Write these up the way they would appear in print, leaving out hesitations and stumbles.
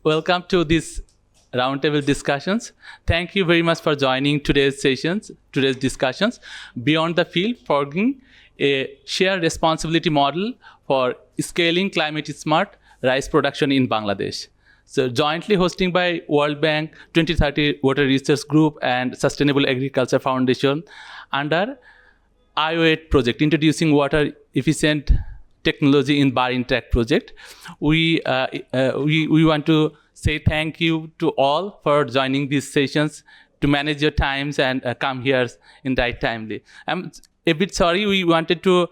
welcome to this roundtable discussions. Thank you very much for joining today's discussions. Beyond the Field, forging a shared responsibility model for scaling climate smart rice production in Bangladesh. So jointly hosting by World Bank, 2030 Water Research Group and Sustainable Agriculture Foundation under AWD project, introducing water efficient technology in Bar Track project. We want to say thank you to all for joining these sessions, to manage your times and come here in right timely. I'm a bit sorry, we wanted to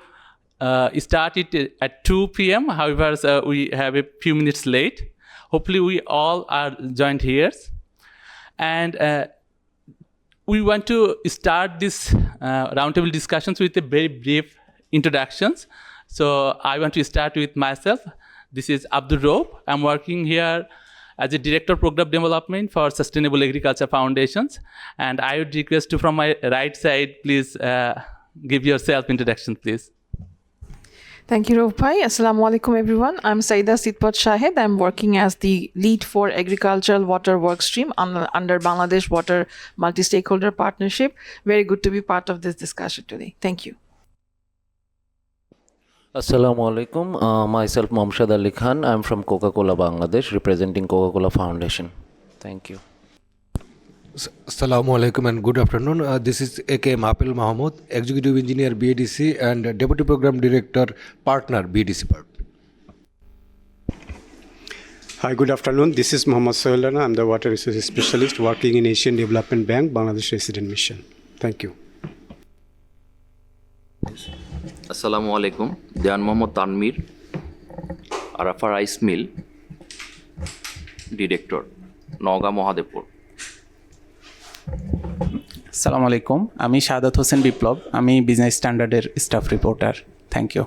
start it at 2 p.m. However, we have a few minutes late. Hopefully we all are joined here. And we want to start this roundtable discussions with a very brief introductions. So I want to start with myself. This is Abdul Rauf. I'm working here as a Director of Program Development for Sustainable Agriculture Foundations. And I would request you from my right side, please give your self-introduction, please. Thank you, Rauf Bhai. Assalamu alaikum, everyone. I'm Saida Sitpat Shahed. I'm working as the lead for agricultural water workstream under Bangladesh Water Multi-Stakeholder Partnership. Very good to be part of this discussion today. Thank you. Assalamu alaikum. Myself, Momshad Ali Khan. I'm from Coca-Cola Bangladesh, representing Coca-Cola Foundation. Thank you. Assalamu alaikum and good afternoon. This is A.K. Mapil Mahmood, Executive Engineer BADC and Deputy Program Director Partner BADC Part. Hi, good afternoon. This is Mohammad Sohail Rana. I'm the Water Resources Specialist working in Asian Development Bank, Bangladesh Resident Mission. Thank you. Assalamu alaikum. Dewan Mohammad Tanmir, Arafa Rice Mill, Director, Noga Mohadepur. আসসালামু আলাইকুম, আমি শাহাদাত হোসেন বিপ্লব, আমি business স্ট্যান্ডার্ডের staff reporter. Thank you.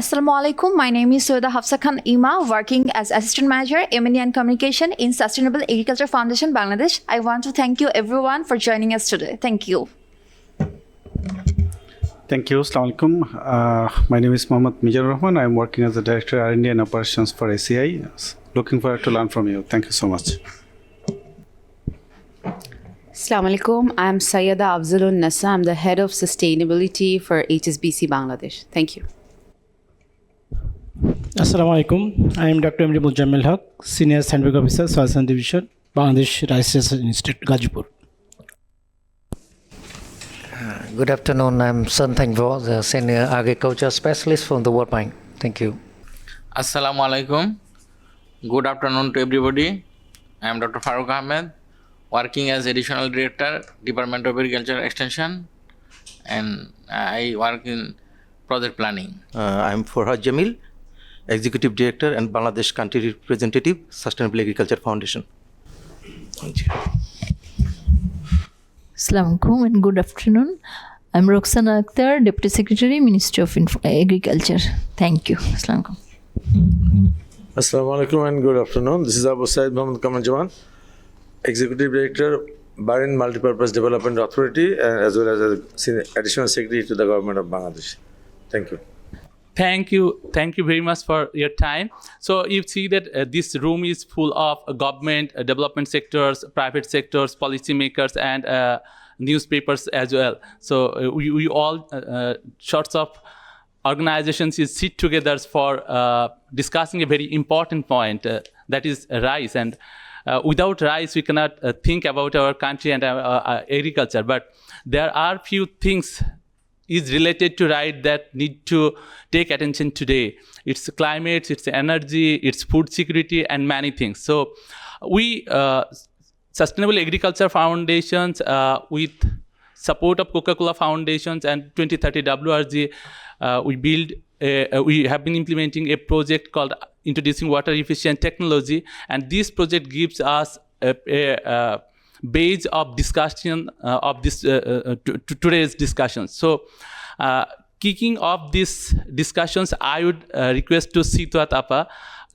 Assalamu alaikum. My name is Soeda Hafsa Khan Ima, working as Assistant Manager, M&E and Communication in Sustainable Agriculture Foundation, Bangladesh. I want to thank you everyone for joining us today. Thank you. Thank you. Assalamu alaikum. My name is Mohammad Mijur Rahman. I am working as the Director R&D and Operations for ACI. Looking forward to learn from you. Thank you so much. Assalamu alaikum. I am Sayyada Afzalun Nassa. I'm the Head of Sustainability for HSBC Bangladesh. Thank you. Assalamu alaikum. I am Dr. Emre Mujammil Haq, Senior Scientific Officer, Soil Science Division, Bangladesh Rice Research Institute, Gajipur. Good afternoon. I'm Sun Thangvo, the Senior Agriculture Specialist from the World Bank. Thank you. Assalamu alaikum. Good afternoon to everybody. I am Dr. Farooq Ahmed, working as Additional Director, Department of Agriculture Extension, and I work in project planning. I am Farhad Jamil, Executive Director and Bangladesh Country Representative, Sustainable Agriculture Foundation. Thank you. Assalamu alaikum and good afternoon. I'm Roxana Akhtar, Deputy Secretary, Ministry of Agriculture. Thank you. Assalamu alaikum. Assalamu alaikum and good afternoon. This is Abu Said Mohammad Kamanjaman, Executive Director, Bahrain Multipurpose Development Authority, as well as Additional Secretary to the Government of Bangladesh. Thank you. Thank you very much for your time. So you see that this room is full of government, development sectors, private sectors, policymakers, and newspapers as well. So we all sorts of organizations is sit together for discussing a very important point, that is rice. And without rice, we cannot think about our country and our agriculture. But there are few things is related to rice that need to take attention today. It's climate, it's energy, it's food security, and many things. So we, Sustainable Agriculture Foundations, with support of Coca-Cola Foundations and 2030 WRG, we have been implementing a project called Introducing Water Efficient Technology, and this project gives us a base of discussion of this today's discussions. So kicking off these discussions, I would request to Sitwat Appa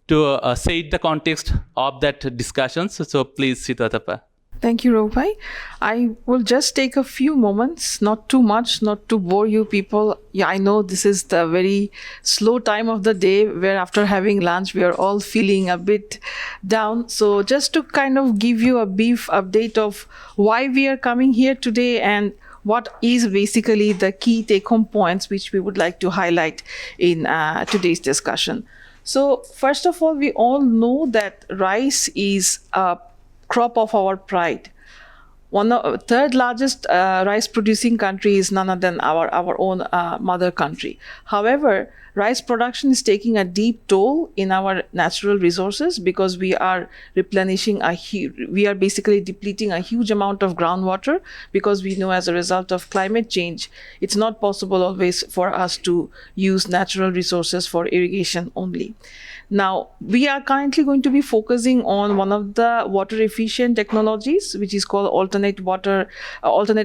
to set the context of that discussion. So please, Sitwat Appa. Thank you, Rohbhai. I will just take a few moments, not too much, not to bore you people. Yeah, I know this is the very slow time of the day where after having lunch, we are all feeling a bit down. So just to kind of give you a brief update of why we are coming here today and what is basically the key take-home points which we would like to highlight in today's discussion. So first of all, we all know that rice is a crop of our pride. Third largest rice producing country is none other than our own mother country. However, rice production is taking a deep toll in our natural resources because we are we are basically depleting a huge amount of groundwater, because we know as a result of climate change, it's not possible always for us to use natural resources for irrigation only. Now, we are currently going to be focusing on one of the water efficient technologies, which is called alternate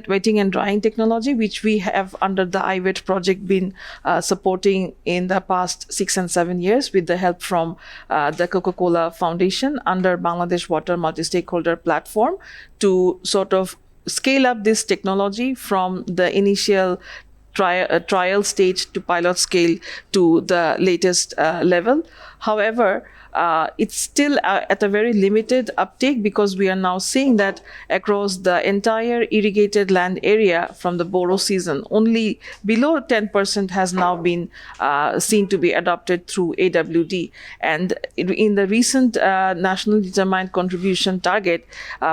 wetting and drying technology, which we have under the IWD project been supporting in the past 6 and 7 years with the help from the Coca-Cola Foundation under Bangladesh Water Multi-Stakeholder Platform to sort of scale up this technology from the initial trial stage to pilot scale to the latest level. However, it's still at a very limited uptake because we are now seeing that across the entire irrigated land area from the Boro season, only below 10% has now been seen to be adopted through AWD. And in the recent National Determined Contribution Target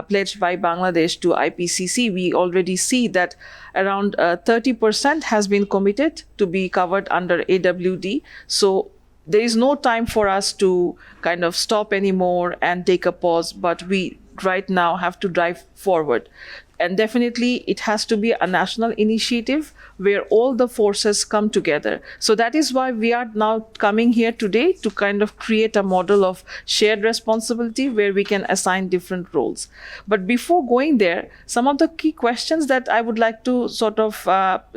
pledged by Bangladesh to IPCC, we already see that around 30% has been committed to be covered under AWD. So there is no time for us to kind of stop anymore and take a pause, but we right now have to drive forward. And definitely it has to be a national initiative where all the forces come together. So that is why we are now coming here today to kind of create a model of shared responsibility where we can assign different roles. But before going there, some of the key questions that I would like to sort of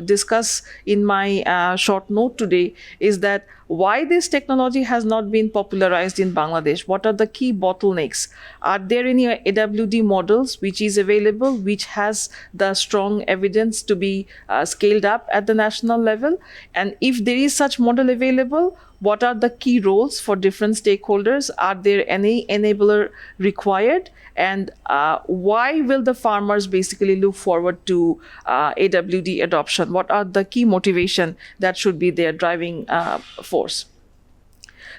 discuss in my short note today is that why this technology has not been popularized in Bangladesh. What are the key bottlenecks? Are there any AWD models which is available, which has the strong evidence to be scaled up at the national level? And if there is such model available, what are the key roles for different stakeholders? Are there any enabler required? And why will the farmers basically look forward to AWD adoption? What are the key motivation that should be their driving force?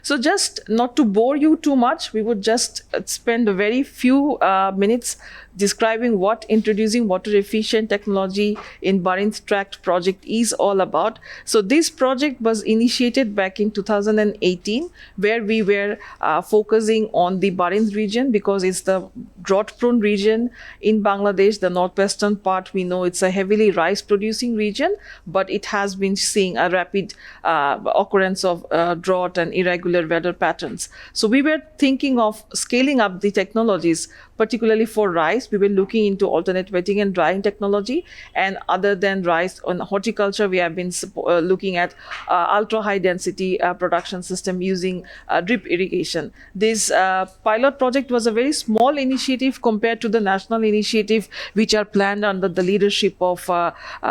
So just not to bore you too much, we would just spend a very few minutes describing what introducing water efficient technology in Barinth Tract project is all about. So this project was initiated back in 2018, where we were focusing on the Barinth region because it's the drought prone region in Bangladesh. The northwestern part, we know it's a heavily rice producing region, but it has been seeing a rapid occurrence of drought and irregular weather patterns. So we were thinking of scaling up the technologies, particularly for rice. We were looking into alternate wetting and drying technology. And other than rice, on horticulture, we have been looking at ultra high density production system using drip irrigation. This pilot project was a very small initiative compared to the national initiative, which are planned under the leadership of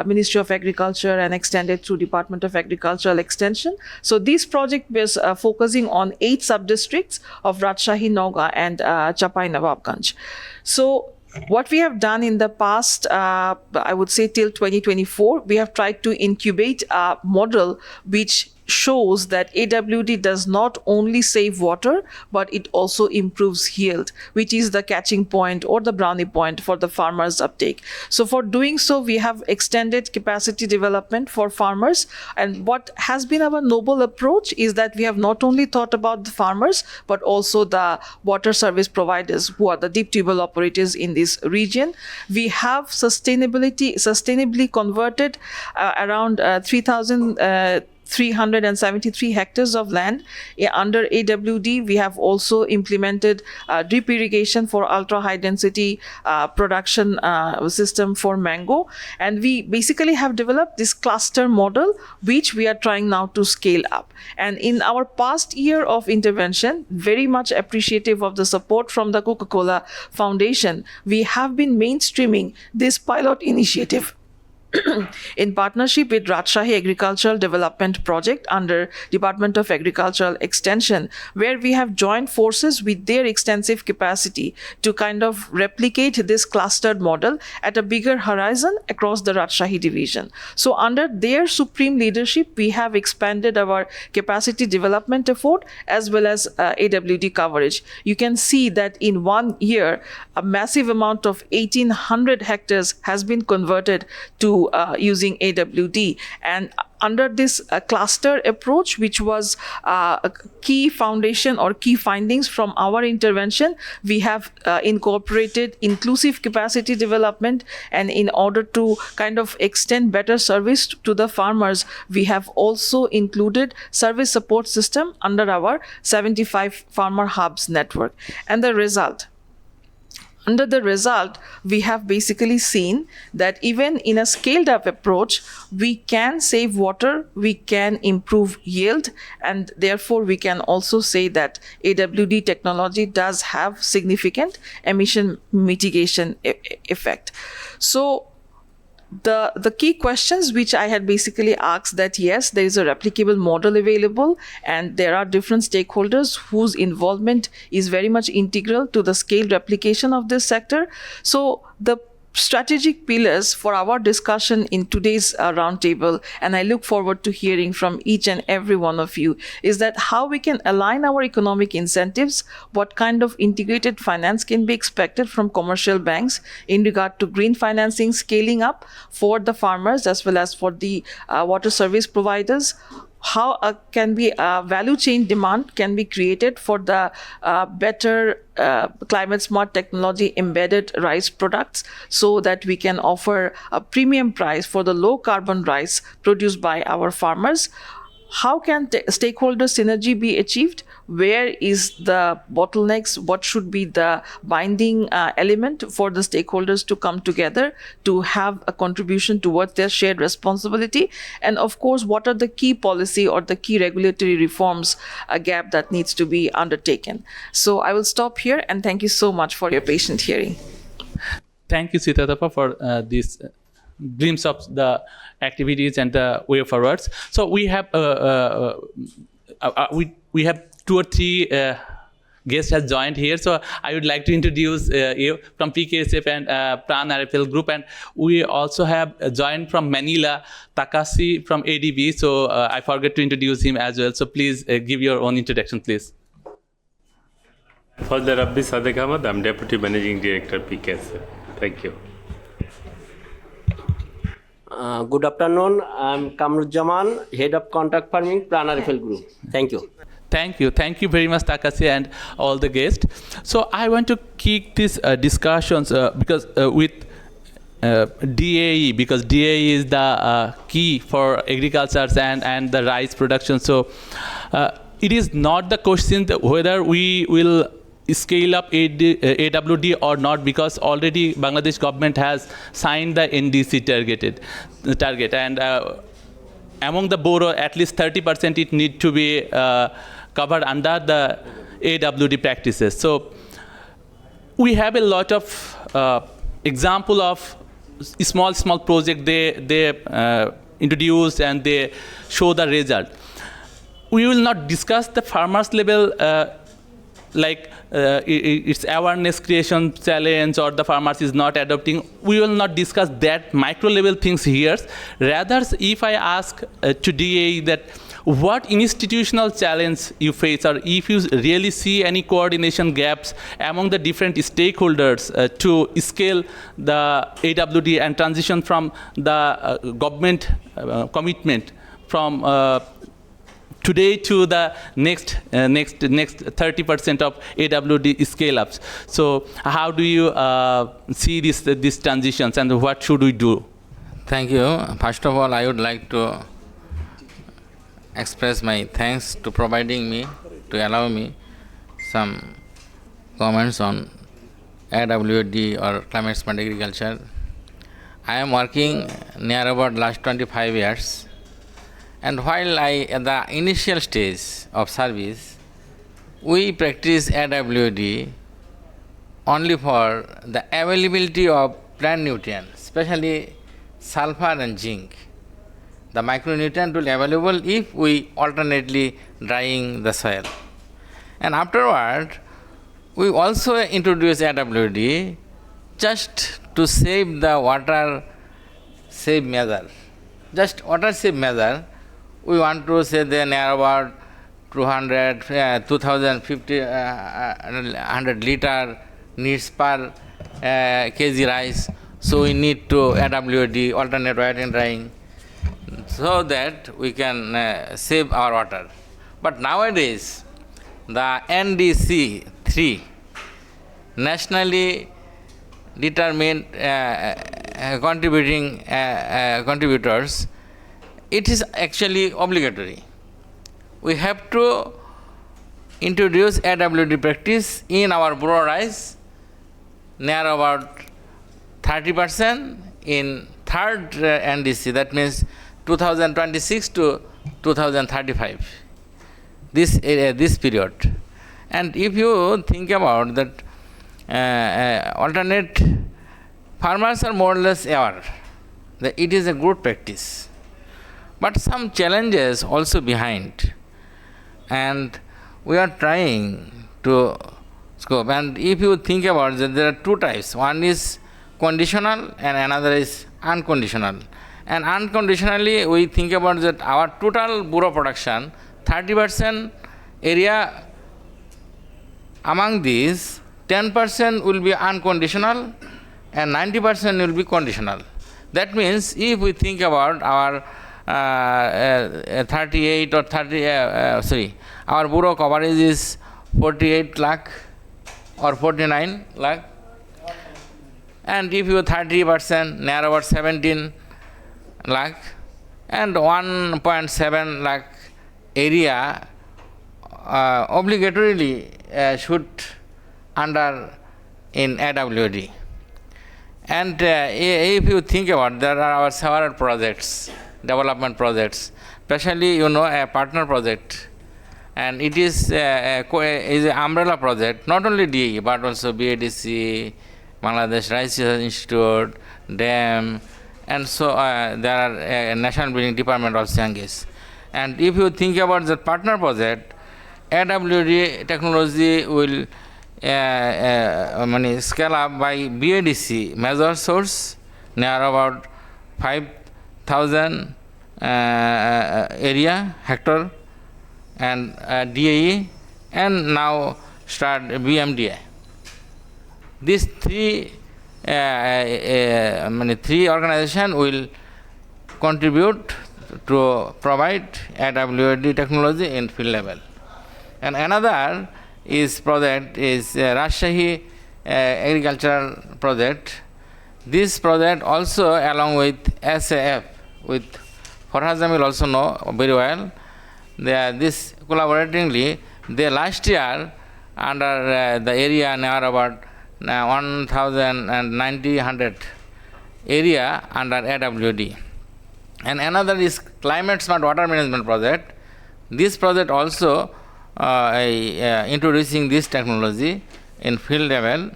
Ministry of Agriculture and extended through Department of Agricultural Extension. So this project was focusing on 8 sub-districts of Rajshahi, Noga and Chapai-Nawabganj. So what we have done in the past, I would say till 2024, we have tried to incubate a model which shows that AWD does not only save water, but it also improves yield, which is the catching point or the brownie point for the farmers' uptake. So for doing so, we have extended capacity development for farmers. And what has been our noble approach is that we have not only thought about the farmers, but also the water service providers who are the deep tubewell operators in this region. We have sustainably converted around 3,000 373 hectares of land. Under AWD, we have also implemented drip irrigation for ultra high density production system for mango. And we basically have developed this cluster model, which we are trying now to scale up. And in our past year of intervention, very much appreciative of the support from the Coca-Cola Foundation, we have been mainstreaming this pilot initiative in partnership with Rajshahi Agricultural Development Project under Department of Agricultural Extension, where we have joined forces with their extensive capacity to kind of replicate this clustered model at a bigger horizon across the Rajshahi division. So under their supreme leadership, we have expanded our capacity development effort as well as AWD coverage. You can see that in 1 year, a massive amount of 1,800 hectares has been converted to using AWD. And under this cluster approach, which was a key foundation or key findings from our intervention, we have incorporated inclusive capacity development. And in order to kind of extend better service to the farmers, we have also included service support system under our 75 farmer hubs network. And the result, under the result, we have basically seen that even in a scaled up approach, we can save water, we can improve yield, and therefore we can also say that AWD technology does have significant emission mitigation effect. So the key questions which I had basically asked, that yes, there is a replicable model available and there are different stakeholders whose involvement is very much integral to the scaled replication of this sector. So the strategic pillars for our discussion in today's roundtable, and I look forward to hearing from each and every one of you, is that how we can align our economic incentives, what kind of integrated finance can be expected from commercial banks in regard to green financing scaling up for the farmers as well as for the water service providers. How can be value chain demand can be created for the better climate smart technology embedded rice products, so that we can offer a premium price for the low carbon rice produced by our farmers. How can stakeholder synergy be achieved? Where is the bottlenecks? What should be the binding element for the stakeholders to come together to have a contribution towards their shared responsibility? And of course, what are the key policy or the key regulatory reforms gap that needs to be undertaken? So I will stop here and thank you so much for your patient hearing. Thank you, Sitadapa, for this glimpse of the activities and the way forwards. So we have we have 2 or 3 guests has joined here. So I would like to introduce you from PKSF and Pran RFL group, and we also have joined from Manila, Takashi from ADB. So I forgot to introduce him as well. So please give your own introduction, please. Fazlur Rabbi Sadiq Ahmed, I'm Deputy Managing Director, PKSF. Thank you. Good afternoon. I'm Kamruzzaman, Head of Contract Farming, Pran RFL Group. Thank you. Thank you. Thank you very much, Takashi, and all the guests. So I want to kick these discussions because with DAE, because DAE is the key for agriculture and the rice production. So it is not the question that whether we will scale up AWD or not, because already Bangladesh government has signed the NDC target, and among the Boro, at least 30% it need to be covered under the AWD practices. So we have a lot of example of small project they introduce and they show the result. We will not discuss the farmers level like its awareness creation challenge or the farmers is not adopting. We will not discuss that micro level things here. Rather, if I ask today that what institutional challenge you face, or if you really see any coordination gaps among the different stakeholders to scale the AWD and transition from the government commitment from today to the next 30% of AWD scale-ups. So how do you see these transitions, and what should we do? Thank you. First of all, I would like to express my thanks to providing me, to allow me some comments on AWD or climate smart agriculture. I am working near about last 25 years, and while at the initial stage of service, we practice AWD only for the availability of plant nutrients, especially sulfur and zinc. The micronutrient will be available if we alternately drying the soil. And afterward, we also introduce AWD just to save the water save measure. Just water save measure, we want to say the near about 2050, 100 liter needs per kg rice. So we need to AWD, alternate wet and drying, so that we can save our water. But nowadays, the NDC 3, nationally determined contributors, it is actually obligatory. We have to introduce AWD practice in our burro rice near about 30% in third NDC, that means 2026 to 2035, this period. And if you think about that, alternate farmers are more or less aware that it is a good practice, but some challenges also behind, and we are trying to scope. And if you think about that, there are two types. One is conditional and another is unconditional. And unconditionally, we think about that our total burro production, 30% area, among these, 10% will be unconditional and 90% will be conditional. That means if we think about our 38 or 30, our burro coverage is 48 lakh or 49 lakh, and if you 30%, near about 17 lakh, and 1.7 lakh area obligatorily should under in AWD. And if you think about, there are our several projects, development projects, especially a partner project, and it is an umbrella project, not only DE but also BADC, Bangladesh Rice Research Institute, DAM, and so there are National Building Department also engaged. And if you think about the partner project, AWD technology will scale up by BADC, major source, near about 5,000 area, hectare, and DAE, and now start BMDA. These three organizations will contribute to provide AWD technology in field level. And another project is Rajshahi agricultural project. This project also, along with SAF, with Farhad Jamil also know very well, this collaboratively, they last year under the area near about 1,090 area under AWD. And another is Climate Smart Water Management Project. This project also introducing this technology in field level,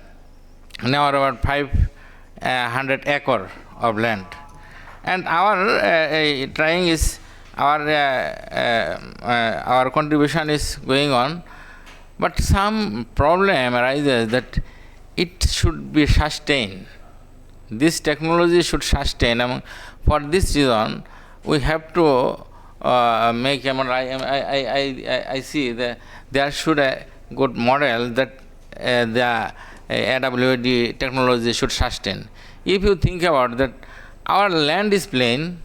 now about 500 acre of land. And our trying is, our contribution is going on, but some problem arises that it should be sustained. This technology should sustain. For this reason, we have to make I see that there should a good model that the AWD technology should sustain. If you think about that, our land is plain,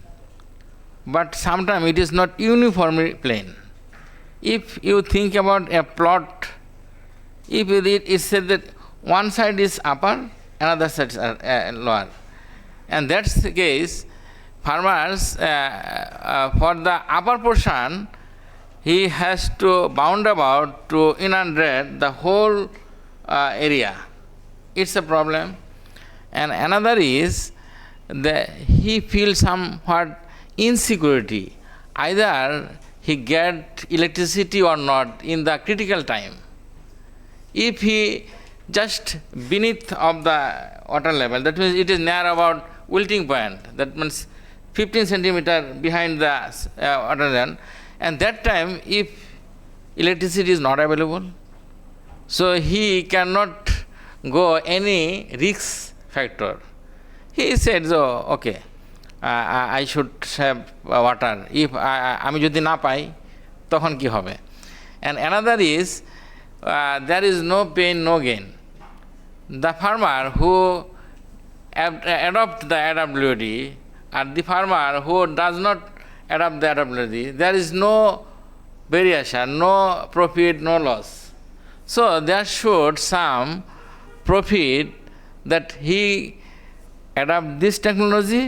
but sometimes it is not uniformly plain. If you think about a plot, if it is said that one side is upper, another side is lower, and that's the case, farmers for the upper portion, he has to bound about to inundate the whole area. It's a problem. And another is that he feels somewhat insecurity. Either he get electricity or not in the critical time. If he just beneath of the water level, that means it is near about wilting point, that means 15 centimeter behind the water level, and that time if electricity is not available, so he cannot go any risk factor. He said, so, okay, I should have water. If আমি যদি না পাই তখন কি হবে? And another is there is no pain, no gain. The farmer who adopt the AWD and the farmer who does not adopt the AWD, there is no variation, no profit, no loss. So there should some profit that he adopt this technology,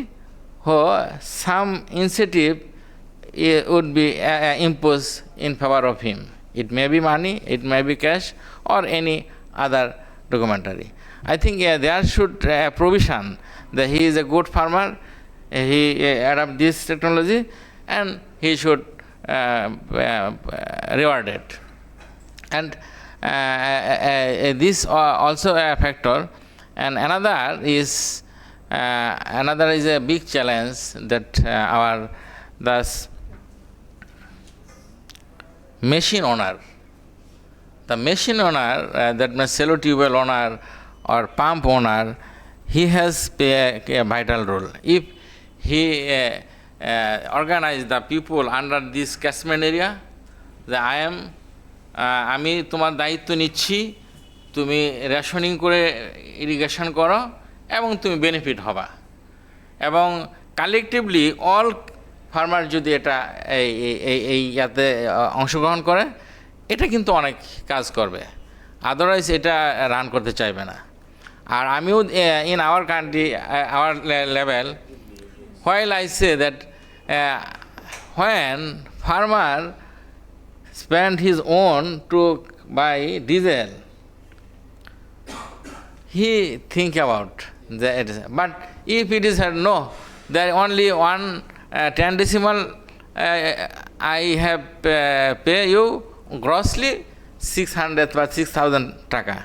or some incentive would be imposed in favor of him. It may be money, it may be cash, or any other documentary. I think there should provision that he is a good farmer, he adopt this technology, and he should reward it. And this also a factor. And another is a big challenge that our thus machine owner, the machine owner, that means cello tubewell owner or pump owner, he has a vital role. If he organize the people under this catchment area, that আমি তোমার দায়িত্ব নিচ্ছি, তুমি rationing করে irrigation করো এবং তুমি benefit হবা, এবং কালেকটিভলি অল ফার্মার যদি এটা এই ইয়াতে অংশগ্রহণ করে, এটা কিন্তু অনেক কাজ করবে, আদারওয়াইজ এটা রান করতে চাইবে না। আর আমিও in our country, hour level, while I say that when farmer spend his own to buy diesel, he think about that. But if it is no, there only 10 decimal I have pay you grossly 600 or 6,000 taka.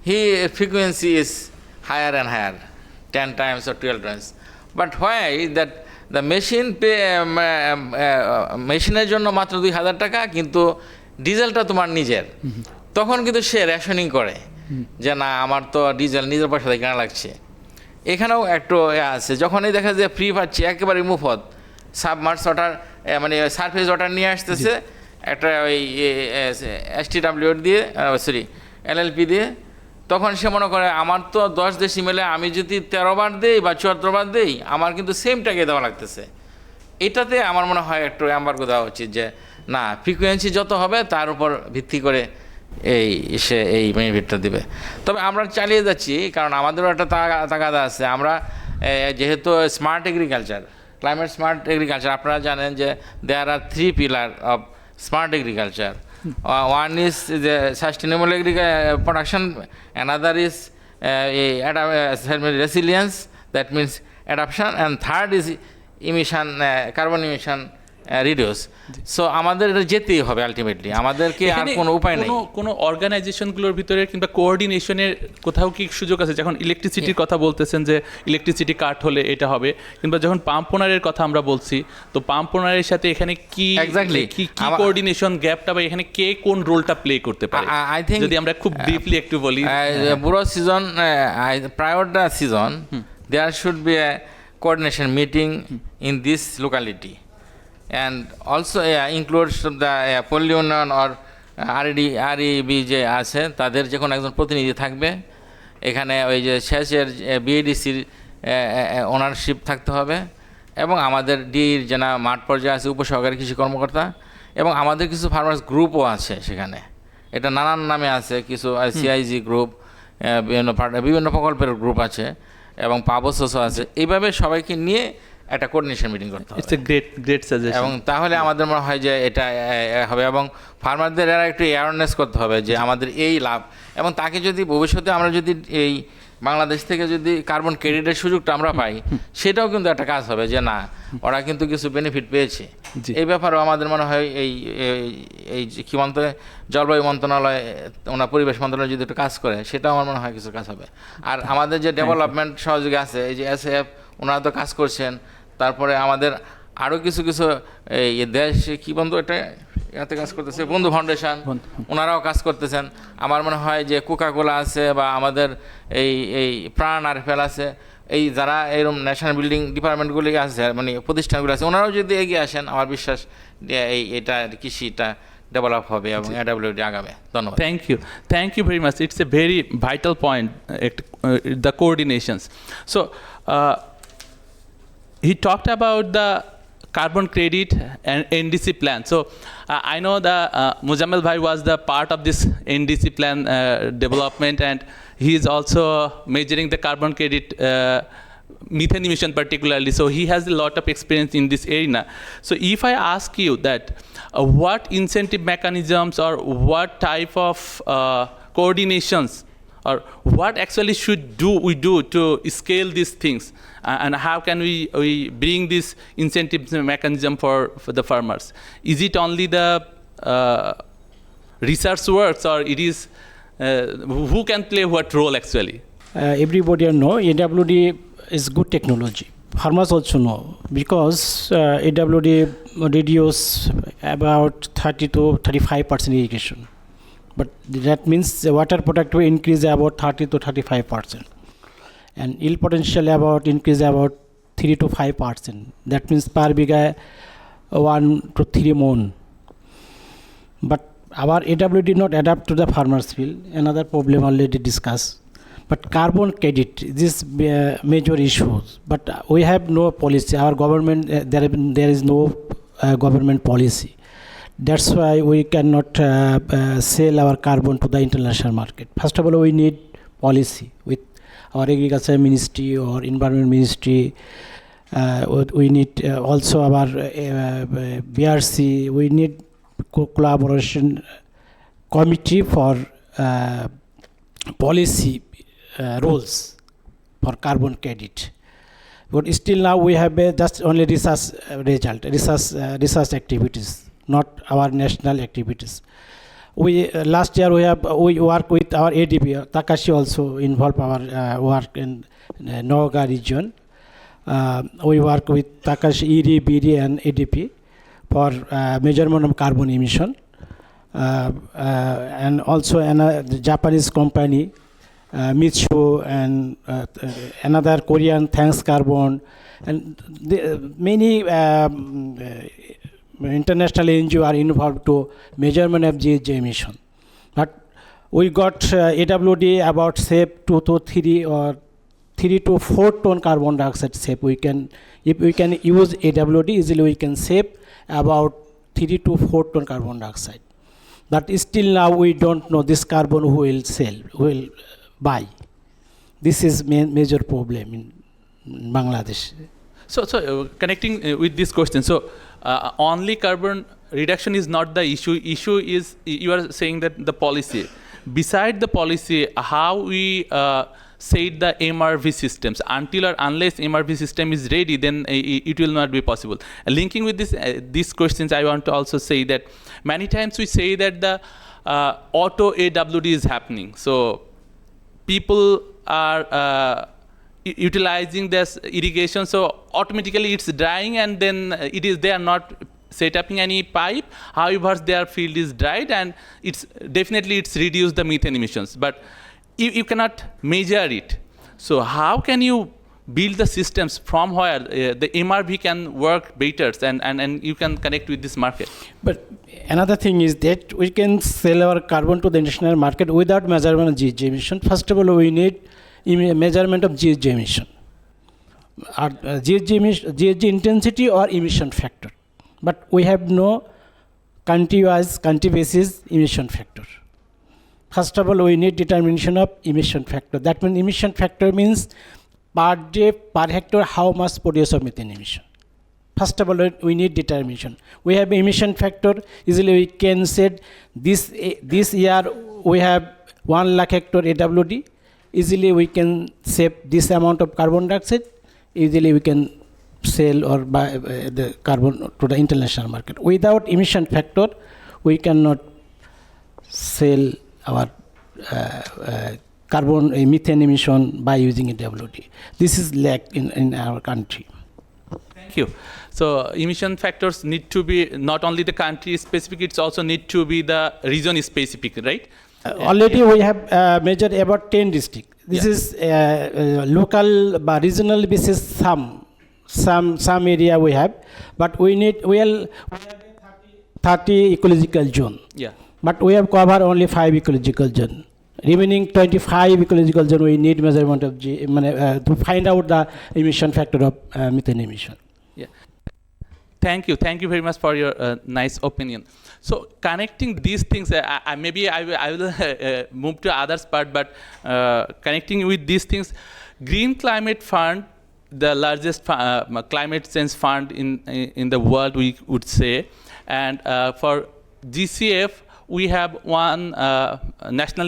He frequency is higher and higher, 10 times or 12 times. But why that the machine pay মেশিনের জন্য মাত্র 2,000 টাকা, কিন্তু ডিজেলটা তোমার নিজের, তখন কিন্তু সে rationing করে যে না আমার তো ডিজেল নিজের পয়সা দিয়ে কেনা লাগছে। এখানেও একটু আছে, যখনই দেখা যায় ফ্রি পাচ্ছি একেবারে মুফত সাবমার্স ওয়াটার, মানে সারফেস ওয়াটার নিয়ে আসতেছে একটা ওই STWD দিয়ে, সরি LLP দিয়ে, তখন সে মনে করে আমার তো 10 ডেসিমেলে আমি যদি 13 বার দেই বা 74 বার দেই, আমার কিন্তু সেম টাকা দেওয়া লাগতেছে। এটাতে আমার মনে হয় একটু এম্বার্গো দেওয়া উচিত, যে না ফ্রিকোয়েন্সি যত হবে তার উপর ভিত্তি করে সে এই বেনিফিটটা দিবে। তবে আমরা চালিয়ে যাচ্ছি, কারণ আমাদেরও একটা তাগাদা আছে। আমরা যেহেতু smart agriculture, climate smart agriculture, আপনারা জানেন যে দেয়ার আর 3 pillar of smart agriculture. One is the sustainable production, another is resilience, that means adaptation, and third is emission, carbon emission reduce. So আমাদের এটা যেতেই হবে আলটিমেটলি, আমাদেরকে আর কোনো উপায় নেই। কোনো অর্গানাইজেশনগুলোর ভিতরে কিংবা কোঅর্ডিনেশনের কোথাও কি সুযোগ আছে? যখন ইলেকট্রিসিটির কথা বলতেছেন যে ইলেকট্রিসিটি কাট হলে এটা হবে, কিংবা যখন পাম্প ওনারের কথা আমরা বলছি, তো পাম্প ওনারের সাথে এখানে কি এক্স্যাক্টলি কি কোঅর্ডিনেশন গ্যাপটা বা এখানে কে কোন রোলটা প্লে করতে পারে? আই থিংক যদি আমরা খুব ডিপলি একটু বলি, পুরো season, prior the season, there should be a coordination meeting in this locality, and also includes the pollution or REB যে আছে তাদের যে কোনো একজন প্রতিনিধি থাকবে এখানে, ওই যে সেচের BADCর ওনারশিপ থাকতে হবে, এবং আমাদের ডির যেনা মাঠ পর্যায়ে আছে উপসহকারী কৃষি কর্মকর্তা, এবং আমাদের কিছু ফার্মার্স গ্রুপও আছে সেখানে, এটা নানান নামে আছে, কিছু CIG গ্রুপ, বিভিন্ন প্রকল্পের গ্রুপ আছে, এবং পাবসও আছে। এইভাবে সবাইকে নিয়ে একটা কোঅর্ডিনেশন মিটিং করতে হবে। It's a great suggestion. এবং তাহলে আমাদের মনে হয় যে এটা হবে, এবং ফার্মারদের এরা একটু অ্যাওয়ারনেস করতে হবে যে আমাদের এই লাভ, এবং তাকে যদি ভবিষ্যতে আমরা যদি এই বাংলাদেশ থেকে যদি কার্বন ক্রেডিটের সুযোগটা আমরা পাই, সেটাও কিন্তু একটা কাজ হবে যে না, ওরা কিন্তু কিছু বেনিফিট পেয়েছে। এই ব্যাপারেও আমাদের মনে হয় এই কি বলতে জলবায়ু মন্ত্রণালয়, ওনার পরিবেশ মন্ত্রণালয় যদি একটু কাজ করে, সেটাও আমার মনে হয় কিছু কাজ হবে। আর আমাদের যে ডেভেলপমেন্ট সহযোগী আছে, এই যে SF, ওনারা তো কাজ করছেন। তারপরে আমাদের আরও কিছু এই দেশ কি বন্ধু এটা এতে কাজ করতেছে, বন্ধু ফাউন্ডেশন, ওনারাও কাজ করতেছেন। আমার মনে হয় যে কোকাকোলা আছে বা আমাদের এই প্রাণ RFL আছে, এই যারা এরকম ন্যাশনাল বিল্ডিং ডিপার্টমেন্টগুলি আছে, মানে প্রতিষ্ঠানগুলো আছে, ওনারাও যদি এগিয়ে আসেন, আমার বিশ্বাস এটা কৃষিটা ডেভেলপ হবে এবং AWD আগাবে। ধন্যবাদ। Thank you very much. It's a very vital point, the coordinations. So he talked about the carbon credit and NDC plan. So I know the Mujammil Bhai was the part of this NDC plan development, and he is also measuring the carbon credit methane emission particularly. So he has a lot of experience in this area. So if I ask you that what incentive mechanisms or what type of coordinations or what actually we do to scale these things, and how can we bring this incentive mechanism for the farmers? Is it only the research works, or it is who can play what role actually? Everybody know AWD is good technology. Farmers also know, because AWD reduce about 30 to 35% irrigation. But that means the water product will increase about 30 to 35%. And yield potential about increase about 3 to 5%. That means per biga 1 to 3 mon. But our AWD did not adapt to the farmers field. Another problem already discussed. But carbon credit, this major issues. But we have no policy. Our government, there is no government policy. That's why we cannot sell our carbon to the international market. First of all, we need policy with our agriculture ministry or environment ministry. We need also our BRC. We need collaboration committee for policy rules for carbon credit. But still now we have just only research activities, not our national activities. We last year we work with our ADB. Takashi also involved our work in Noga region. We work with Takashi, ED, BD, and ADP for measurement of carbon emission, and also the Japanese company Mitsu and another Korean Thanks Carbon, and many international NGO are involved to measurement of GHG emission. But we got AWD about save 2 to 3 or 3 to 4 ton carbon dioxide save. If we can use AWD easily, we can save about 3 to 4 ton carbon dioxide. But still now we don't know this carbon who will sell, who will buy. This is major problem in Bangladesh. So connecting with this question, so only carbon reduction is not the issue. Issue is, you are saying that the policy. Beside the policy, how we set the MRV systems. Until or unless MRV system is ready, then it will not be possible. Linking with these questions, I want to also say that many times we say that the auto AWD is happening. So people are utilizing this irrigation, so automatically it's drying, and then they are not setting any pipe. However, their field is dried, and it's reduced the methane emissions. But you cannot measure it. So how can you build the systems from where the MRV can work better, and you can connect with this market? But another thing is that we can sell our carbon to the international market without measurement of GHG emission. First of all, we need measurement of GHG emission, GHG intensity or emission factor. But we have no country basis emission factor. First of all, we need determination of emission factor. That means emission factor means per day, per hectare, how much produce of methane emission. First of all, we need determination. We have emission factor. Easily we can say this year we have 1 lakh hectare AWD. Easily we can save this amount of carbon dioxide. Easily we can sell or buy the carbon to the international market. Without emission factor, we cannot sell our carbon methane emission by using AWD. This is lack in our country. Thank you. So emission factors need to be not only the country specific, it's also need to be the region specific, right? Already we have measured about 10 districts. This is local but regional basis some area we have, but we have 30 ecological zone. Yeah. But we have covered only 5 ecological zone. Remaining 25 ecological zone we need measurement of to find out the emission factor of methane emission. Yeah. Thank you very much for your nice opinion. So connecting these things, maybe I will move to others part, but connecting with these things, Green Climate Fund, the largest climate change fund in the world, we would say, and for GCF we have one national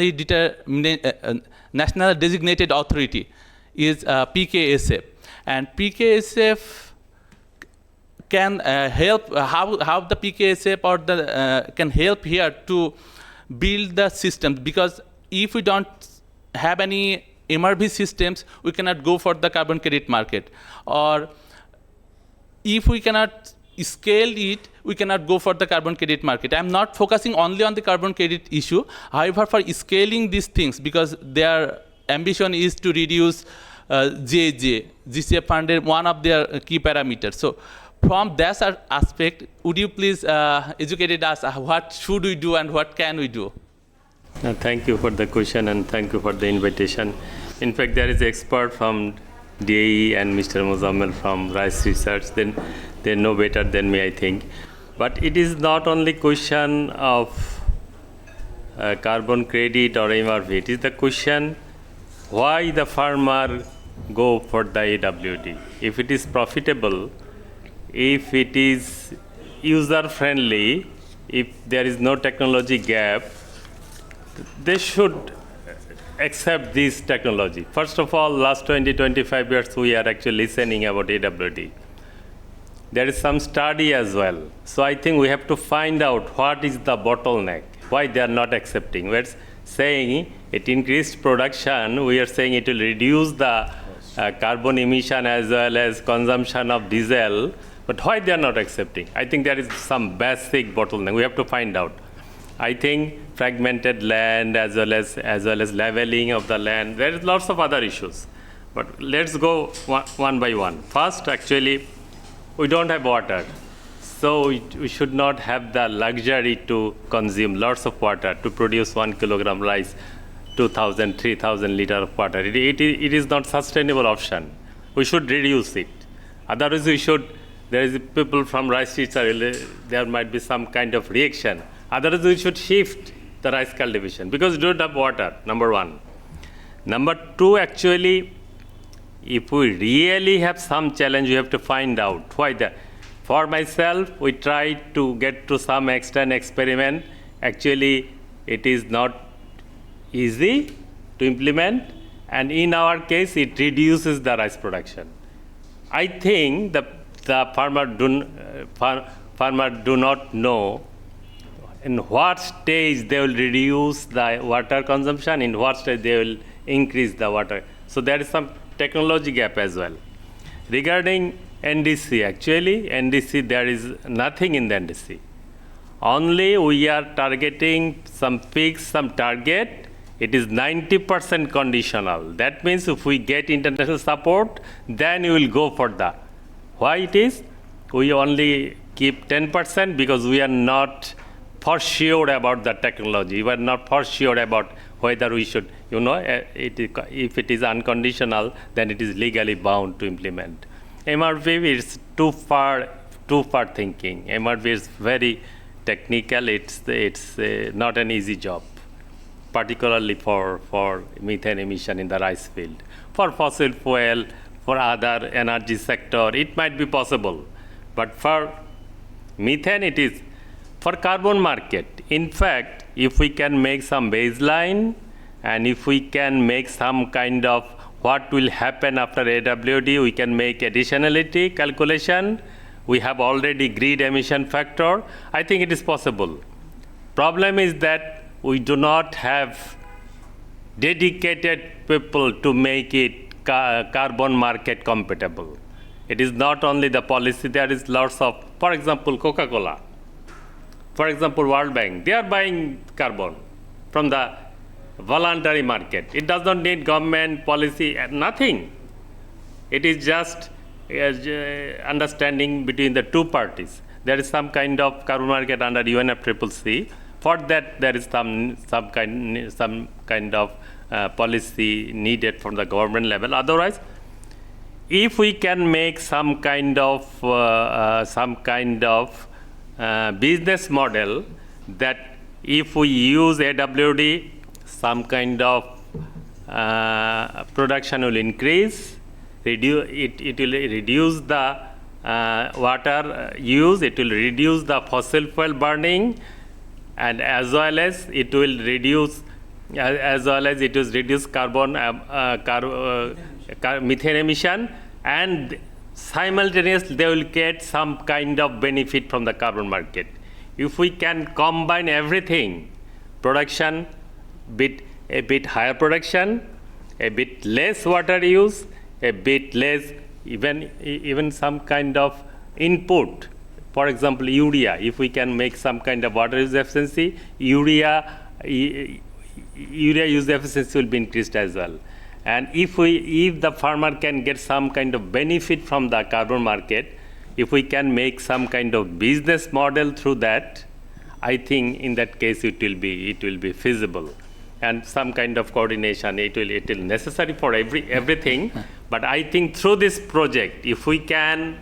designated authority is PKSF, and PKSF can help, how the PKSF or the can help here to build the systems, because if we don't have any MRV systems, we cannot go for the carbon credit market, or if we cannot scale it, we cannot go for the carbon credit market. I'm not focusing only on the carbon credit issue. However, for scaling these things, because their ambition is to reduce GCF fund, one of their key parameters. So from that aspect, would you please educate us what should we do and what can we do? Thank you for the question and thank you for the invitation. In fact, there is an expert from DAE and Mr. Muzammil from Rice Research. Then they know better than me, I think. But it is not only question of carbon credit or MRV. It is the question why the farmer go for the AWD. If it is profitable, if it is user-friendly, if there is no technology gap, they should accept this technology. First of all, last 20-25 years, we are actually listening about AWD. There is some study as well. So I think we have to find out what is the bottleneck, why they are not accepting. We're saying it increased production, we are saying it will reduce the carbon emission as well as consumption of diesel, but why they are not accepting? I think there is some basic bottleneck. We have to find out. I think fragmented land as well as leveling of the land. There is lots of other issues. But let's go one by one. First, actually, we don't have water. So we should not have the luxury to consume lots of water to produce 1 kilogram rice, 2,000, 3,000 liters of water. It is not sustainable option. We should reduce it. Otherwise, there is people from rice research, there might be some kind of reaction. Otherwise, we should shift the rice cultivation because we don't have water, number one. Number two, actually, if we really have some challenge, we have to find out why that. For myself, we try to get to some extent experiment. Actually, it is not easy to implement, and in our case, it reduces the rice production. I think the farmer do not know in what stage they will reduce the water consumption, in what stage they will increase the water. So there is some technology gap as well. Regarding NDC, actually, NDC, there is nothing in the NDC. Only we are targeting some target. It is 90% conditional. That means if we get international support, then we will go for that. Why it is? We only keep 10% because we are not for sure about the technology. We are not for sure about whether we should, if it is unconditional, then it is legally bound to implement. MRV is too far thinking. MRV is very technical. It's not an easy job. particularly for methane emission in the rice field. For fossil fuel, for other energy sector, it might be possible. But for methane, it is. For carbon market, in fact, if we can make some baseline and if we can make some kind of what will happen after AWD, we can make additionality calculation. We have already grid emission factor. I think it is possible. Problem is that we do not have dedicated people to make it carbon market compatible. It is not only the policy, there is lots of, for example, Coca-Cola. For example, World Bank, they are buying carbon from the voluntary market. It does not need government policy, nothing. It is just understanding between the two parties. There is some kind of carbon market under UNFCCC. For that, there is some kind of policy needed from the government level. Otherwise, if we can make some kind of business model that if we use AWD, some kind of production will increase, it will reduce the water use, it will reduce the fossil fuel burning, and as well as it will reduce carbon methane emission, and simultaneously they will get some kind of benefit from the carbon market. If we can combine everything, production, a bit higher production, a bit less water use, a bit less even some kind of input. For example, urea. If we can make some kind of water use efficiency, urea use efficiency will be increased as well. And if the farmer can get some kind of benefit from the carbon market, if we can make some kind of business model through that, I think in that case it will be feasible. And some kind of coordination, it will necessary for everything. But I think through this project, if we can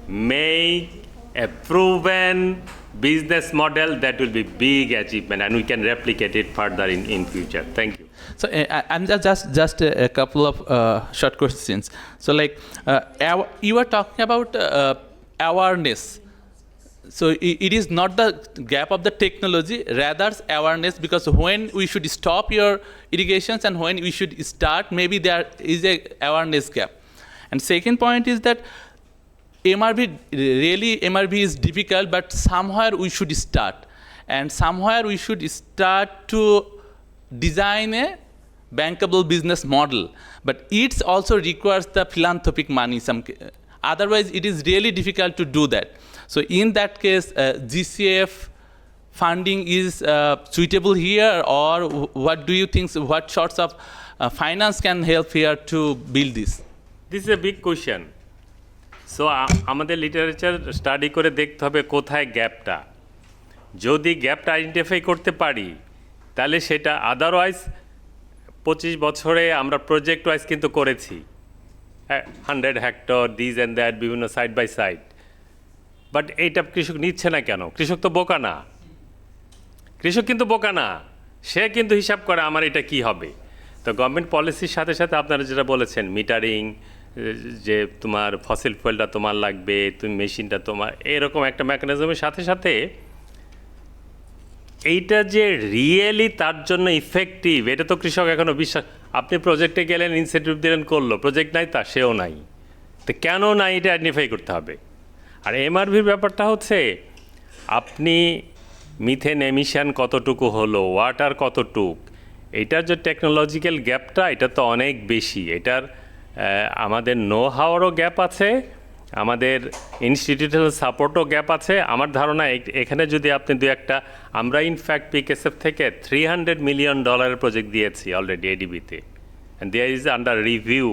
make a proven business model, that will be big achievement, and we can replicate it further in future. Thank you. So I'm just a couple of short questions. So like you were talking about awareness. So it is not the gap of the technology, rather awareness, because when we should stop your irrigations and when we should start, maybe there is a awareness gap. And second point is that MRV is difficult, but somewhere we should start. And somewhere we should start to design a bankable business model. But it also requires the philanthropic money. Otherwise, it is really difficult to do that. So in that case, GCF funding is suitable here, or what do you think, what sorts of finance can help here to build this? This is a big question. So আমাদের literature study করে দেখতে হবে কোথায় গ্যাপটা। যদি গ্যাপটা identify করতে পারি, তাহলে সেটা আদারওয়াইজ 25 বছরে আমরা প্রজেক্ট ওয়াইজ কিন্তু করেছি 100 হেক্টর দিস অ্যান্ড দ্যাট, বিভিন্ন সাইড বাই সাইড। বাট এইটা কৃষক নিচ্ছে না কেন? কৃষক তো বোকা না, কৃষক কিন্তু বোকা না, সে কিন্তু হিসাব করে আমার এটা কি হবে। তো গভর্নমেন্ট পলিসির সাথে সাথে আপনারা যেটা বলেছেন মিটারিং, যে তোমার ফসিল ফুয়েলটা তোমার লাগবে, তুমি মেশিনটা তোমার, এরকম একটা মেকানিজমের সাথে সাথে এইটা যে রিয়েলি তার জন্য ইফেক্টিভ, এটা তো কৃষক এখনও বিশ্বাস। আপনি প্রজেক্টে গেলেন, ইনসেন্টিভ দিলেন, করলো, প্রজেক্ট নাই, তা সেও নাই। তো কেন নাই এটা আইডেন্টিফাই করতে হবে। আর এমআরভির ব্যাপারটা হচ্ছে আপনি মিথেন এমিশন কতটুকু হলো, ওয়াটার কতটুক, এটার যে টেকনোলজিক্যাল গ্যাপটা, এটা তো অনেক বেশি। এটার আমাদের নো হাওয়ারও গ্যাপ আছে, আমাদের ইনস্টিটিউশনাল সাপোর্টও গ্যাপ আছে। আমার ধারণা এখানে যদি আপনি আমরা ইনফ্যাক্ট পিকেএসএফ থেকে $300 মিলিয়ন প্রজেক্ট দিয়েছি অলরেডি এডিবিতে, and there is under review.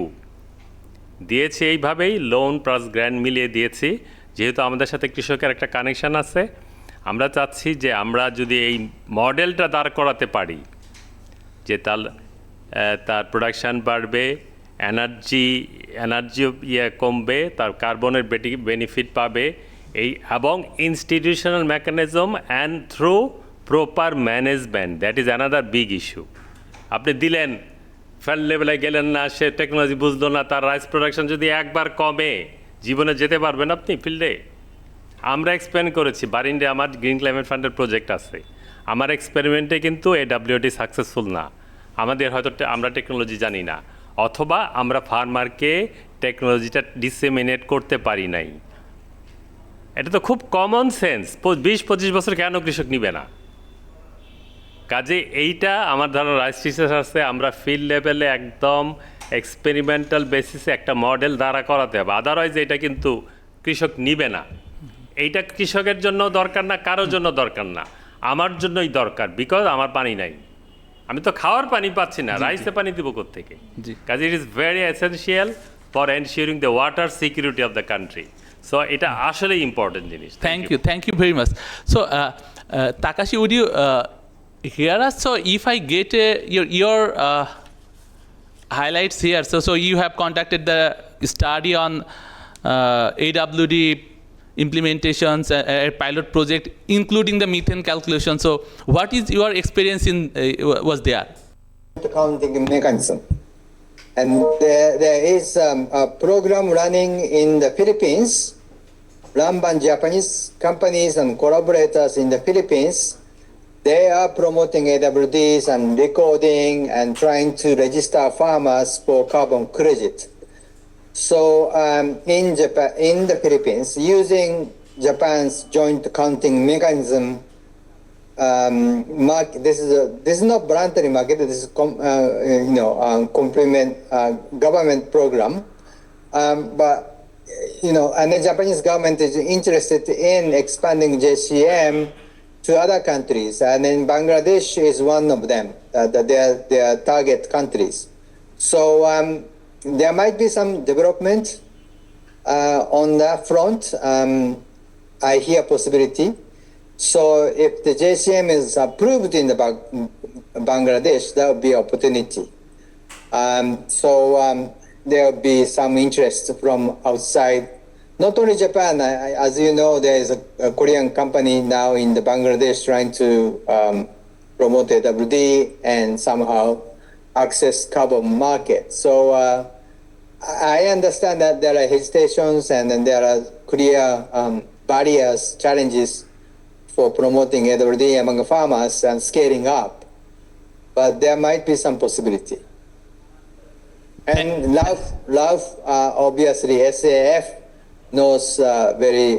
দিয়েছি এইভাবেই লোন প্লাস গ্র্যান্ট মিলিয়ে দিয়েছি, যেহেতু আমাদের সাথে কৃষকের একটা কানেকশান আছে। আমরা চাচ্ছি যে আমরা যদি এই মডেলটা দাঁড় করাতে পারি, যে তার প্রোডাকশান বাড়বে, এনার্জি কমবে, তার কার্বনের বেনিফিট পাবে, এবং institutional mechanism and through proper management, that is another big issue. আপনি দিলেন, ফিল্ড লেভেলে গেলেন না, সে টেকনোলজি বুঝলো না, তার রাইস প্রোডাকশন যদি একবার কমে, জীবনে যেতে পারবেন আপনি ফিল্ডে? আমরা এক্সপেরিমেন্ট করেছি, বারিন্ডে আমার গ্রিন ক্লাইমেট ফান্ডের প্রজেক্ট আছে, আমার এক্সপেরিমেন্টে কিন্তু AWD সাকসেসফুল না, আমাদের হয়তো আমরা টেকনোলজি জানি না, অথবা আমরা ফার্মারকে টেকনোলজিটা ডিসেমিনেট করতে পারি নাই। এটা তো খুব কমন সেন্স, 20-25 বছর কেন কৃষক নিবে না? কাজে এইটা আমার ধারণা রাইস রিসার্চ আছে, আমরা ফিল্ড লেভেলে একদম এক্সপেরিমেন্টাল বেসিসে একটা মডেল দ্বারা করাতে হবে, আদারওয়াইজ এটা কিন্তু কৃষক নিবে না। এইটা কৃষকের জন্য দরকার না, কারোর জন্য দরকার না, আমার জন্যই দরকার, বিকজ আমার পানি নাই, আমি তো খাওয়ার পানি পাচ্ছি না, রাইসে পানি দিব কোত্থেকে? কাজে it is very essential for ensuring the water security of the country. So এটা আসলে ইম্পর্টেন্ট জিনিস। Thank you very much. So Takashi, would you hear us? So if I get your highlights here, so you have conducted the study on AWD implementations, a pilot project, including the methane calculation. So what is your experience in was there? Counting mechanism. And there is a program running in the Philippines, run by Japanese companies and collaborators in the Philippines. They are promoting AWDs and recording and trying to register farmers for carbon credit. So in Japan, in the Philippines, using Japan's joint counting mechanism, this is not voluntary market. This is complement government program, but and the Japanese government is interested in expanding JCM to other countries, and then Bangladesh is one of them. Their target countries. So there might be some development on that front. I hear possibility. So if the JCM is approved in the Bangladesh, that would be opportunity. There will be some interest from outside. Not only Japan, as you know, there is a Korean company now in the Bangladesh trying to promote AWD and somehow access carbon market. So I understand that there are hesitations and then there are clear barriers, challenges for promoting AWD among farmers and scaling up. But there might be some possibility. And LAF, obviously SAF knows very,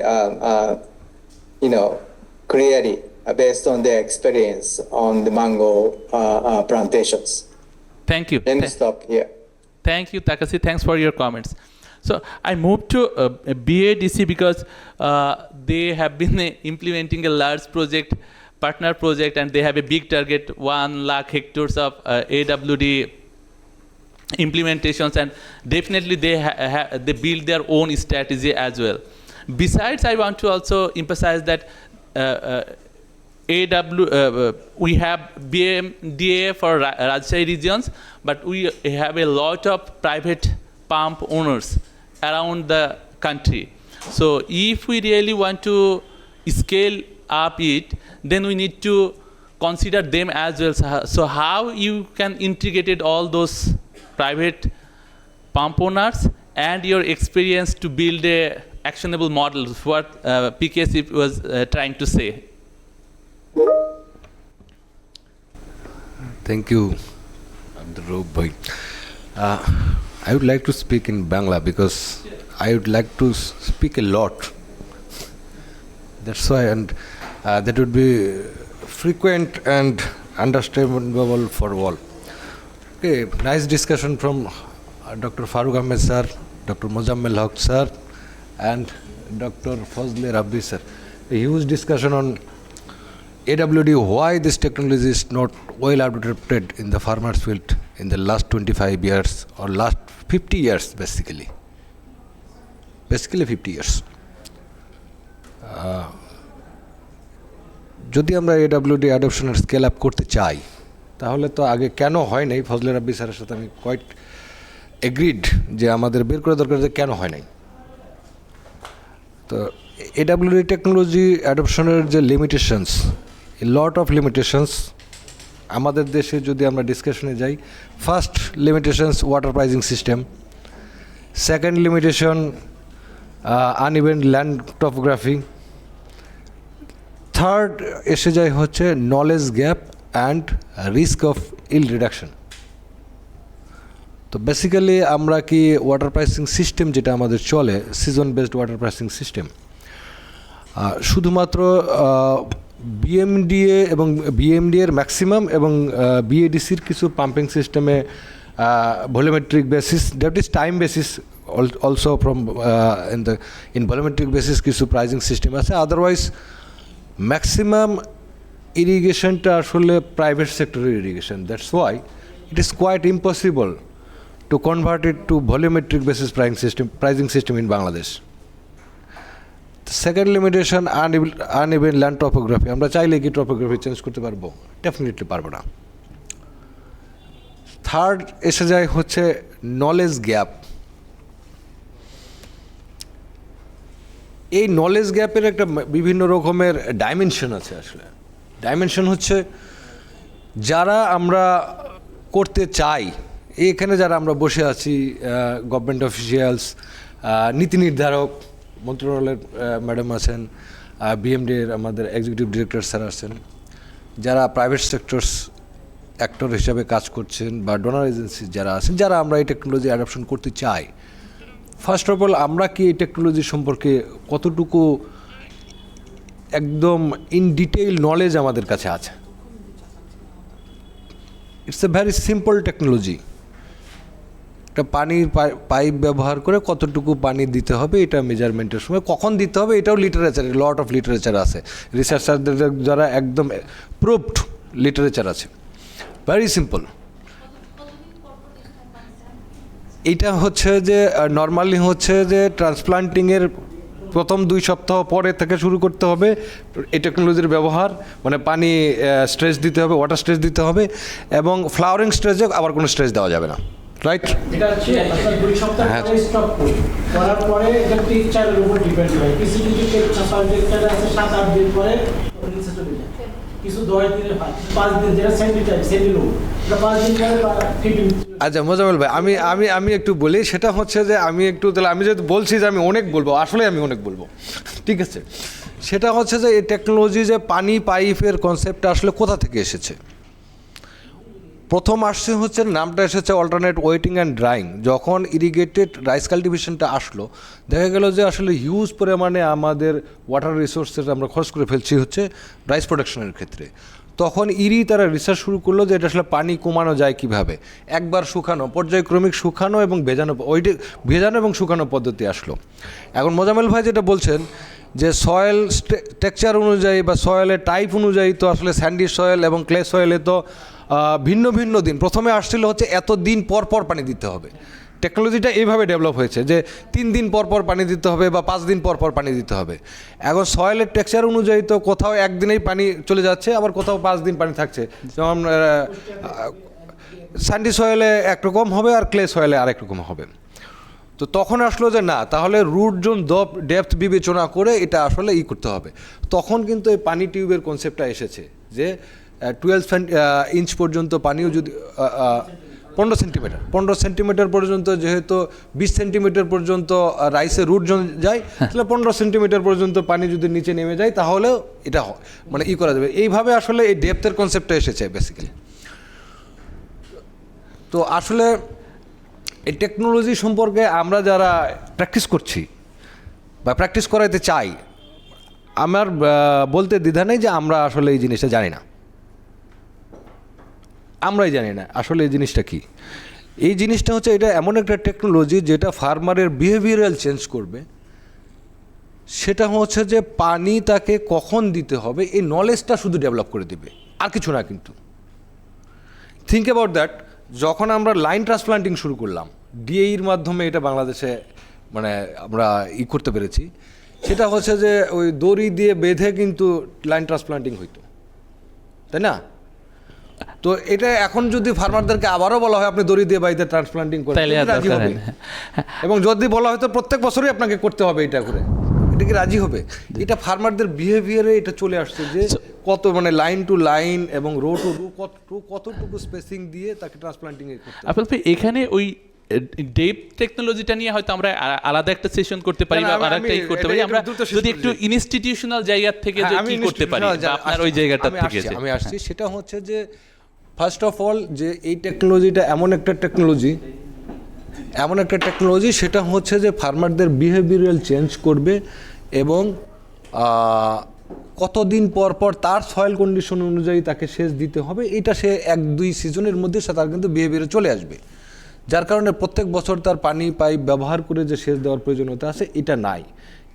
clearly based on their experience on the mango plantations. Thank you. Let me stop here. Thank you, Takashi. Thanks for your comments. So I moved to BADC because they have been implementing a large project, partner project, and they have a big target, 1 lakh hectares of AWD implementations, and definitely they build their own strategy as well. Besides, I want to also emphasize that we have BMDA for Rajshahi regions, but we have a lot of private pump owners around the country. So if we really want to scale up it, then we need to consider them as well. So how you can integrate all those private pump owners and your experience to build a actionable model, what PKC was trying to say. Thank you, Abdul Bhai. I would like to speak in Bangla because I would like to speak a lot. That's why, and that would be frequent and understandable for all. Okay, nice discussion from Dr. Farooq Ahmed sir, Dr. Mozammel Haq sir, and Dr. Fazle Rabbi sir. A huge discussion on AWD, why this technology is not well adopted in the farmers field in the last 25 years or last 50 years basically 50 years. যদি আমরা AWD অ্যাডপশনের scale up করতে চাই তাহলে তো আগে কেন হয় নাই, ফজলে রাব্বি স্যারের সাথে আমি কোয়াইট এগ্রিড যে আমাদের বের করা দরকার যে কেন হয় নাই। তো AWD টেকনোলজি অ্যাডপশনের যে limitations, a lot of limitations আমাদের দেশে যদি আমরা ডিসকাশনে যাই, first limitations water pricing system, second limitation uneven land topography, third এসে যায় হচ্ছে knowledge gap and risk of yield reduction. তো বেসিক্যালি আমরা কি ওয়াটার প্রাইসিং সিস্টেম যেটা আমাদের চলে, season based water pricing system, শুধুমাত্র বিএমডিএ এবং বিএমডিএর ম্যাক্সিমাম এবং বিএডিসির কিছু পাম্পিং সিস্টেমে volumetric basis, that is time basis also from in volumetric basis কিছু প্রাইজিং সিস্টেম আছে। আদারওয়াইজ ম্যাক্সিমাম ইরিগেশনটা আসলে প্রাইভেট সেক্টরের irrigation. That's why it is quite impossible to convert it to volumetric basis pricing system in Bangladesh. The second limitation, uneven land topography. আমরা চাইলে কি topography change করতে পারবো? ডেফিনেটলি পারবো না। থার্ড এসে যায় হচ্ছে নলেজ গ্যাপ। এই নলেজ গ্যাপের একটা বিভিন্ন রকমের ডাইমেনশন আছে। আসলে ডাইমেনশন হচ্ছে যারা আমরা করতে চাই, এখানে যারা আমরা বসে আছি, গভর্নমেন্ট অফিসিয়ালস, নীতি নির্ধারক মন্ত্রণালয়ের ম্যাডাম আছেন, বিএমডির আমাদের এক্সিকিউটিভ ডিরেক্টর স্যার আছেন, যারা প্রাইভেট সেক্টরস অ্যাক্টর হিসাবে কাজ করছেন বা ডোনার এজেন্সি যারা আছেন, যারা আমরা এই টেকনোলজি অ্যাডাপশন করতে চাই, ফার্স্ট অফ অল আমরা কি এই টেকনোলজি সম্পর্কে কতটুকু একদম ইন ডিটেইল নলেজ আমাদের কাছে আছে? It's a very simple technology. একটা পানির পাইপ ব্যবহার করে কতটুকু পানি দিতে হবে এটা মেজারমেন্টের সময় কখন দিতে হবে এটাও লিটারেচার, লট অফ লিটারেচার আছে, রিসার্চারদের যারা একদম প্রুভড লিটারেচার আছে। Very simple. এইটা হচ্ছে যে নর্মালি হচ্ছে যে ট্রান্সপ্লান্টিংয়ের প্রথম 2 সপ্তাহ পরে থেকে শুরু করতে হবে এই টেকনোলজির ব্যবহার, মানে পানি স্ট্রেস দিতে হবে, ওয়াটার স্ট্রেস দিতে হবে, এবং ফ্লাওয়ারিং স্টেজে আবার কোনো স্ট্রেস দেওয়া যাবে না, রাইট? এটা হচ্ছে 2 সপ্তাহ পরে স্টপ করার পরে এটা টিচারের উপর ডিপেন্ড করে। কিছু কিছু সাবজেক্টে আছে 7-8 দিন পরে নিচে চলে যায়, কিছু 10 দিনে 5 দিন, যেটা সেন্টিলো এটা 5 দিন পরে 15। আচ্ছা মোজাম্মেল ভাই, আমি একটু বলি, সেটা হচ্ছে যে আমি একটু তাহলে আমি যেহেতু বলছি যে আমি অনেক বলবো, আসলে আমি অনেক বলবো, ঠিক আছে? সেটা হচ্ছে যে এই টেকনোলজি যে পানি পাইপের কনসেপ্টটা আসলে কোথা থেকে এসেছে? প্রথম আসছে হচ্ছে নামটা এসেছে অল্টারনেট ওয়েটিং অ্যান্ড ড্রাইং। যখন ইরিগেটেড রাইস কাল্টিভেশনটা আসলো, দেখা গেল যে আসলে হিউজ পরিমাণে আমাদের ওয়াটার রিসোর্সেস আমরা খরচ করে ফেলছি হচ্ছে রাইস প্রোডাকশনের ক্ষেত্রে। তখন তারা রিসার্চ শুরু করলো যে এটা আসলে পানি কমানো যায় কিভাবে। একবার শুকানো, পর্যায়ক্রমিক শুকানো এবং ভেজানো এবং শুকানো পদ্ধতি আসলো। এখন মোজাম্মেল ভাই যেটা বলছেন যে সয়েল টেক্সচার অনুযায়ী বা সয়েলের টাইপ অনুযায়ী তো আসলে স্যান্ডি সয়েল এবং ক্লে সয়েলে তো ভিন্ন ভিন্ন দিন, প্রথমে আসছিল হচ্ছে এত দিন পর পর পানি দিতে হবে। টেকনোলজিটা এইভাবে ডেভেলপ হয়েছে যে 3 দিন পর পর পানি দিতে হবে বা 5 দিন পর পর পানি দিতে হবে। এখন সয়েলের টেক্সচার অনুযায়ী তো কোথাও একদিনেই পানি চলে যাচ্ছে, আবার কোথাও 5 দিন পানি থাকছে। যেমন স্যান্ডি সয়েলে একরকম হবে আর ক্লে সয়েলে আরেক রকম হবে। তো তখন আসলো যে না, তাহলে রুট জোন ডেপথ বিবেচনা করে এটা আসলে করতে হবে। তখন কিন্তু এই পানি টিউবের কনসেপ্টটা এসেছে যে 12 ইঞ্চ পর্যন্ত পানিও যদি 15 সেন্টিমিটার পর্যন্ত, যেহেতু 20 সেন্টিমিটার পর্যন্ত রাইসের রুট জোন যায়, তাহলে 15 সেন্টিমিটার পর্যন্ত পানি যদি নিচে নেমে যায় তাহলেও এটা মানে করা যাবে। এইভাবে আসলে এই ডেপথের কনসেপ্টটা এসেছে বেসিক্যালি। তো আসলে এই টেকনোলজি সম্পর্কে আমরা যারা প্র্যাকটিস করছি বা প্র্যাকটিস করাইতে চাই, আমার বলতে দ্বিধা নেই যে আমরা আসলে এই জিনিসটা জানি না, আমরাই জানি না আসলে এই জিনিসটা কি। এই জিনিসটা হচ্ছে এটা এমন একটা টেকনোলজি যেটা ফার্মারের বিহেভিয়ারাল চেঞ্জ করবে। সেটা হচ্ছে যে পানি তাকে কখন দিতে হবে এই নলেজটা শুধু ডেভেলপ করে দেবে, আর কিছু না। কিন্তু থিঙ্ক অ্যাবাউট দ্যাট, যখন আমরা লাইন ট্রান্সপ্লান্টিং শুরু করলাম ডিএইর মাধ্যমে, এটা বাংলাদেশে মানে আমরা করতে পেরেছি, সেটা হচ্ছে যে ওই দড়ি দিয়ে বেঁধে কিন্তু লাইন ট্রান্সপ্লান্টিং হইতো, তাই না? তো এটা এখন যদি ফার্মারদেরকে আবারও বলা হয় আপনি দড়ি দিয়ে বাইরে ট্রান্সপ্লান্টিং করেন, রাজি হবে? এবং যদি বলা হয় তো প্রত্যেক বছরই আপনাকে করতে হবে এটা করে, এটা কি রাজি হবে? এটা ফার্মারদের বিহেভিয়ারে এটা চলে আসছে যে কত মানে লাইন টু লাইন এবং রো টু রো কতটুকু স্পেসিং দিয়ে তাকে ট্রান্সপ্লান্টিং করতে হবে। আপেল ভাই এখানে ওই ডেপ টেকনোলজিটা নিয়ে হয়তো আমরা আলাদা একটা সেশন করতে পারি বা আলাদা একটা করতে পারি। আমরা যদি একটু ইনস্টিটিউশনাল জায়গা থেকে যে কি করতে পারি বা আপনার ওই জায়গাটা থেকে আমি আসছি, সেটা হচ্ছে যে ফার্স্ট অফ অল যে এই টেকনোলজিটা এমন একটা টেকনোলজি সেটা হচ্ছে যে ফার্মারদের বিহেভিয়ারাল চেঞ্জ করবে এবং কতদিন পর পর তার সয়েল কন্ডিশন অনুযায়ী তাকে সেচ দিতে হবে, এটা সে 1-2 সিজনের মধ্যে সে তার কিন্তু বিহেভিয়ারে চলে আসবে। যার কারণে প্রত্যেক বছর তার পানি পাইপ ব্যবহার করে যে সেচ দেওয়ার প্রয়োজনীয়তা আছে এটা নাই।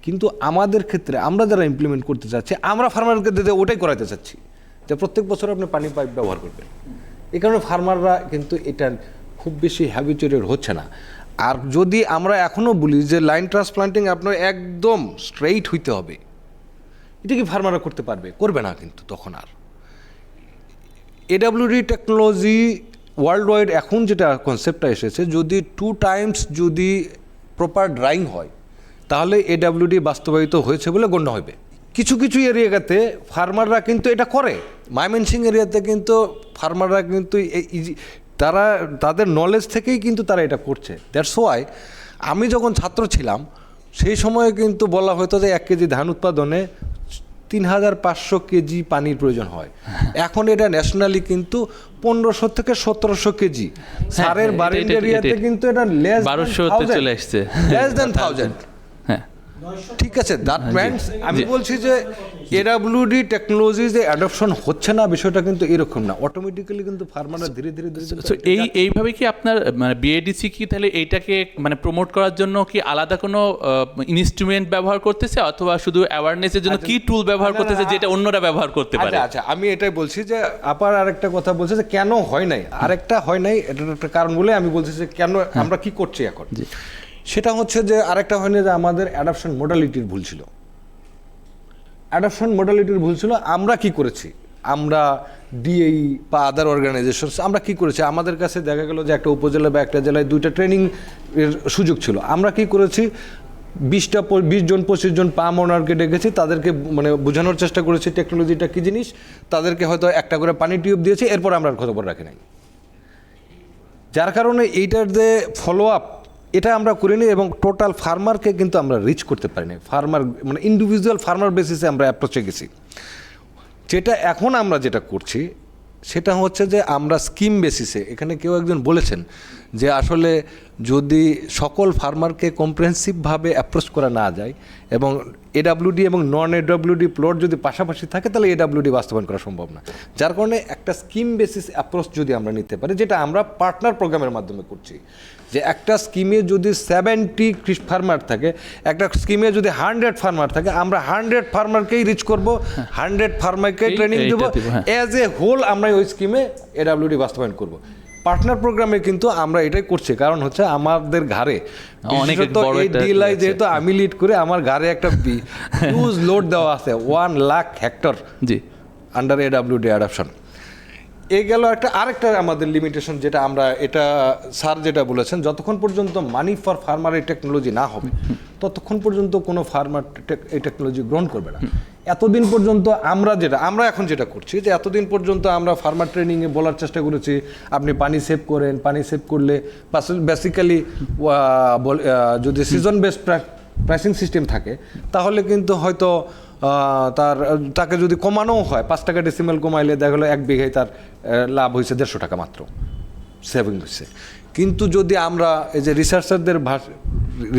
কিন্তু আমাদের ক্ষেত্রে আমরা যারা ইমপ্লিমেন্ট করতে চাচ্ছি, আমরা ফার্মারকে দিতে ওটাই করাতে চাচ্ছি যে প্রত্যেক বছর আপনি পানি পাইপ ব্যবহার করবেন। এই কারণে ফার্মাররা কিন্তু এটা খুব বেশি হ্যাবিচুয়েটেড হচ্ছে না। আর যদি আমরা এখনও বলি যে লাইন ট্রান্সপ্লান্টিং আপনার একদম স্ট্রেইট হইতে হবে, এটা কি ফার্মাররা করতে পারবে? করবে না কিন্তু তখন আর। AWD টেকনোলজি ওয়ার্ল্ড ওয়াইড এখন যেটা কনসেপ্টটা এসেছে, যদি 2 টাইমস যদি প্রপার ড্রাইং হয় তাহলে AWD বাস্তবায়িত হয়েছে বলে গণ্য হবে। কিছু কিছু এরিয়াতে ফার্মাররা কিন্তু এটা করে। ময়মনসিংহ এরিয়াতে কিন্তু ফার্মাররা কিন্তু তারা তাদের নলেজ থেকেই কিন্তু তারা এটা করছে। দ্যাটস ওয়াই আমি যখন ছাত্র ছিলাম সেই সময়ে কিন্তু বলা হতো যে 1 কেজি ধান উৎপাদনে 3500 কেজি পানির প্রয়োজন হয়। এখন এটা ন্যাশনালি কিন্তু 1500 থেকে 1700 কেজি। সারের বারিন্ড এরিয়াতে কিন্তু এটা লেস 1200 তে চলে আসছে, লেস দ্যান 1000। হ্যাঁ, ঠিক আছে। দ্যাট মিন্স আমি বলছি যে AWD টেকনোলজি যে অ্যাডপশন হচ্ছে না, বিষয়টা কিন্তু এরকম না। অটোমেটিক্যালি কিন্তু ফার্মাররা ধীরে ধীরে এইভাবে কি আপনার মানে BADC কি তাহলে এইটাকে মানে প্রমোট করার জন্য কি আলাদা কোনো ইনস্ট্রুমেন্ট ব্যবহার করতেছে, অথবা শুধু অ্যাওয়ারনেসের জন্য কি টুল ব্যবহার করতেছে যেটা অন্যরা ব্যবহার করতে পারে? আচ্ছা, আমি এটাই বলছি যে আপার আরেকটা কথা বলছে যে কেন হয় নাই, আরেকটা হয় নাই, এটার একটা কারণ বলে আমি বলছি যে কেন আমরা কি করছি এখন। সেটা হচ্ছে যে আরেকটা হয় না যে আমাদের অ্যাডপশন মডালিটির ভুল ছিল। আমরা কি করেছি, আমরা ডিএই বা আদার অর্গানাইজেশন আমরা কি করেছি, আমাদের কাছে দেখা গেল যে একটা উপজেলা বা একটা জেলায় 2টা ট্রেনিং এর সুযোগ ছিল। আমরা কি করেছি, 20 জন 25 জন পাম ওনারকে ডেকেছি, তাদেরকে মানে বোঝানোর চেষ্টা করেছি টেকনোলজিটা কী জিনিস, তাদেরকে হয়তো একটা করে পানি টিউব দিয়েছি, এরপর আমরা আর খবর রাখি নাই। যার কারণে এইটার যে ফলো আপ এটা আমরা করিনি এবং টোটাল ফার্মারকে কিন্তু আমরা রিচ করতে পারিনি। ফার্মার মানে ইন্ডিভিজুয়াল ফার্মার বেসিসে আমরা অ্যাপ্রোচে গেছি। যেটা এখন আমরা যেটা করছি সেটা হচ্ছে যে আমরা স্কিম বেসিসে, এখানে কেউ একজন বলেছেন যে আসলে যদি সকল ফার্মারকে কম্প্রিহেন্সিভভাবে অ্যাপ্রোচ করা না যায় এবং AWD এবং নন AWD প্লট যদি পাশাপাশি থাকে তাহলে AWD বাস্তবায়ন করা সম্ভব না। যার কারণে একটা স্কিম বেসিস অ্যাপ্রোচ যদি আমরা নিতে পারি, যেটা আমরা পার্টনার প্রোগ্রামের মাধ্যমে করছি, যে একটা স্কিমে যদি 70 ফার্মার থাকে, একটা স্কিমে যদি 100 ফার্মার থাকে, আমরা 100 ফার্মারকেই রিচ করব, 100 ফার্মারকে ট্রেনিং দেবো, অ্যাজ এ হোল আমরা ওই স্কিমে AWD বাস্তবায়ন করব। পার্টনার প্রোগ্রামে কিন্তু আমরা এটাই করছি, কারণ হচ্ছে আমাদের ঘাড়ে যেহেতু আমি লিড করে আমার ঘাড়ে একটা হিউজ লোড দেওয়া আছে, 1 lakh hectare under AWD adoption. এই গেল আরেকটা আমাদের লিমিটেশন, যেটা আমরা এটা স্যার যেটা বলেছেন, যতক্ষণ পর্যন্ত মানি ফর ফার্মার এই টেকনোলজি না হবে ততক্ষণ পর্যন্ত কোনো ফার্মার এই টেকনোলজি গ্রহণ করবে না। এতদিন পর্যন্ত আমরা এখন যেটা করছি যে এতদিন পর্যন্ত আমরা ফার্মার ট্রেনিংয়ে বলার চেষ্টা করেছি আপনি পানি সেভ করেন, পানি সেভ করলে বেসিক্যালি যদি সিজন বেসড প্রাইসিং সিস্টেম থাকে তাহলে কিন্তু হয়তো তাকে যদি কমানোও হয় 5 টাকা ডেসিমেল কমাইলে দেখা গেলো 1 বিঘায় তার লাভ হয়েছে 150 টাকা মাত্র সেভিং হয়েছে। কিন্তু যদি আমরা এই যে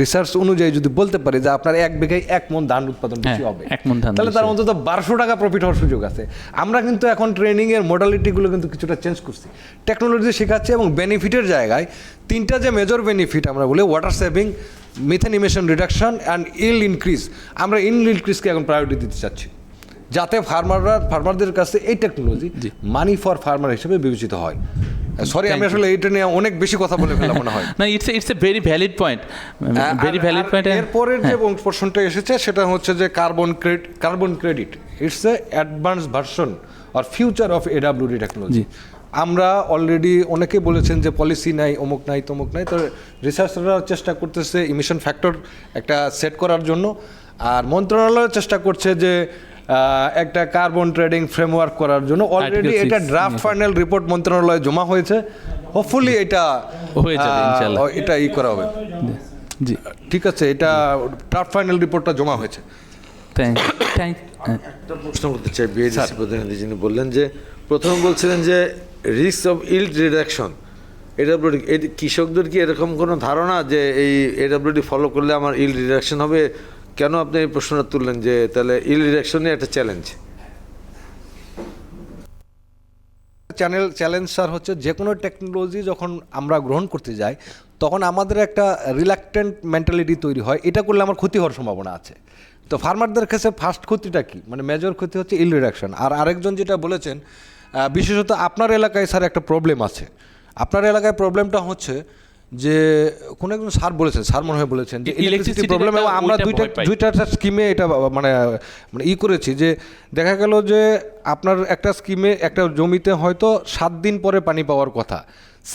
রিসার্চ অনুযায়ী যদি বলতে পারি যে আপনার 1 বিঘায় 1 মণ ধান উৎপাদন বেশি হবে, তাহলে তার অন্তত 1200 টাকা প্রফিট হওয়ার সুযোগ আছে। আমরা কিন্তু এখন ট্রেনিংয়ের মডালিটিগুলো কিন্তু কিছুটা চেঞ্জ করছি, টেকনোলজি শেখাচ্ছি এবং বেনিফিটের জায়গায় 3টা যে মেজর বেনিফিট আমরা বলি, water saving, methane emission reduction and yield increase, আমরা ইল্ড ইনক্রিজকে এখন প্রায়োরিটি দিতে চাচ্ছি, যাতে ফার্মারদের কাছে এই টেকনোলজি মানি ফর ফার্মার হিসেবে বিবেচিত হয়। সরি, আমি আসলে এটা নিয়ে অনেক বেশি কথা বলে ফেললাম মনে হয়। না, it's a very valid point, very valid point. এরপরের যে পোর্শনটা এসেছে সেটা হচ্ছে যে carbon credit, it's a advance version or future of AWD technology. আমরা অলরেডি অনেকে বলেছেন যে পলিসি নাই, অমুক নাই, তমুক নাই, তো রিসার্চাররা চেষ্টা করতেছে ইমিশন ফ্যাক্টর একটা সেট করার জন্য, আর মন্ত্রণালয় চেষ্টা করছে যে একটা কার্বন ট্রেডিং ফ্রেমওয়ার্ক করার জন্য অলরেডি এটা ড্রাফট ফাইনাল রিপোর্ট মন্ত্রণালয়ে জমা হয়েছে। হোপফুলি এটা হয়ে যাবে ইনশাআল্লাহ, এটা করা হবে। জি ঠিক আছে, এটা ড্রাফট ফাইনাল রিপোর্টটা জমা হয়েছে। একটা প্রশ্ন করতে চাই বিএডিসি প্রতিনিধি যিনি বললেন যে প্রথম বলছিলেন যে রিস্ক অফ ইল্ড রিডাকশন, এডাব্লিউডি কৃষকদের কি এরকম কোনো ধারণা যে এই এডাব্লিউডি ফলো করলে আমার ইল্ড রিডাকশন হবে? কেন আপনি এই প্রশ্নটা তুললেন যে তাহলে ইল্ড রিডাকশনই একটা চ্যালেঞ্জ? চ্যালেঞ্জ স্যার হচ্ছে যে কোনো টেকনোলজি যখন আমরা গ্রহণ করতে যাই তখন আমাদের একটা রিল্যাক্টেন্ট মেন্টালিটি তৈরি হয়, এটা করলে আমার ক্ষতি হওয়ার সম্ভাবনা আছে। তো ফার্মারদের কাছে ফার্স্ট ক্ষতিটা কি, মানে মেজর ক্ষতি হচ্ছে ইল্ড রিডাকশন। আর আরেকজন যেটা বলেছেন, বিশেষত আপনার এলাকায় স্যার একটা প্রবলেম আছে। আপনার এলাকায় প্রবলেমটা হচ্ছে যে কোনো একজন স্যার বলেছেন, স্যার মনে হয় বলেছেন যে ইলেকট্রিসিটি প্রবলেম, এবং আমরা দুইটা স্কিমে এটা মানে করেছি যে দেখা গেল যে আপনার একটা স্কিমে একটা জমিতে হয়তো 7 দিন পরে পানি পাওয়ার কথা,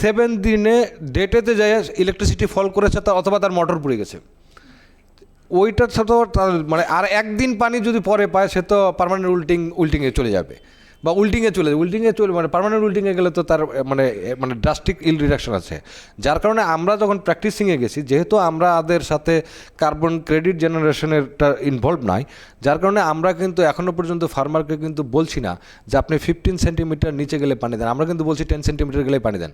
7 দিনে ডেটেতে যায় ইলেকট্রিসিটি ফল করেছে অথবা তার মোটর পুড়ে গেছে। ওইটার সাথে মানে আর একদিন পানি যদি পরে পায় সে তো পার্মানেন্ট উল্টিংয়ে চলে যাবে, বা উল্টিংয়ে চলে মানে পার্মানেন্ট উল্টিংয়ে গেলে তো তার মানে ড্রাস্টিক ইল্ড রিডাকশন আছে। যার কারণে আমরা যখন প্র্যাকটিসিংয়ে গেছি, যেহেতু আমরা আমাদের সাথে কার্বন ক্রেডিট জেনারেশনেরটা ইনভলভ নাই, যার কারণে আমরা কিন্তু এখনও পর্যন্ত ফার্মারকে কিন্তু বলছি না যে আপনি 15 সেন্টিমিটার নিচে গেলে পানি দেন, আমরা কিন্তু বলছি 10 সেন্টিমিটার গেলে পানি দেন।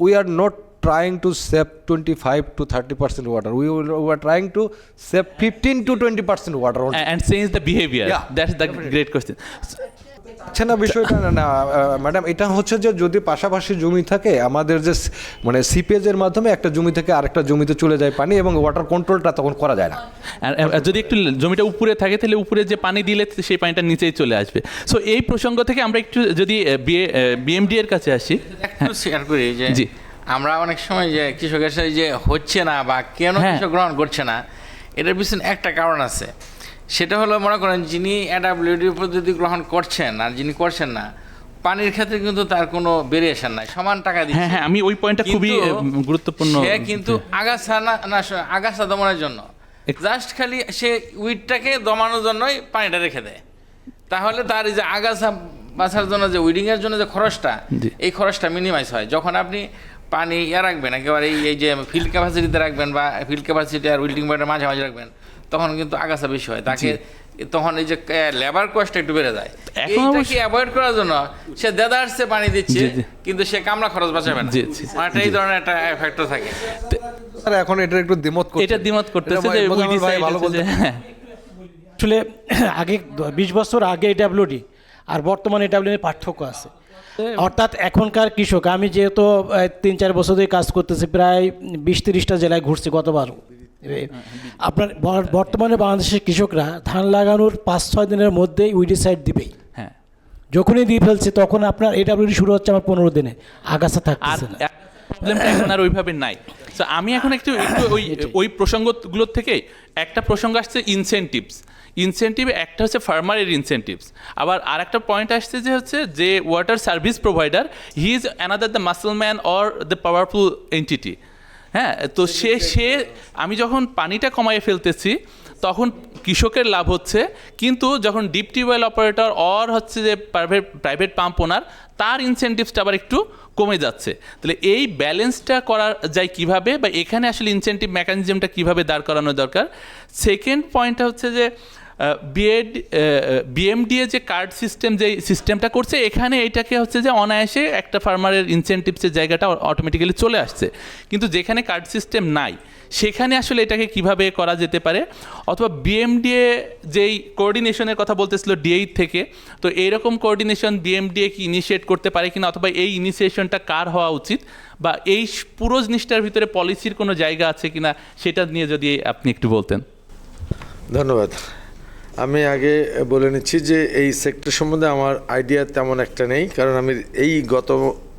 We are not trying to save 25 to 30% water. We are trying to save 15 to 20% water. And change the behavior. Yeah, that's the great question. আচ্ছা না, বিষয়টা না ম্যাডাম, এটা হচ্ছে যে যদি পাশাপাশি জমি থাকে, আমাদের যে মানে সিপেজের মাধ্যমে একটা জমি থেকে আরেকটা জমিতে চলে যায় পানি, এবং ওয়াটার কন্ট্রোলটা তখন করা যায় না। আর যদি একটু জমিটা উপরে থাকে তাহলে উপরে যে পানি দিলে সেই পানিটা নিচেই চলে আসবে। সো এই প্রসঙ্গ থেকে আমরা একটু যদি বিএমডি এর কাছে আসি, একটু শেয়ার করি যে জি আমরা অনেক সময় যে কৃষকের সাথে যে হচ্ছে না বা কেন কৃষক গ্রহণ করছে না, এটার পিছনে একটা কারণ আছে। সেটা হলো মনে করেন যিনি AWD পদ্ধতি গ্রহণ করছেন আর যিনি করছেন না, পানির ক্ষেত্রে কিন্তু তার কোনো ভেরিয়েশন নাই, সমান টাকা দিচ্ছে। হ্যাঁ, আমি ওই পয়েন্টটা খুবই গুরুত্বপূর্ণ। সে কিন্তু আগাছা দমনের জন্য জাস্ট খালি সে উইডটাকে দমানোর জন্যই পানিটা রেখে দেয়। তাহলে তার এই যে আগাছা বাঁচার জন্য যে উইডিংয়ের জন্য যে খরচটা, এই খরচটা মিনিমাইজ হয়। যখন আপনি পানি রাখবেন একেবারে এই যে ফিল্ড ক্যাপাসিটিতে রাখবেন বা ফিল্ড ক্যাপাসিটি আর উইল্ডিং পয়েন্টের মাঝামাঝি রাখবেন, তখন কিন্তু আগাছা বেশি হয়, তাকে তখন এই যে লেবার কস্টটা একটু বেড়ে যায়। এইটাকে অ্যাভয়েড করার জন্য সে দেদারসে পানি দিচ্ছে, কিন্তু সে কামলা খরচ বাঁচাবে না, মানে এই ধরনের একটা ফ্যাক্টর থাকে। স্যার এখন এটা একটু দ্বিমত করতেছে যে আসলে আগে 20 বছর আগে AWD আর বর্তমানে AWD পার্থক্য আছে। অর্থাৎ এখনকার কৃষক, আমি যেহেতু 3-4 বছর ধরে কাজ করতেছি, প্রায় 20-30টা জেলায় ঘুরছি গতবার। আপনার বর্তমানে বাংলাদেশের কৃষকরা ধান লাগানোর 5-6 দিনের মধ্যেই উইডিসাইড দিবেই। হ্যাঁ, যখনই দিয়ে ফেলছে তখন আপনার AWD শুরু হচ্ছে আমার 15 দিনে, আগাছা থাকতেছে না। প্রবলেমটা এখন আর ওইভাবে নাই। তো আমি এখন একটু ওই প্রসঙ্গগুলোর থেকে একটা প্রসঙ্গ আসছে ইনসেন্টিভ। একটা হচ্ছে ফার্মারের ইনসেন্টিভস, আবার আর একটা পয়েন্ট আসছে যে হচ্ছে যে water service provider, he is another the muscleman or the powerful entity. হ্যাঁ, তো সে আমি যখন পানিটা কমাইয়ে ফেলতেছি তখন কৃষকের লাভ হচ্ছে, কিন্তু যখন ডিপ টিউবওয়েল অপারেটর অর হচ্ছে যে প্রাইভেট পাম্প ওনার, তার ইনসেন্টিভসটা আবার একটু কমে যাচ্ছে। তাহলে এই ব্যালেন্সটা করা যায় কিভাবে, বা এখানে আসলে ইনসেন্টিভ মেকানিজমটা কিভাবে দাঁড় করানো দরকার। সেকেন্ড পয়েন্টটা হচ্ছে যে বিএমডিএ যে কার্ড সিস্টেম, যে সিস্টেমটা করছে, এখানে এটাকে হচ্ছে যে অনায়াসে একটা ফার্মারের ইনসেন্টিভসের জায়গাটা অটোমেটিক্যালি চলে আসছে, কিন্তু যেখানে কার্ড সিস্টেম নাই সেখানে আসলে এটাকে কিভাবে করা যেতে পারে। অথবা বিএমডিএ যেই কোঅর্ডিনেশনের কথা বলতেছিল ডিএই থেকে, তো এইরকম কোঅর্ডিনেশন বিএমডিএ কি ইনিশিয়েট করতে পারে কিনা, অথবা এই ইনিশিয়েশনটা কার হওয়া উচিত, বা এই পুরো জিনিসটার ভিতরে পলিসির কোনো জায়গা আছে কিনা, সেটা নিয়ে যদি আপনি একটু বলতেন। ধন্যবাদ। আমি আগে বলে নিচ্ছি যে এই সেক্টর সম্বন্ধে আমার আইডিয়া তেমন একটা নেই, কারণ আমি এই গত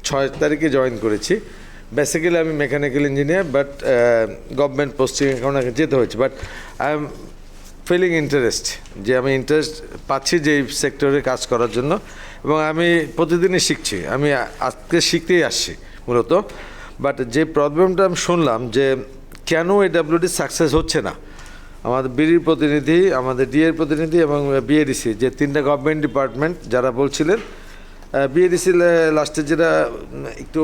6 তারিখে জয়েন করেছি। বেসিক্যালি আমি mechanical engineer, but government posting এখন যেতে হয়েছে, but I am feeling interest, যে আমি ইন্টারেস্ট পাচ্ছি যে এই সেক্টরে কাজ করার জন্য, এবং আমি প্রতিদিনই শিখছি। আমি আজকে শিখতেই আসছি মূলত। বাট যে প্রবলেমটা আমি শুনলাম যে কেন AWD সাকসেস হচ্ছে না, আমাদের বিডির প্রতিনিধি, আমাদের ডিএর প্রতিনিধি এবং বিএডিসি, যে তিনটা গভর্নমেন্ট ডিপার্টমেন্ট যারা বলছিলেন। বিএডিসি লাস্টে যেটা একটু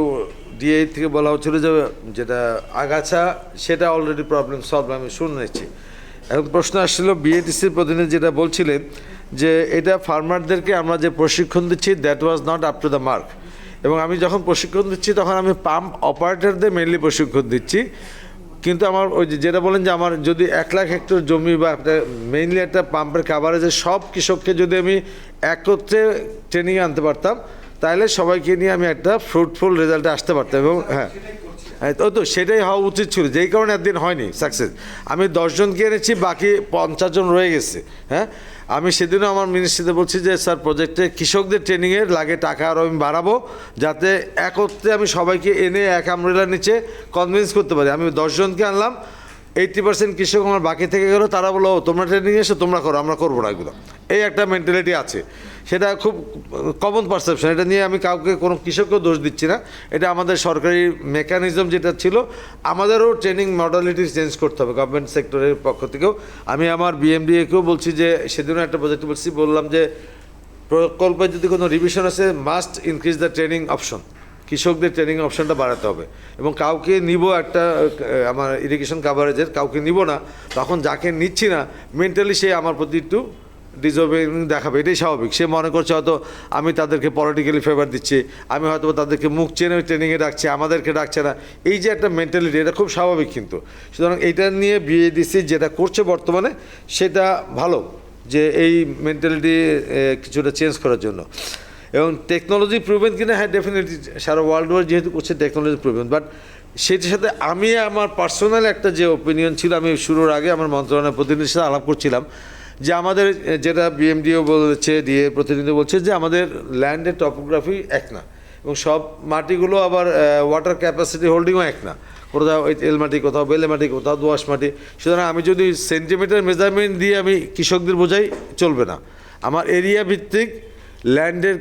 ডিএ থেকে বলা হচ্ছিল যে যেটা আগাছা, সেটা অলরেডি প্রবলেম সলভ আমি শুনেছি। এখন প্রশ্ন আসছিল বিএডিসির প্রতিনিধি যেটা বলছিলেন যে এটা ফার্মারদেরকে আমরা যে প্রশিক্ষণ দিচ্ছি that was not up to the mark. এবং আমি যখন প্রশিক্ষণ দিচ্ছি তখন আমি পাম্প অপারেটরদের মেনলি প্রশিক্ষণ দিচ্ছি। কিন্তু আমার ওই যেটা বলেন যে আমার যদি 1 লাখ হেক্টর জমি বা একটা মেইনলি একটা পাম্পের কাভারেজে সব কৃষককে যদি আমি একত্রে ট্রেনিংয়ে আনতে পারতাম, তাহলে সবাইকে নিয়ে আমি একটা ফ্রুটফুল রেজাল্টে আসতে পারতাম। এবং হ্যাঁ, তো সেটাই হওয়া উচিত ছিল, যেই কারণে একদিন হয়নি সাকসেস। আমি 10 জনকে এনেছি, বাকি 50 জন রয়ে গেছে। হ্যাঁ, আমি সেদিনও আমার মিনিস্ট্রিতে বলছি যে স্যার প্রজেক্টে কৃষকদের ট্রেনিংয়ের লাগে টাকা আরও আমি বাড়াবো, যাতে একত্রে আমি সবাইকে এনে এক আমরেলার নিচে কনভিন্স করতে পারি। আমি 10 জনকে আনলাম, 80% কৃষক আমার বাকি থেকে গেলো। তারা বললো তোমরা ট্রেনিং এসে তোমরা করো, আমরা করবো না এগুলো। এই একটা মেন্টালিটি আছে, সেটা খুব কমন পারসেপশন। এটা নিয়ে আমি কাউকে কোনো কৃষককেও দোষ দিচ্ছি না, এটা আমাদের সরকারি মেকানিজম যেটা ছিল। আমাদেরও ট্রেনিং মডালিটি চেঞ্জ করতে হবে গভর্নমেন্ট সেক্টরের পক্ষ থেকেও। আমি আমার বিএমডিএকেও বলছি যে সেদিনও একটা প্রজেক্ট বললাম যে প্রকল্পে যদি কোনো রিভিশন আছে must increase the training option, কৃষকদের ট্রেনিং অপশনটা বাড়াতে হবে। এবং কাউকে নিব একটা আমার ইরিগেশন কাভারেজের কাউকে নিব না, তখন যাকে নিচ্ছি না মেন্টালি সে আমার প্রতি একটু ডিজোবিং দেখাবে, এটাই স্বাভাবিক। সে মনে করছে হয়তো আমি তাদেরকে পলিটিক্যালি ফেভার দিচ্ছি, আমি হয়তো তাদেরকে মুখ চেনে ট্রেনিংয়ে ডাকছি, আমাদেরকে ডাকছে না। এই যে একটা মেন্টালিটি, এটা খুব স্বাভাবিক। কিন্তু সুতরাং এইটা নিয়ে বিএডিসি যেটা করছে বর্তমানে সেটা ভালো, যে এই মেন্টালিটি কিছুটা চেঞ্জ করার জন্য। এবং টেকনোলজি প্রুভেন কিনা, হ্যাঁ ডেফিনেটলি সারা ওয়ার্ল্ড ওয়ার যেহেতু করছে টেকনোলজি প্রুভেন। বাট সেটির সাথে আমি আমার পার্সোনাল একটা যে ওপিনিয়ন ছিল, আমি শুরুর আগে আমার মন্ত্রণালয়ের প্রতিনিধির সাথে আলাপ করছিলাম যে আমাদের যেটা বিএমডিও বলছে, ডিএ প্রতিনিধি বলছে যে আমাদের ল্যান্ডের টপোগ্রাফি এক না, এবং সব মাটিগুলো আবার ওয়াটার ক্যাপাসিটি হোল্ডিংও এক না। কোথাও এল মাটি, কোথাও বেলে মাটি, কোথাও দোআঁশ মাটি। সুতরাং আমি যদি সেন্টিমিটার মেজারমেন্ট দিয়ে আমি কৃষকদের বোঝাই চলবে না। আমার এরিয়া ভিত্তিক, ল্যান্ডের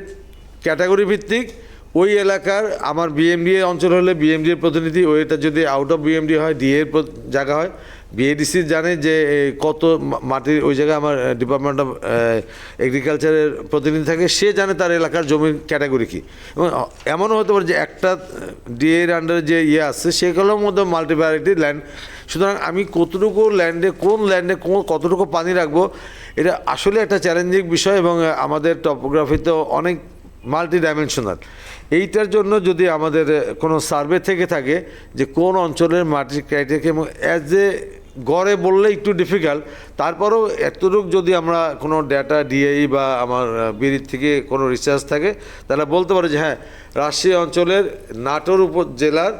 ক্যাটাগরি ভিত্তিক, ওই এলাকার আমার বিএমডিএ অঞ্চল হলে বিএমডিএর প্রতিনিধি, ওইটা যদি আউট অফ বিএমডি হয় ডিএর জায়গা হয়, বিএডিসি জানে যে কত মাটির ওই জায়গায় আমার ডিপার্টমেন্ট অফ এগ্রিকালচারের প্রতিনিধি থাকে, সে জানে তার এলাকার জমির ক্যাটাগরি কী। এবং এমনও হতে পারে যে একটা ডিএর আন্ডারে যে আছে সেগুলোর মধ্যে মাল্টিভ্যারাইটি ল্যান্ড। সুতরাং আমি কতটুকু ল্যান্ডে কতটুকু পানি রাখবো, এটা আসলে একটা চ্যালেঞ্জিং বিষয়। এবং আমাদের টপোগ্রাফিতেও অনেক মাল্টি ডাইমেনশনাল। এইটার জন্য যদি আমাদের কোনো সার্ভে থেকে থাকে যে কোন অঞ্চলের মাটির ক্রাইটেরিয়া, এবং অ্যাজ এ গড়ে বললে একটু ডিফিকাল্ট, তারপরেও এতটুকু যদি আমরা কোনো ডেটা ডিআই বা আমার বিড়ির থেকে কোনো রিসার্চ থাকে, তাহলে বলতে পারে যে হ্যাঁ রাজশাহী অঞ্চলের নাটোর উপজেলার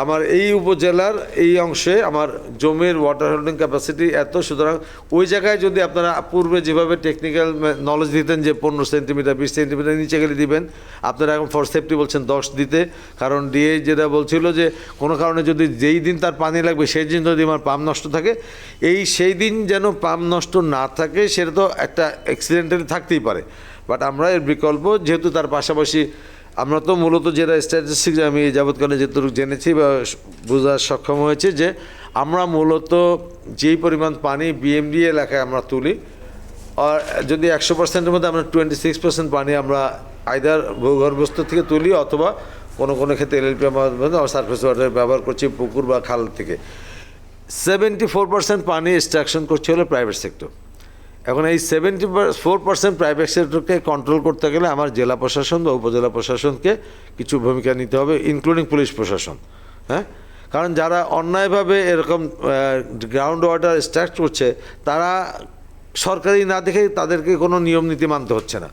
আমার এই উপজেলার এই অংশে আমার জমির ওয়াটার হোল্ডিং ক্যাপাসিটি এত। সুতরাং ওই জায়গায় যদি আপনারা পূর্বে যেভাবে টেকনিক্যাল নলেজ দিতেন যে 15 সেন্টিমিটার 20 সেন্টিমিটার নিচে গেলে দিবেন, আপনারা এখন ফর সেফটি বলছেন 10 দিতে। কারণ ডিএ যেটা বলছিল যে কোনো কারণে যদি যেই দিন তার পানি লাগবে সেই দিন যদি আমার পাম্প নষ্ট থাকে, সেই দিন যেন পাম্প নষ্ট না থাকে, সেটা তো একটা অ্যাক্সিডেন্টালি থাকতেই পারে। বাট আমরা এর বিকল্প, যেহেতু তার পাশাপাশি আমরা তো মূলত যেটা স্ট্যাটিস্টিক্স আমি যাবৎকালে যেটুকু জেনেছি বা বোঝার সক্ষম হয়েছে, যে আমরা মূলত যেই পরিমাণ পানি বিএমডি এলাকায় আমরা তুলি, আর যদি 100%-এর মধ্যে আমরা 26% পানি আমরা আইদার ভূগর্ভস্থ থেকে তুলি, অথবা কোনো কোনো ক্ষেত্রে এলএলপি আমরা সারফেস ওয়াটার ব্যবহার করছি পুকুর বা খাল থেকে। 74% পানি এক্সট্রাকশন করছে হলো প্রাইভেট সেক্টর। এখন এই 74% প্রাইভেট সেক্টরকে কন্ট্রোল করতে গেলে আমার জেলা প্রশাসন বা উপজেলা প্রশাসনকে কিছু ভূমিকা নিতে হবে, ইনক্লুডিং পুলিশ প্রশাসন। হ্যাঁ, কারণ যারা অন্যায়ভাবে এরকম গ্রাউন্ড ওয়াটার এক্সট্রাক্ট করছে, তারা সরকারি না দেখে তাদেরকে কোনো নিয়ম নীতি মানতে হচ্ছে না।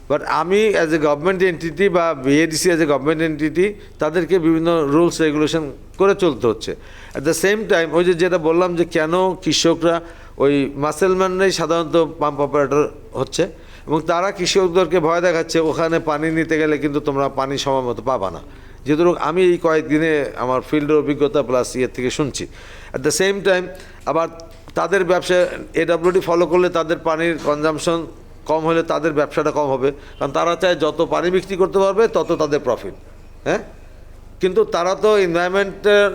বাট আমি অ্যাজ এ গভর্নমেন্ট এন্টিটি বা BADC as a government entity, তাদেরকে বিভিন্ন রুলস রেগুলেশন করে চলতে হচ্ছে। অ্যাট দ্য সেম টাইম ওই যেটা বললাম যে কেন কৃষকরা ওই মাসেলম্যানরাই সাধারণত পাম্প অপারেটর হচ্ছে, এবং তারা কৃষকদেরকে ভয় দেখাচ্ছে ওখানে পানি নিতে গেলে কিন্তু তোমরা পানি সময় মতো পাবা না। যেহেতু আমি এই কয়েকদিনে আমার ফিল্ডের অভিজ্ঞতা প্লাস ইয়ের থেকে শুনছি। অ্যাট দ্য সেম টাইম আবার তাদের ব্যবসা এডব্লিউডি ফলো করলে তাদের পানির কনজামশন কম হলে তাদের ব্যবসাটা কম হবে, কারণ তারা চায় যত পানি বিক্রি করতে পারবে তত তাদের প্রফিট। হ্যাঁ, কিন্তু তারা তো এনভায়রনমেন্টের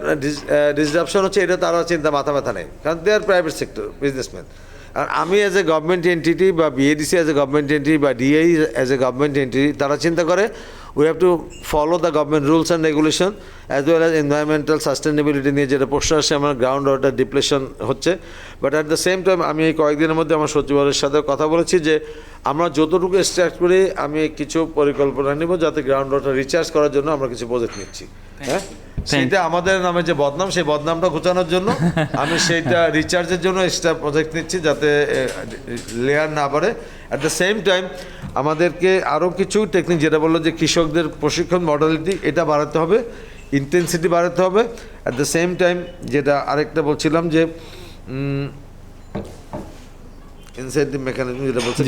ডিসরাপশন হচ্ছে এটা তারা চিন্তা মাথা ব্যথা নেই, কারণ they are private sector businessman. আর আমি অ্যাজ এ গভর্নমেন্ট এন্টিটি বা BADC as a government entity বা DI as a government entity, তারা চিন্তা করে we have to follow the government rules and regulation as well as environmental sustainability নিয়ে যেটা প্রশ্ন আসছে, আমার গ্রাউন্ড ওয়াটার ডিপ্লেশন হচ্ছে। But at the same time আমি এই কয়েকদিনের মধ্যে আমার সচিবালয়ের সাথে কথা বলেছি যে আমরা যতটুকু এক্সট্রাক্ট করি আমি কিছু পরিকল্পনা নিব যাতে গ্রাউন্ড ওয়াটার রিচার্জ করার জন্য আমরা কিছু প্রজেক্ট নিচ্ছি। হ্যাঁ, সেইটা আমাদের নামে যে বদনাম, সেই বদনামটা ঘোচানোর জন্য আমি সেইটা রিচার্জের জন্য এক্সট্রা প্রজেক্ট নিচ্ছি যাতে লেয়ার না বাড়ে। অ্যাট দ্য সেম টাইম আমাদেরকে আরও কিছু টেকনিক, যেটা বললো যে কৃষকদের প্রশিক্ষণ মডালিটি, এটা বাড়াতে হবে, ইন্টেন্সিটি বাড়াতে হবে। অ্যাট দ্য সেম টাইম যেটা আরেকটা বলছিলাম যে ইনসেন্টিভ মেকানিজম যেটা বলছে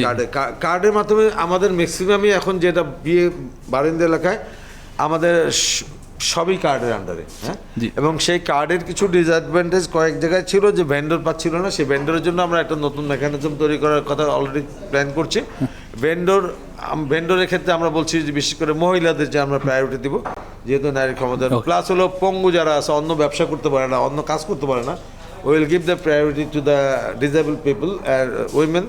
কার্ডের মাধ্যমে আমাদের ম্যাক্সিমামই এখন যেটা বিয়ে বারিন্দা এলাকায় আমাদের সবই কার্ডের আন্ডারে। হ্যাঁ, এবং সেই কার্ডের কিছু ডিসঅ্যাডভান্টেজ কয়েক জায়গায় ছিল যে ভেন্ডর পাচ্ছিল না, সেই ভেন্ডরের জন্য আমরা একটা নতুন মেকানিজম তৈরি করার কথা অলরেডি প্ল্যান করছি। ভেন্ডরের ক্ষেত্রে আমরা বলছি যে বিশেষ করে মহিলাদের যে আমরা প্রায়োরিটি দিব, যেহেতু নারী ক্ষমতা, প্লাস হলো পঙ্গু যারা আছে, অন্য ব্যবসা করতে পারে না, অন্য কাজ করতে পারে না, will give the priority to the disable people and women,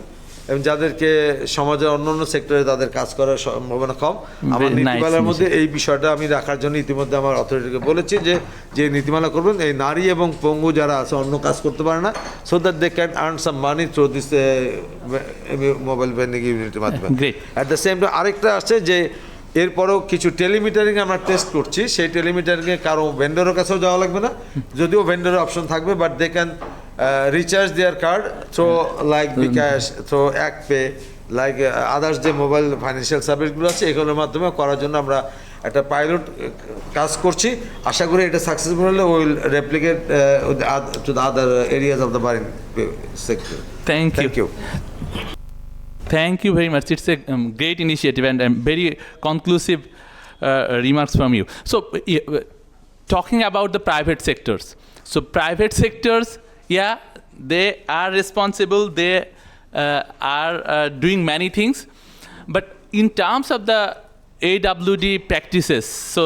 এবং যাদেরকে সমাজের অন্য অন্য সেক্টরে তাদের কাজ করার সম্ভাবনা কম। আমার নীতিমালার মধ্যে এই বিষয়টা আমি রাখার জন্য ইতিমধ্যে আমার অথরিটিকে বলেছি যে নীতিমালা করবেন এই নারী এবং পঙ্গু যারা আছে, অন্য কাজ করতে পারে না, so that they can earn some money through this mobile vending ইউনিটের মাধ্যমে। অ্যাট দ্য সেম টাইম আরেকটা আছে যে এরপরেও কিছু টেলিমিটারিং আমরা টেস্ট করছি, সেই টেলিমিটারিংয়ে কারো ভেন্ডরের কাছেও যাওয়া লাগবে না, যদিও ভেন্ডরের অপশন থাকবে, but they can recharge their card through like Bcash, through ActPay, like others যে মোবাইল ফাইন্যান্সিয়াল সার্ভিসগুলো আছে, এগুলোর মাধ্যমে করার জন্য আমরা একটা পাইলট কাজ করছি। আশা করি এটা সাকসেসফুল হলে will replicate to the other areas of the marine sector. Thank you. Thank you very much. It's a great initiative and very conclusive remarks from you. So, talking about the private sectors. So, private sectors, yeah, they are responsible, they are doing many things, but in terms of the AWD practices, so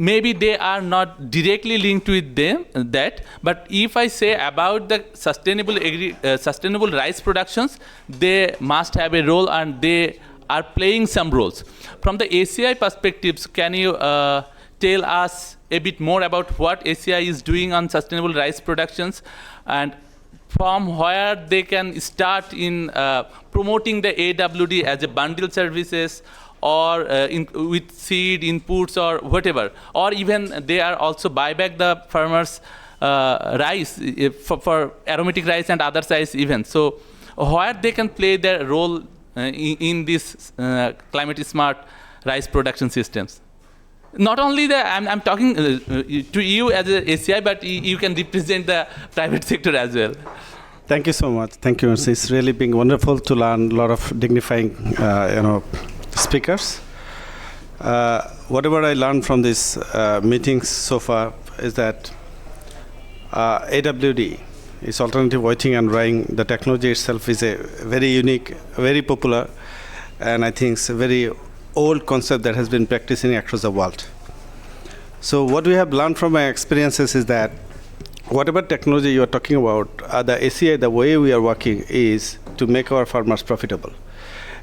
maybe they are not directly linked with them, that, but if I say about the sustainable rice productions, they must have a role and they are playing some roles. From the ACI perspectives, can you tell us a bit more about what ACI is doing on sustainable rice productions and from where they can start in promoting the AWD as a bundle services or with seed inputs or whatever, or even they are also buy back the farmers rice for aromatic rice and other rice even. So where they can play their role in this climate smart rice production systems. Not only I'm talking to you as a ACI, but you can represent the private sector as well. Thank you so much. Thank you. It's really been wonderful to learn a lot of dignifying, speakers. Whatever I learned from these meetings so far is that AWD is alternative wetting and drying. The technology itself is a very unique, very popular, and I think it's a very old concept that has been practicing across the world. So what we have learned from my experiences is that whatever technology you are talking about, the ACI, the way we are working is to make our farmers profitable.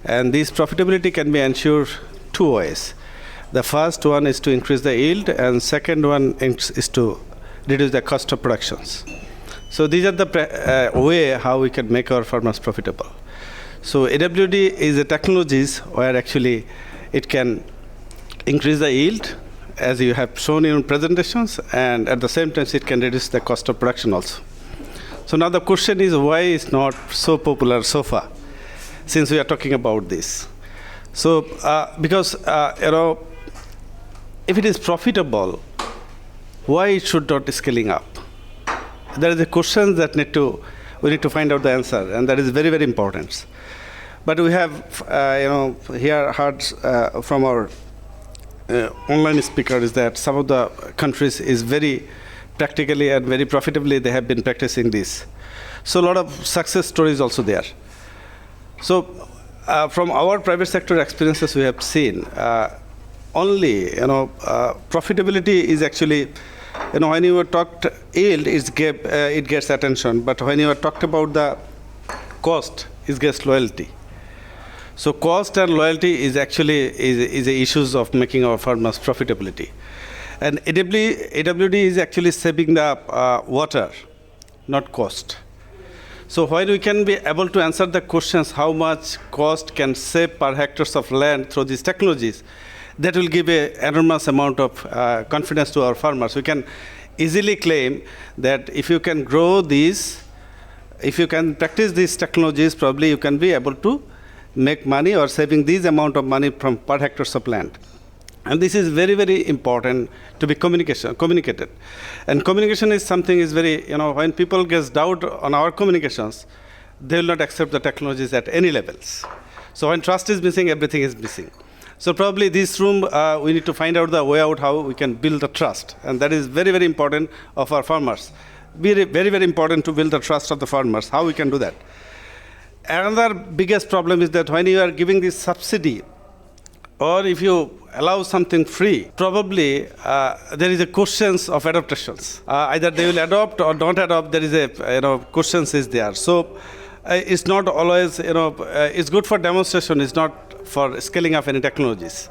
And this profitability can be ensured two ways. The first one is to increase the yield, and second one is to reduce the cost of productions. So these are the way how we can make our farmers profitable. So AWD is a technologies where actually it can increase the yield, as you have shown in presentations, and at the same time it can reduce the cost of production also. So now the question is, why it's not so popular so far, since we are talking about this? So because if it is profitable, why it should not scaling up? There is a question that we need to find out the answer, and that is very, very important. But we have here heard from our online speaker is that some of the countries is very practically and very profitably they have been practicing this. So a lot of success stories also there. So from our private sector experiences we have seen only, profitability is actually, when you talked yield, it gets attention, but when you are talked about the cost, it gets loyalty. So cost and loyalty is actually is the issues of making our farmers profitability. And AWD is actually saving the water, not cost. So when we can be able to answer the questions how much cost can save per hectares of land through these technologies, that will give an enormous amount of confidence to our farmers. We can easily claim that if you can grow these, if you can practice these technologies, probably you can be able to make money or saving these amount of money from per hectares of land. And this is very, very important to be communicated. And communication is something is very, when people get doubt on our communications, they will not accept the technologies at any levels. So when trust is missing, everything is missing. So probably this room, we need to find out the way out how we can build the trust. And that is very, very important of our farmers. Very, very important to build the trust of the farmers, how we can do that. Another biggest problem is that when you are giving this subsidy, or if you allow something free, probably there is a questions of adaptations. Either they will adopt or don't adopt. There is a questions is there. So it's not always it's good for demonstration. It's not for scaling up any technologies.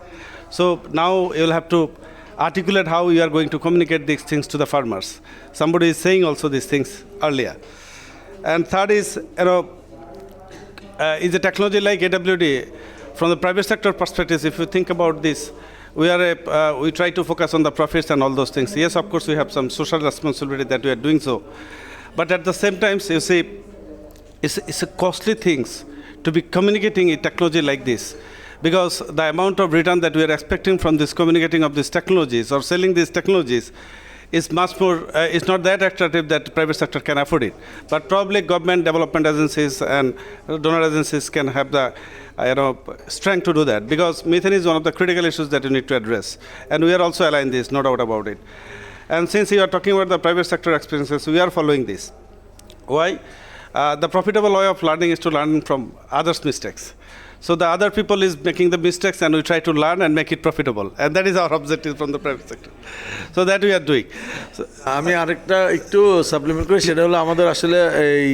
So now you will have to articulate how you are going to communicate these things to the farmers. Somebody is saying also these things earlier. And third is is a technology like AWD. From the private sector perspective, if you think about this, we try to focus on the profits and all those things. Yes, of course, we have some social responsibility that we are doing so. But at the same time, you see, it's a costly things to be communicating a technology like this. Because the amount of return that we are expecting from this communicating of these technologies or selling these technologies is much more, it's not that attractive that private sector can afford it. But probably government development agencies and donor agencies can have the strength to do that, because methane is one of the critical issues that you need to address. And we are also aligned this, no doubt about it. And since you are talking about the private sector experiences, we are following this. Why? The profitable way of learning is to learn from others' mistakes. So the other people is making the mistakes and we try to learn and make it profitable. And that is our objective from the private sector. So that we are doing. আমি আরেকটা একটু supplement করি, সেটা হলো আমাদের আসলে এই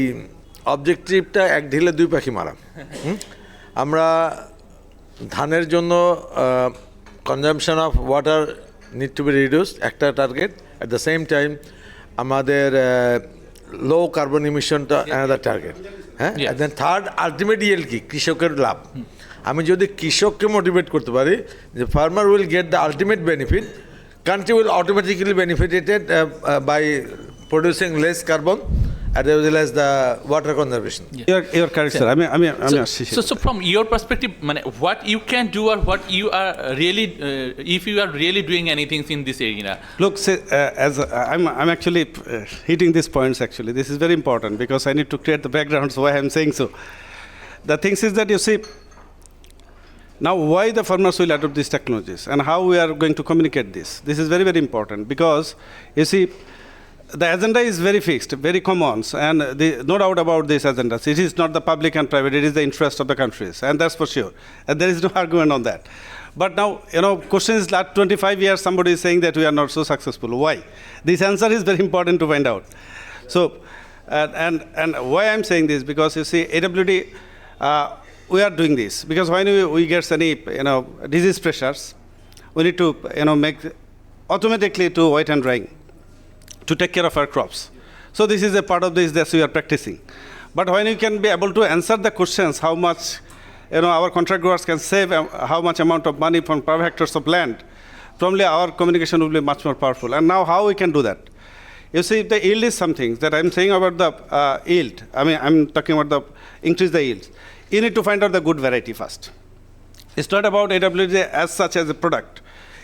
অবজেক্টিভটা এক ঢিলে দুই পাখি মারা। আমরা ধানের জন্য consumption of water need to be reduced, একটা target. At the same time আমাদের লো কার্বন ইমিশনটা অ্যানাদার টার্গেট। হ্যাঁ, and then third ultimate yield কি, কৃষকের লাভ। আমি যদি কৃষককে মোটিভেট করতে পারি যে farmer will get the ultimate benefit, country will automatically benefited by producing less carbon as well as the water conservation. You're correct, sir. So from your perspective, what you can do or what you are really, if you are really doing anything in this area? Look, as I'm actually hitting these points. Actually, this is very important because I need to create the background. So why I'm saying so. The things is that you see. Now, why the farmers will adopt these technologies and how we are going to communicate this? This is very, very important because, you see, the agenda is very fixed, very common, and no doubt about this agenda. It is not the public and private, it is the interest of the countries, and that's for sure. And there is no argument on that. But now, question is that 25 years somebody is saying that we are not so successful. Why? This answer is very important to find out. So, and why I'm saying this, because you see, AWD, we are doing this because when we get any disease pressures, we need to make automatically to wet and drying to take care of our crops. So this is a part of this that we are practicing. But when you can be able to answer the questions, how much our contract growers can save, how much amount of money from per hectares of land, probably our communication will be much more powerful. And now how we can do that? You see, the yield is something that I'm saying about the yield. I'm talking about the increase the yields. You need to find out the good variety first. It's not about AWD as such as a product.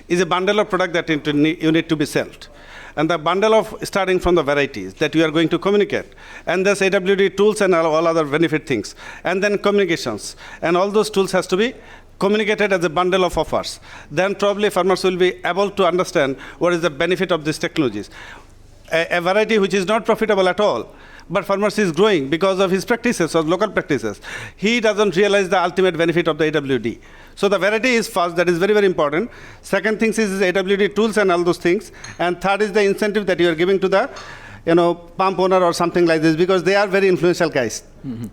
It's a bundle of product that you need to be sold. And the bundle of starting from the varieties that you are going to communicate. And there's AWD tools and all other benefit things. And then communications. And all those tools has to be communicated as a bundle of offers. Then probably farmers will be able to understand what is the benefit of these technologies. A variety which is not profitable at all, but farmers is growing because of his practices or local practices. He doesn't realize the ultimate benefit of the AWD. So the variety is first, that is very, very important. Second thing is AWD tools and all those things. And third is the incentive that you are giving to the pump owner or something like this, because they are very influential guys. Mm-hmm.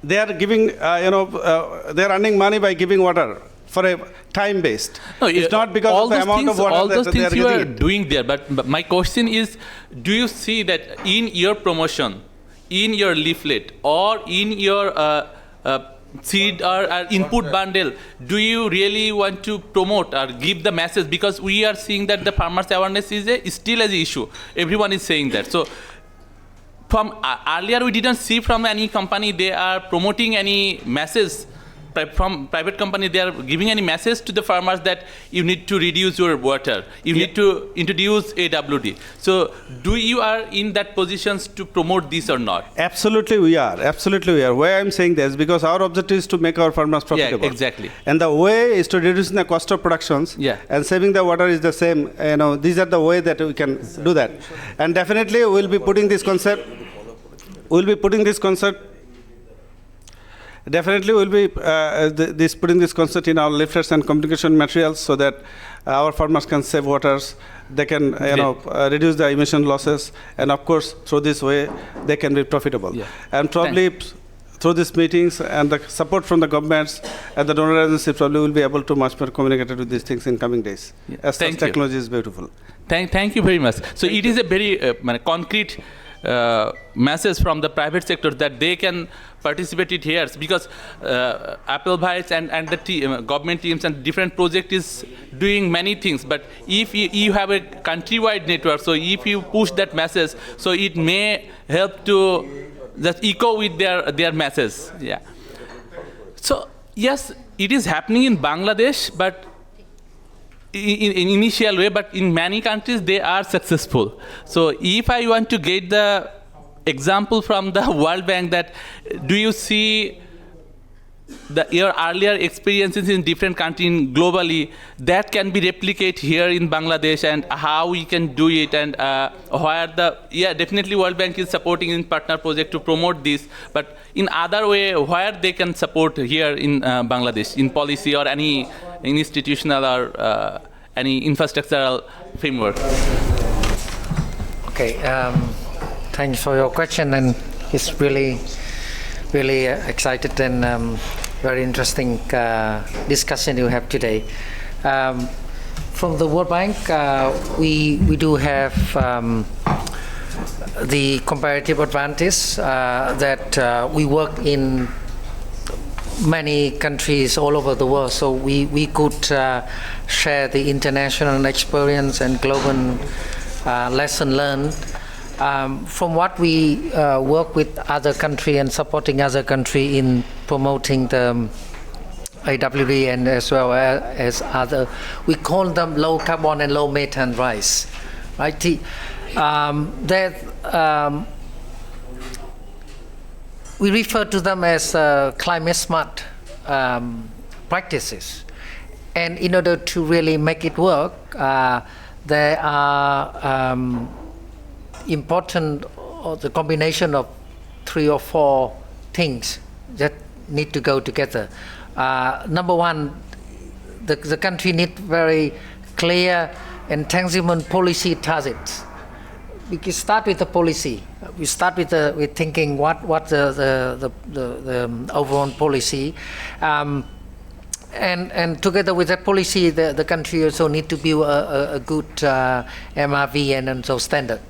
They are giving, they are earning money by giving water for a time based. No, it's not because of the amount of water all those that they things are you are using. doing there. But my question is, do you see that in your promotion, in your leaflet, or in your seed or input bundle, do you really want to promote or give the message? Because we are seeing that the farmers awareness is still an issue. Everyone is saying that. So from earlier we didn't see from any company they are promoting any message. From private company, they are giving any message to the farmers that you need to reduce your water, you need to introduce AWD. So do you are in that positions to promote this or not? Absolutely we are. Absolutely we are. Why I'm saying this, because our objective is to make our farmers profitable. Yeah, exactly. And the way is to reduce the cost of productions, and saving the water is the same. These are the way that we can do that. And definitely we'll be putting this concept, Definitely, we'll be putting this concept in our leaflets and communication materials so that our farmers can save waters. They can, reduce the emission losses, and of course, through this way, they can be profitable. Yeah. And probably through these meetings and the support from the governments and the donor agencies, probably will be able to much more communicate with these things in coming days. Yeah. As such technology is beautiful. Thank you very much. So it is a very concrete message from the private sector that they can participate it here, because Applewhite and the government teams and different project is doing many things. But if you have a countrywide network, so if you push that message, so it may help to just echo with their message. Yeah. So yes, it is happening in Bangladesh, but in initial way, but in many countries they are successful. So if I want to get the example from the World Bank, that do you see your earlier experiences in different countries globally that can be replicated here in Bangladesh, and how we can do it, and where definitely World Bank is supporting in partner project to promote this, but in other way where they can support here in Bangladesh in policy or any institutional or any infrastructural framework. Okay, thanks for your question, and it's really excited and very interesting discussion you have today. From the World Bank, we do have the comparative advantage that we work in many countries all over the world, so we could share the international experience and global lesson learned. From what we work with other country and supporting other country in promoting the AWD, and as well as other, we call them low carbon and low methane rice, right? We refer to them as climate smart practices, and in order to really make it work, there are important, the combination of 3 or 4 things that need to go together. Number one, the country need very clear and tangible policy targets. We can start with the policy. We start with thinking what the overall policy, and together with that policy, the country also need to build a good MRV and also standard.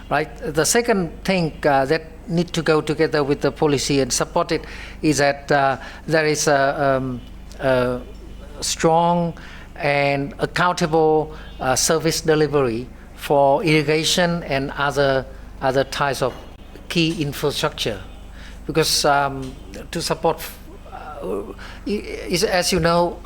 Right. The second thing that need to go together with the policy and support it is that there is a strong and accountable service delivery for irrigation and other types of key infrastructure, because to support, as you know,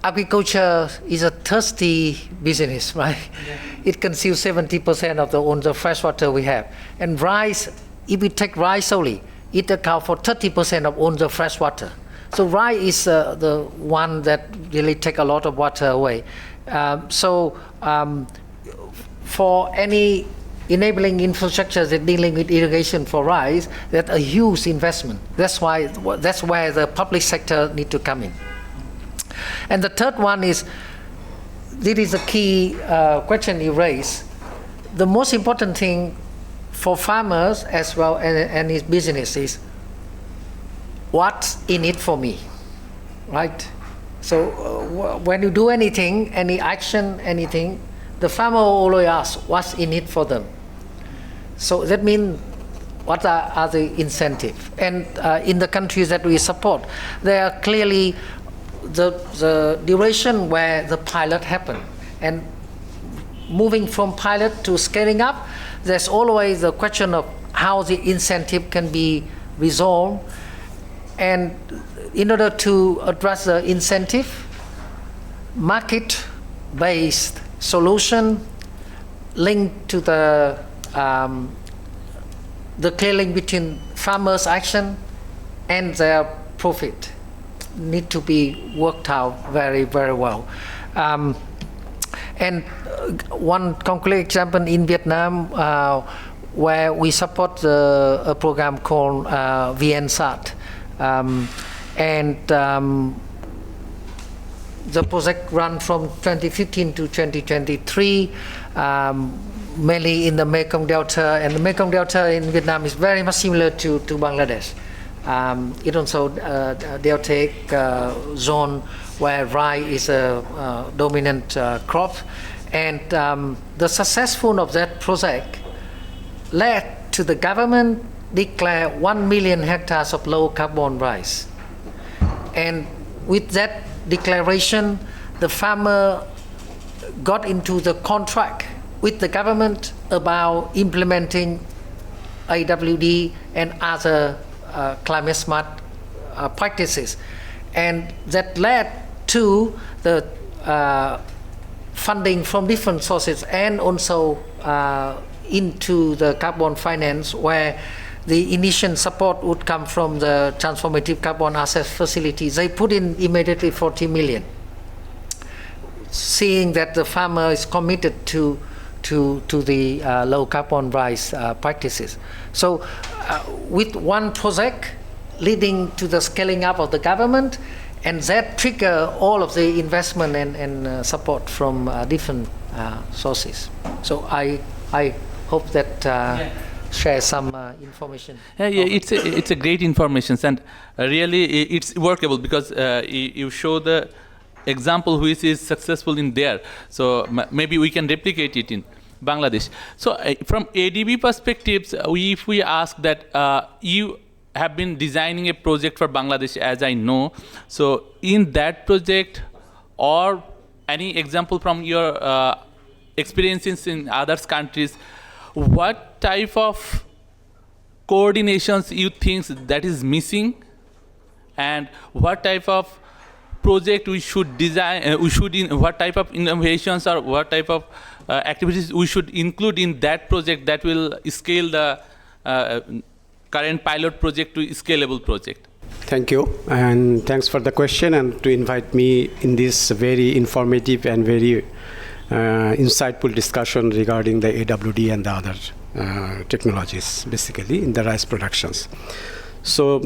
agriculture is a thirsty business, right? Yeah. It consumes 70% of the freshwater we have. And rice, if we take rice only, it accounts for 30% of all the freshwater. So rice is the one that really take a lot of water away. For any enabling infrastructures and dealing with irrigation for rice, that's a huge investment. That's where the public sector need to come in. And the third one is, this is a key question you raised. The most important thing for farmers as well and his business is, what's in it for me, right? So when you do anything, any action, anything, the farmer will always ask, what's in it for them? So that means, what are the incentives? And in the countries that we support, there are clearly the duration where the pilot happened. And moving from pilot to scaling up, there's always the question of how the incentive can be resolved. And in order to address the incentive, market-based solution linked to the clear link between farmers' action and their profit need to be worked out very, very well. And one concrete example in Vietnam, where we support a program called VNSAT. The project ran from 2015 to 2023, mainly in the Mekong Delta. And the Mekong Delta in Vietnam is very much similar to Bangladesh. It also deltaic zone where rice is a dominant crop. And the successful of that project led to the government declare 1 million hectares of low carbon rice. And with that declaration, the farmer got into the contract with the government about implementing AWD and other climate smart practices. And that led to the funding from different sources and also into the carbon finance, where the initial support would come from the transformative carbon asset facilities. They put in immediately 40 million, seeing that the farmer is committed to the low carbon rice practices. So with one project leading to the scaling up of the government, and that trigger all of the investment and support from different sources. So I hope that share some information. Yeah, it's a great information, and really it's workable, because you show the example which is successful in there. So maybe we can replicate it in Bangladesh. So from ADB perspectives, if we ask that you have been designing a project for Bangladesh, as I know. So in that project, or any example from your experiences in other countries, what type of coordinations you think that is missing, and what type of project we should design, what type of innovations or what type of activities we should include in that project that will scale the current pilot project to scalable project? Thank you, and thanks for the question and to invite me in this very informative and very insightful discussion regarding the AWD and the other technologies, basically in the rice productions. So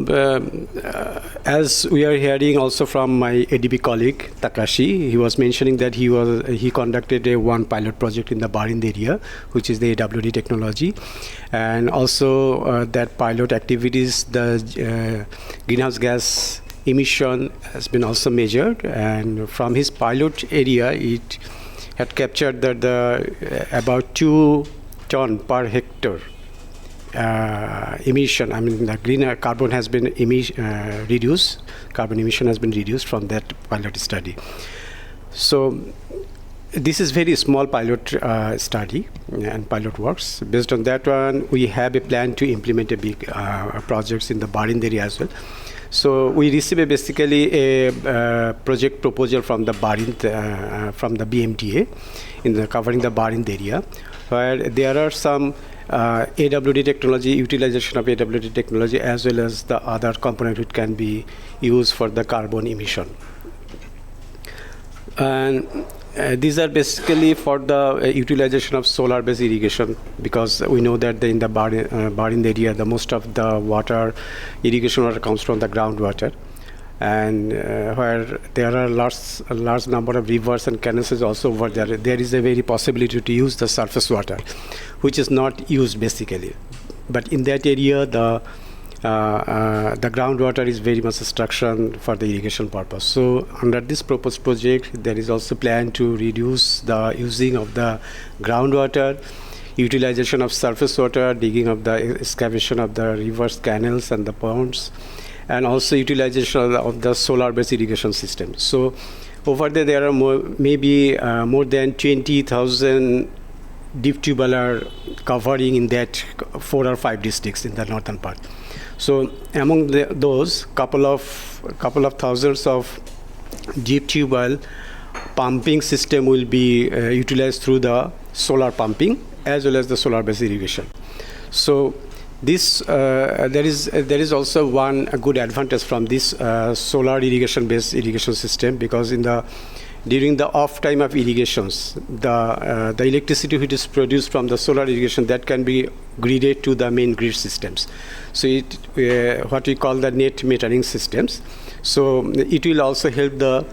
as we are hearing also from my ADB colleague Takashi, he was mentioning that he conducted one pilot project in the Barind area, which is the AWD technology, and also that pilot activities, the greenhouse gas emission has been also measured, and from his pilot area it had captured that about 2 ton per hectare emission. I mean, the green carbon has been reduced. Carbon emission has been reduced from that pilot study. So this is very small pilot study and pilot works. Based on that one, we have a plan to implement a big projects in the Barind area as well. So we received basically a project proposal from the Barind, from the BMDA, covering the Barind area, where there are some AWD technology, utilization of AWD technology, as well as the other component which can be used for the carbon emission. And These are basically for the utilization of solar-based irrigation, because we know that in the Barin area, the most of the water, irrigation water comes from the groundwater, and where there are a large number of rivers and canals is also over there. There is a very possibility to use the surface water, which is not used basically. But in that area, the groundwater is very much structured for the irrigation purpose. So under this proposed project, there is also plan to reduce the using of the groundwater, utilization of surface water, digging of the excavation of the rivers, canals, and the ponds, and also utilization of the solar-based irrigation system. So over there are maybe more than 20,000 deep tubular covering in that 4 or 5 districts in the northern part. So among those couple of thousands of deep tubal pumping system will be utilized through the solar pumping as well as the solar-based irrigation. So this there is also one good advantage from this solar irrigation-based irrigation system, because during the off time of irrigations, the electricity which is produced from the solar irrigation, that can be gridded to the main grid systems. So what we call the net metering systems. So it will also help the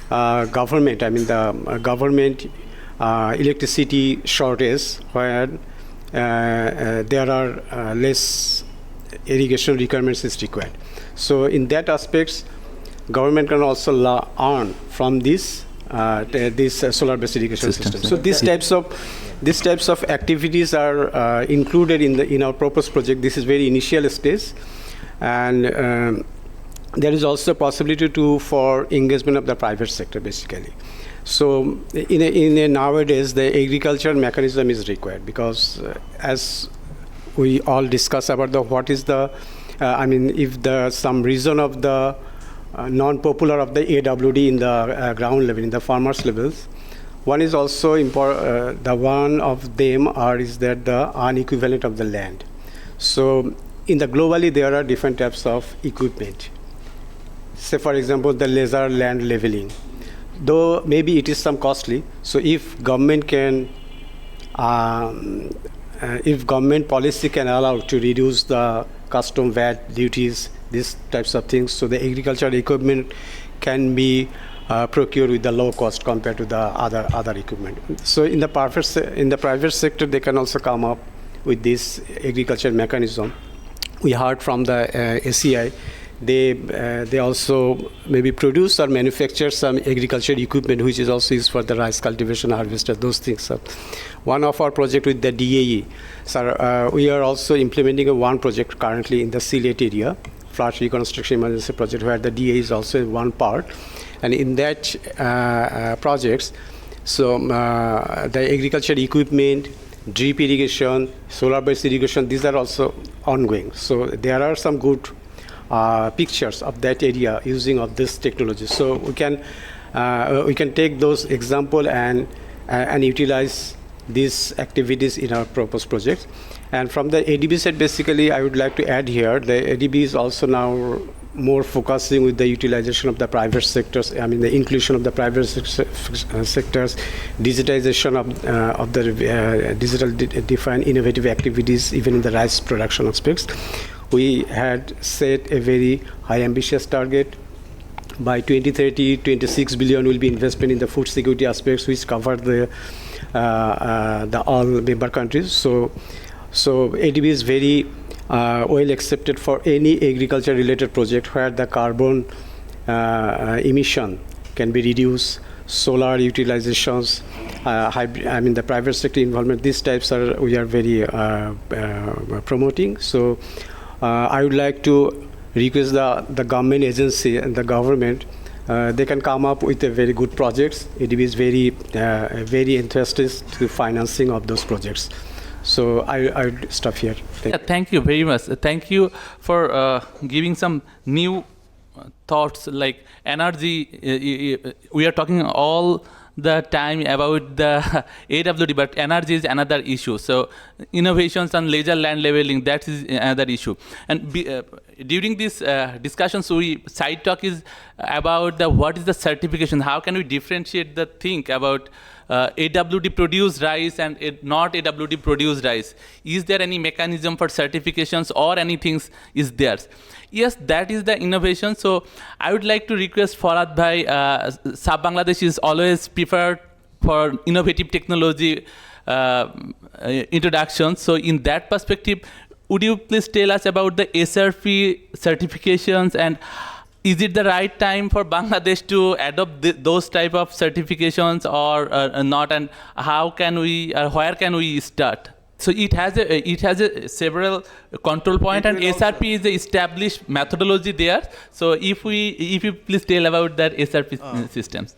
government. I mean the government electricity shortage, where there are less irrigation requirements is required. So in that aspects, government can also earn from this solar-based irrigation system. So these types of activities are included in our proposed project. This is very initial stage, and there is also possibility for engagement of the private sector basically. So nowadays the agriculture mechanism is required, because as we all discuss about what is the if some reason of the non-popular of the AWD in the ground level, in the farmers levels, one is also important. The one of them is that the unequivalent of the land. So in the globally there are different types of equipment. Say for example the laser land leveling, though maybe it is some costly. So if government policy can allow to reduce the custom VAT duties, these types of things, so the agricultural equipment can be procured with the low cost compared to the other equipment. So in the private sector, they can also come up with this agriculture mechanism. We heard from the ACI, they also maybe produce or manufacture some agriculture equipment which is also used for the rice cultivation, harvester, those things. So one of our project with the DAE, we are also implementing one project currently in the Sylhet area, flood reconstruction emergency project, where the DAE is also one part. And in that projects, so the agriculture equipment, drip irrigation, solar-based irrigation, these are also ongoing. So there are some good pictures of that area using of this technology. So we can take those example and utilize these activities in our proposed projects. And from the ADB side, basically, I would like to add here, the ADB is also now more focusing with the utilization of the private sectors, the inclusion of the private sectors, digitization of the digital defined innovative activities, even in the rice production aspects. We had set a very high ambitious target. By 2030, 26 billion will be investment in the food security aspects, which cover the all member countries. So ADB is very well accepted for any agriculture related project where the carbon emission can be reduced, solar utilizations, the private sector involvement. These types we are very promoting. So I would like to request the government agency and the government, they can come up with a very good projects. ADB is very interested to financing of those projects. So I would stop here. Thank you very much. Thank you for giving some new thoughts like energy. We are talking all the time about the AWD, but energy is another issue. So innovations on laser land leveling, that is another issue. And during this discussions, side talk is about what is the certification, how can we differentiate the thing about AWD produced rice and not AWD produced rice. Is there any mechanism for certifications or anything is there? Yes, that is the innovation. So I would like to request Farad Bhai, Sab Bangladesh is always preferred for innovative technology introduction. So in that perspective, would you please tell us about the SRP certifications, and is it the right time for Bangladesh to adopt those type of certifications or not, and how can we, where can we start? So it has a several control point, and SRP is the established methodology there. So if you please tell about that SRP systems.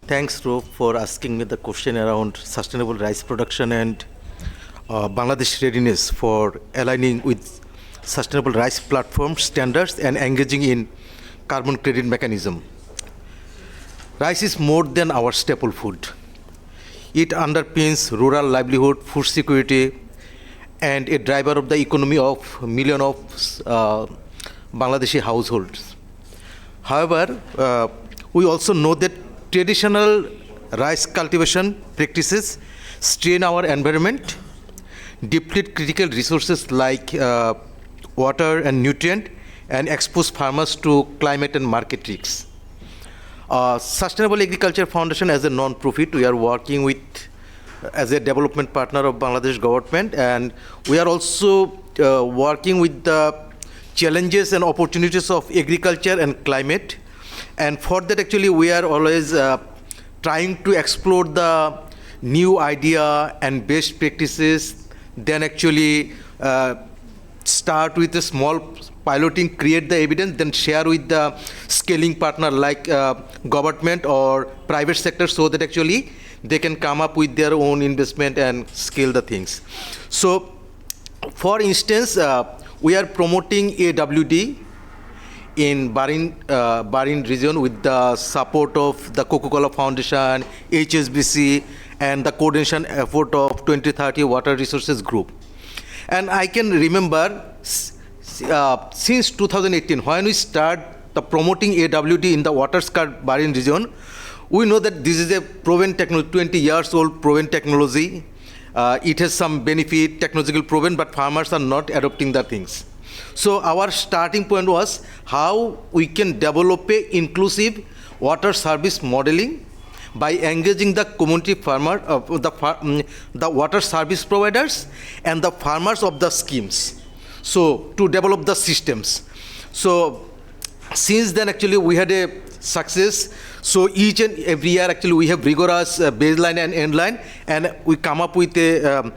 Thanks, Ro, for asking me the question around sustainable rice production and Bangladesh readiness for aligning with sustainable rice platform standards and engaging in carbon credit mechanism. Rice is more than our staple food. It underpins rural livelihood, food security, and a driver of the economy of millions of Bangladeshi households. However, we also know that traditional rice cultivation practices strain our environment, deplete critical resources like water and nutrient, and expose farmers to climate and market risks. Sustainable Agriculture Foundation, as a non-profit, we are working with as a development partner of Bangladesh government, and we are also working with the challenges and opportunities of agriculture and climate. And for that, actually, we are always trying to explore the new idea and best practices, then actually start with a small piloting, create the evidence, then share with the scaling partner like government or private sector, so that actually they can come up with their own investment and scale the things. So, for instance, we are promoting AWD in Barin region with the support of the Coca-Cola Foundation, HSBC, and the coordination effort of 2030 Water Resources Group. And I can remember since 2018, when we start the promoting AWD in the water-scarred Barin region, we know that this is a proven technology, 20 years old proven technology. It has some benefit, technological proven, but farmers are not adopting the things. So our starting point was how we can develop a inclusive water service modeling by engaging the community farmer, the water service providers and the farmers of the schemes. So to develop the systems. So since then, actually, we had a success. So each and every year, actually, we have rigorous baseline and endline, and we come up with a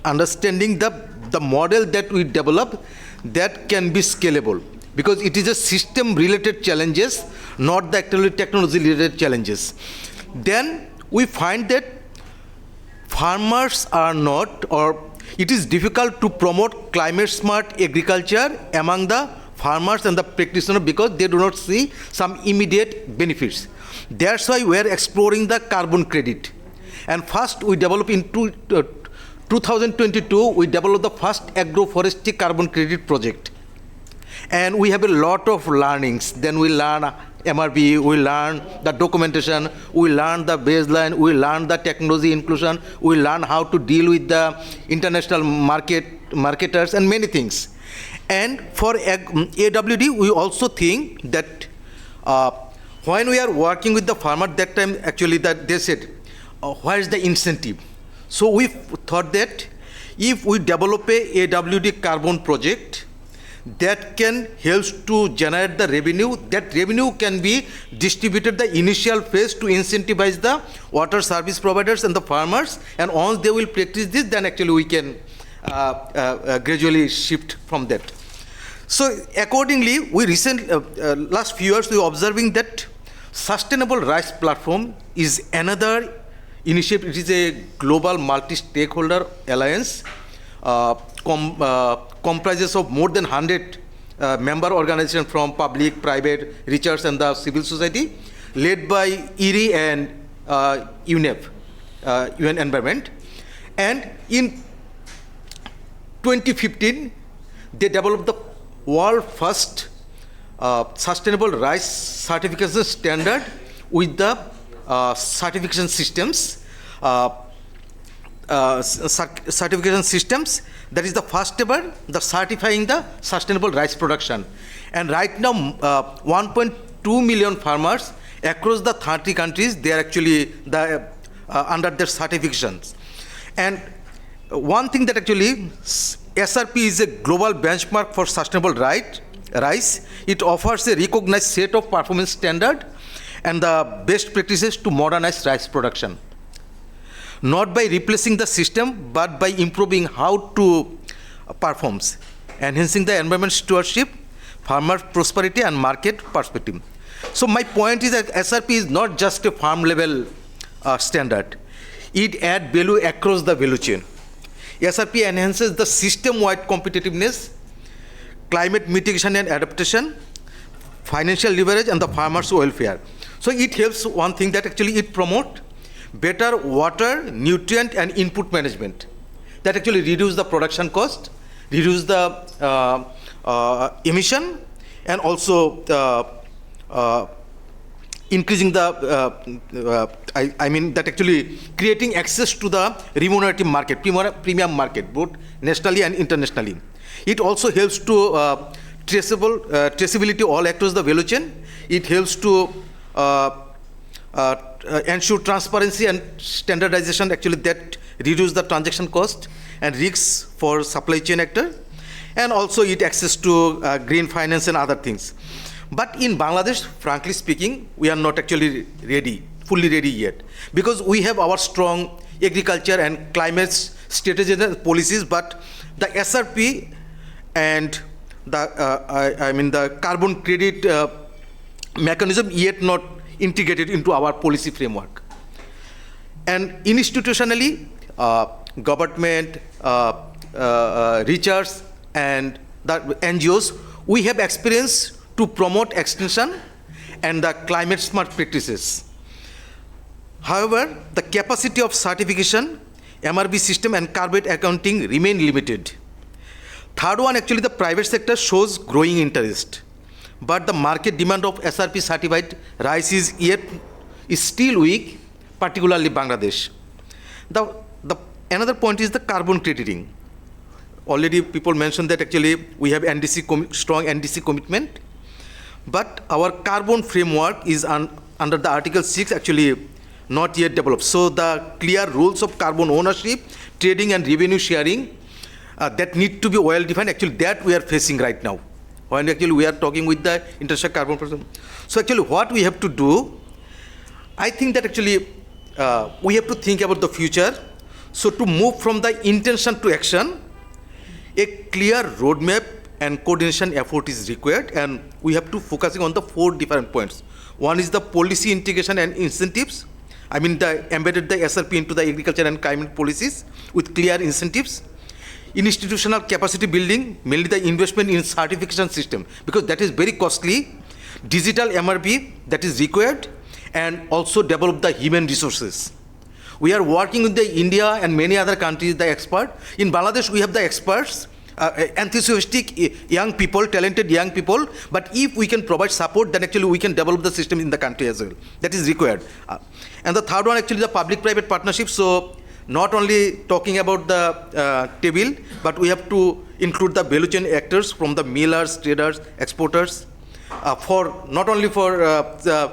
understanding the model that we develop that can be scalable, because it is a system-related challenges, not the actually technology-related challenges. Then we find that farmers are not, or it is difficult to promote climate-smart agriculture among the farmers and the practitioners because they do not see some immediate benefits. That's why we are exploring the carbon credit. And first, we developed in 2022, we developed the first agroforestry carbon credit project. And we have a lot of learnings. Then we learn MRP, we learn the documentation, we learn the baseline, we learn the technology inclusion, we learn how to deal with the international marketers and many things. And for AWD, we also think that when we are working with the farmer, that time actually that they said, where is the incentive? So we thought that if we develop a AWD carbon project, that can help to generate the revenue. That revenue can be distributed the initial phase to incentivize the water service providers and the farmers. And once they will practice this, then actually we can gradually shift from that. So accordingly, we last few years we are observing that Sustainable Rice Platform is another initiative. It is a global multi-stakeholder alliance. Comprises of more than 100 member organizations from public, private, research, and the civil society, led by IRI and UNEP, UN Environment. And in 2015, they developed the world first sustainable rice certification standard with the certification systems. Certification systems, that is the first ever the certifying the sustainable rice production. And right now 1.2 million farmers across the 30 countries, they are actually under their certifications. And one thing that actually SRP is a global benchmark for sustainable rice. It offers a recognized set of performance standard and the best practices to modernize rice production. Not by replacing the system, but by improving how to performs, enhancing the environment stewardship, farmer prosperity and market perspective. So my point is that SRP is not just a farm level standard. It adds value across the value chain. SRP enhances the system-wide competitiveness, climate mitigation and adaptation, financial leverage and the farmers' welfare. So it helps one thing that actually it promotes better water, nutrient and input management. That actually reduce the production cost, reduce the emission and also increasing the, I mean that actually creating access to the remunerative market, premium market, both nationally and internationally. It also helps to traceability all across the value chain. It helps to ensure transparency and standardization, actually that reduce the transaction cost and risks for supply chain actor, and also it access to green finance and other things. But in Bangladesh, frankly speaking, we are not actually fully ready yet, because we have our strong agriculture and climate strategies and policies, but the SRP and the carbon credit mechanism yet not integrated into our policy framework. And institutionally, government, research and the NGOs, we have experience to promote extension and the climate smart practices. However, the capacity of certification, MRB system and carbon accounting remain limited. Third one, actually the private sector shows growing interest, but the market demand of SRP certified rice is still weak, particularly Bangladesh. Another point is the carbon crediting. Already people mentioned that actually we have strong NDC commitment, but our carbon framework is under the Article 6 actually not yet developed. So the clear rules of carbon ownership, trading and revenue sharing that need to be well defined, actually that we are facing right now, when actually we are talking with the international carbon person. So actually what we have to do, I think that actually we have to think about the future. So to move from the intention to action, a clear roadmap and coordination effort is required, and we have to focusing on the 4 different points. One is the policy integration and incentives. I mean embedded the SRP into the agriculture and climate policies with clear incentives. Institutional capacity building, mainly the investment in certification system, because that is very costly. Digital MRP that is required, and also develop the human resources. We are working with the India and many other countries, the expert. In Bangladesh, we have the experts, enthusiastic young people, talented young people, but if we can provide support, then actually we can develop the system in the country as well. That is required. And the third one, actually the public-private partnership. So not only talking about the table, but we have to include the value chain actors from the millers, traders, exporters, for not only for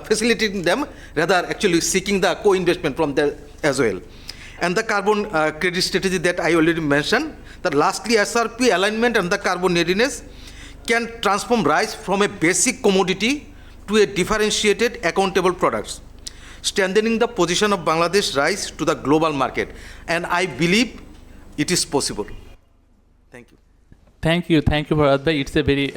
facilitating them, rather actually seeking the co-investment from there as well. And the carbon credit strategy that I already mentioned, that lastly SRP alignment and the carbon readiness can transform rice from a basic commodity to a differentiated accountable products, strengthening the position of Bangladesh rice to the global market. And I believe it is possible. Thank you. Thank you, Bharat bhai. It's a very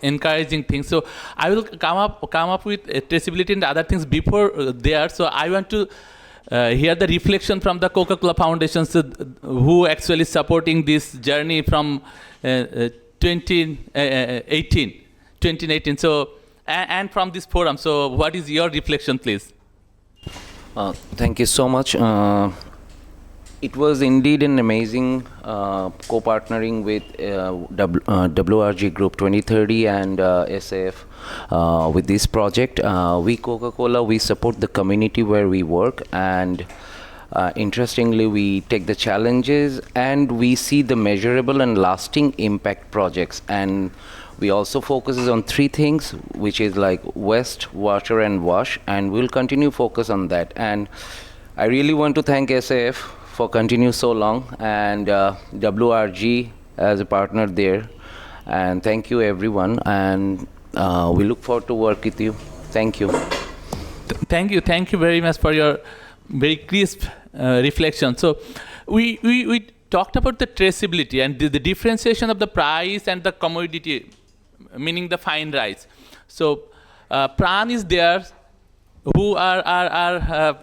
encouraging thing. So I will come up with traceability and other things before there. So I want to hear the reflection from the Coca-Cola Foundation, who actually supporting this journey from 2018. So and from this forum. So what is your reflection, please? Thank you so much. It was indeed an amazing co-partnering with WRG Group 2030 and SAF with this project. We Coca-Cola, we support the community where we work, and interestingly, we take the challenges and we see the measurable and lasting impact projects. And we also focuses on three things, which is like waste, water, and wash, and we'll continue focus on that. And I really want to thank SAF for continue so long, and WRG as a partner there. And thank you everyone, and we look forward to work with you. Thank you. Thank you very much for your very crisp reflection. So we talked about the traceability and the differentiation of the price and the commodity, meaning the fine rice. So Pran is there, who are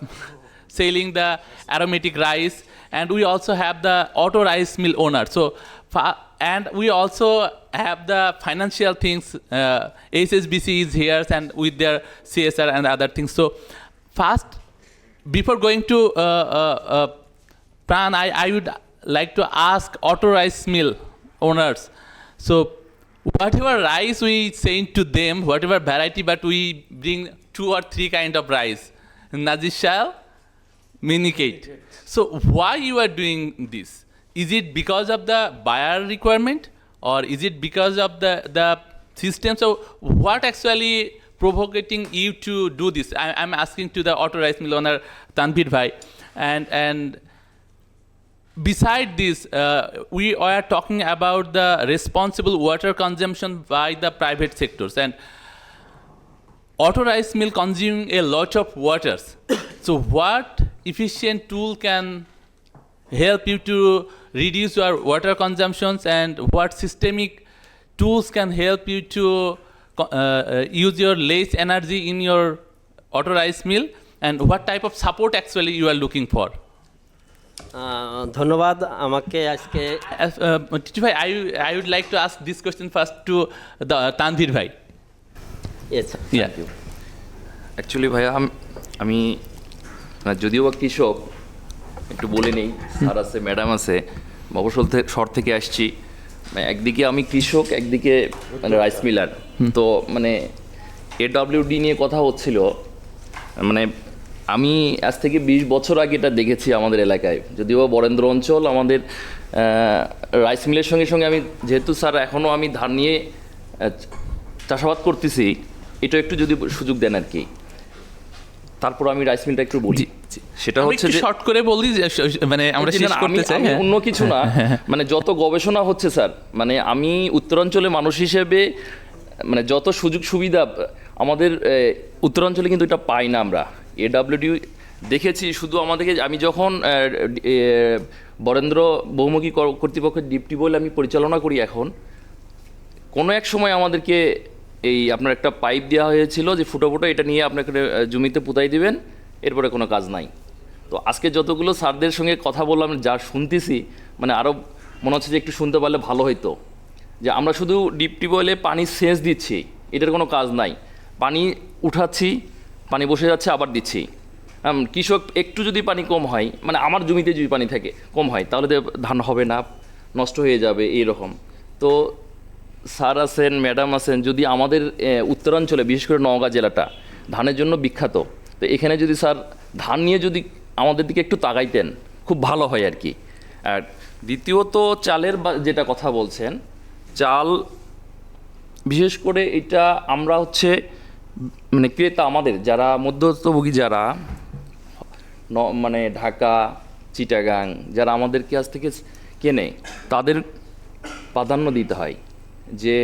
selling the aromatic rice, and we also have the auto rice mill owner. So and we also have the financial things. HSBC is here and with their CSR and other things. So first, before going to Pran, I would like to ask auto rice mill owners. So whatever rice we send to them, whatever variety, but we bring 2 or 3 kind of rice. Nazishal, minicate. So why you are doing this? Is it because of the buyer requirement, or is it because of the system? So what actually provoking you to do this? I'm asking to the auto rice mill owner Tanvir Bhai, and beside this, we are talking about the responsible water consumption by the private sectors, and auto rice mill consuming a lot of waters. So what efficient tool can help you to reduce your water consumptions, and what systemic tools can help you to use your less energy in your auto rice mill, and what type of support actually you are looking for? ধন্যবাদ আমাকে আজকে Titu bhai, I would like to ask this question first to the Tanvir bhai. Yes, yeah. Actually ভাইয়া আমি যদিও বা কৃষক, একটু বলে নেই, স্যার আছে, ম্যাডাম আছে, মফস্বল শহর থেকে আসছি। একদিকে আমি কৃষক, একদিকে মানে রাইস মিলার। তো মানে AWD নিয়ে কথা হচ্ছিল, মানে আমি আজ থেকে 20 বছর আগে এটা দেখেছি আমাদের এলাকায়। যদিও বরেন্দ্র অঞ্চল আমাদের রাইস মিলের সঙ্গে সঙ্গে আমি, যেহেতু স্যার এখনও আমি ধান নিয়ে চাষাবাদ করতেছি, এটা একটু যদি সুযোগ দেন আর কি। তারপর আমি রাইস মিলটা একটু বলি। সেটা হচ্ছে যে শর্ট করে বলি, মানে আমরা শেষ করতে চাই, অন্য কিছু না, মানে যত গবেষণা হচ্ছে স্যার, মানে আমি উত্তরাঞ্চলে মানুষ হিসেবে মানে যত সুযোগ সুবিধা আমাদের উত্তরাঞ্চলে কিন্তু এটা পাই না আমরা। AWD দেখেছি শুধু আমাদেরকে, আমি যখন বরেন্দ্র বহুমুখী কর্তৃপক্ষের ডিপটি বলে আমি পরিচালনা করি এখন, কোনো এক সময় আমাদেরকে এই আপনার একটা পাইপ দেওয়া হয়েছিল যে ফুটো ফুটো এটা নিয়ে আপনাকে জমিতে পুঁতাই দিবেন, এরপরে কোনো কাজ নাই। তো আজকে যতগুলো স্যারদের সঙ্গে কথা বললাম, যা শুনতেছি, মানে আরও মনে হচ্ছে যে একটু শুনতে পারলে ভালো হতো। যে আমরা শুধু ডিপ টিউবওয়েলে পানি সেচ দিচ্ছি, এটার কোনো কাজ নাই। পানি উঠাচ্ছি, পানি বসে যাচ্ছে, আবার দিচ্ছি। কৃষক একটু যদি পানি কম হয়, মানে আমার জমিতে যদি পানি থাকে কম হয়, তাহলে ধান হবে না, নষ্ট হয়ে যাবে এইরকম। তো স্যার আছেন, ম্যাডাম আছেন, যদি আমাদের উত্তরাঞ্চলে বিশেষ করে নওগাঁ জেলাটা ধানের জন্য বিখ্যাত, তো এখানে যদি স্যার ধান নিয়ে যদি আমাদের দিকে একটু তাকাইতেন খুব ভালো হয় আর কি। আর দ্বিতীয়ত চালের যেটা কথা বলছেন, চাল বিশেষ করে এটা আমরা হচ্ছে মানে ক্রেতা, আমাদের যারা মধ্যস্থভোগী, যারা মানে ঢাকা, চিটাগাং, যারা আমাদের কাছ থেকে কেনে, তাদের প্রাধান্য দিতে হয়। যে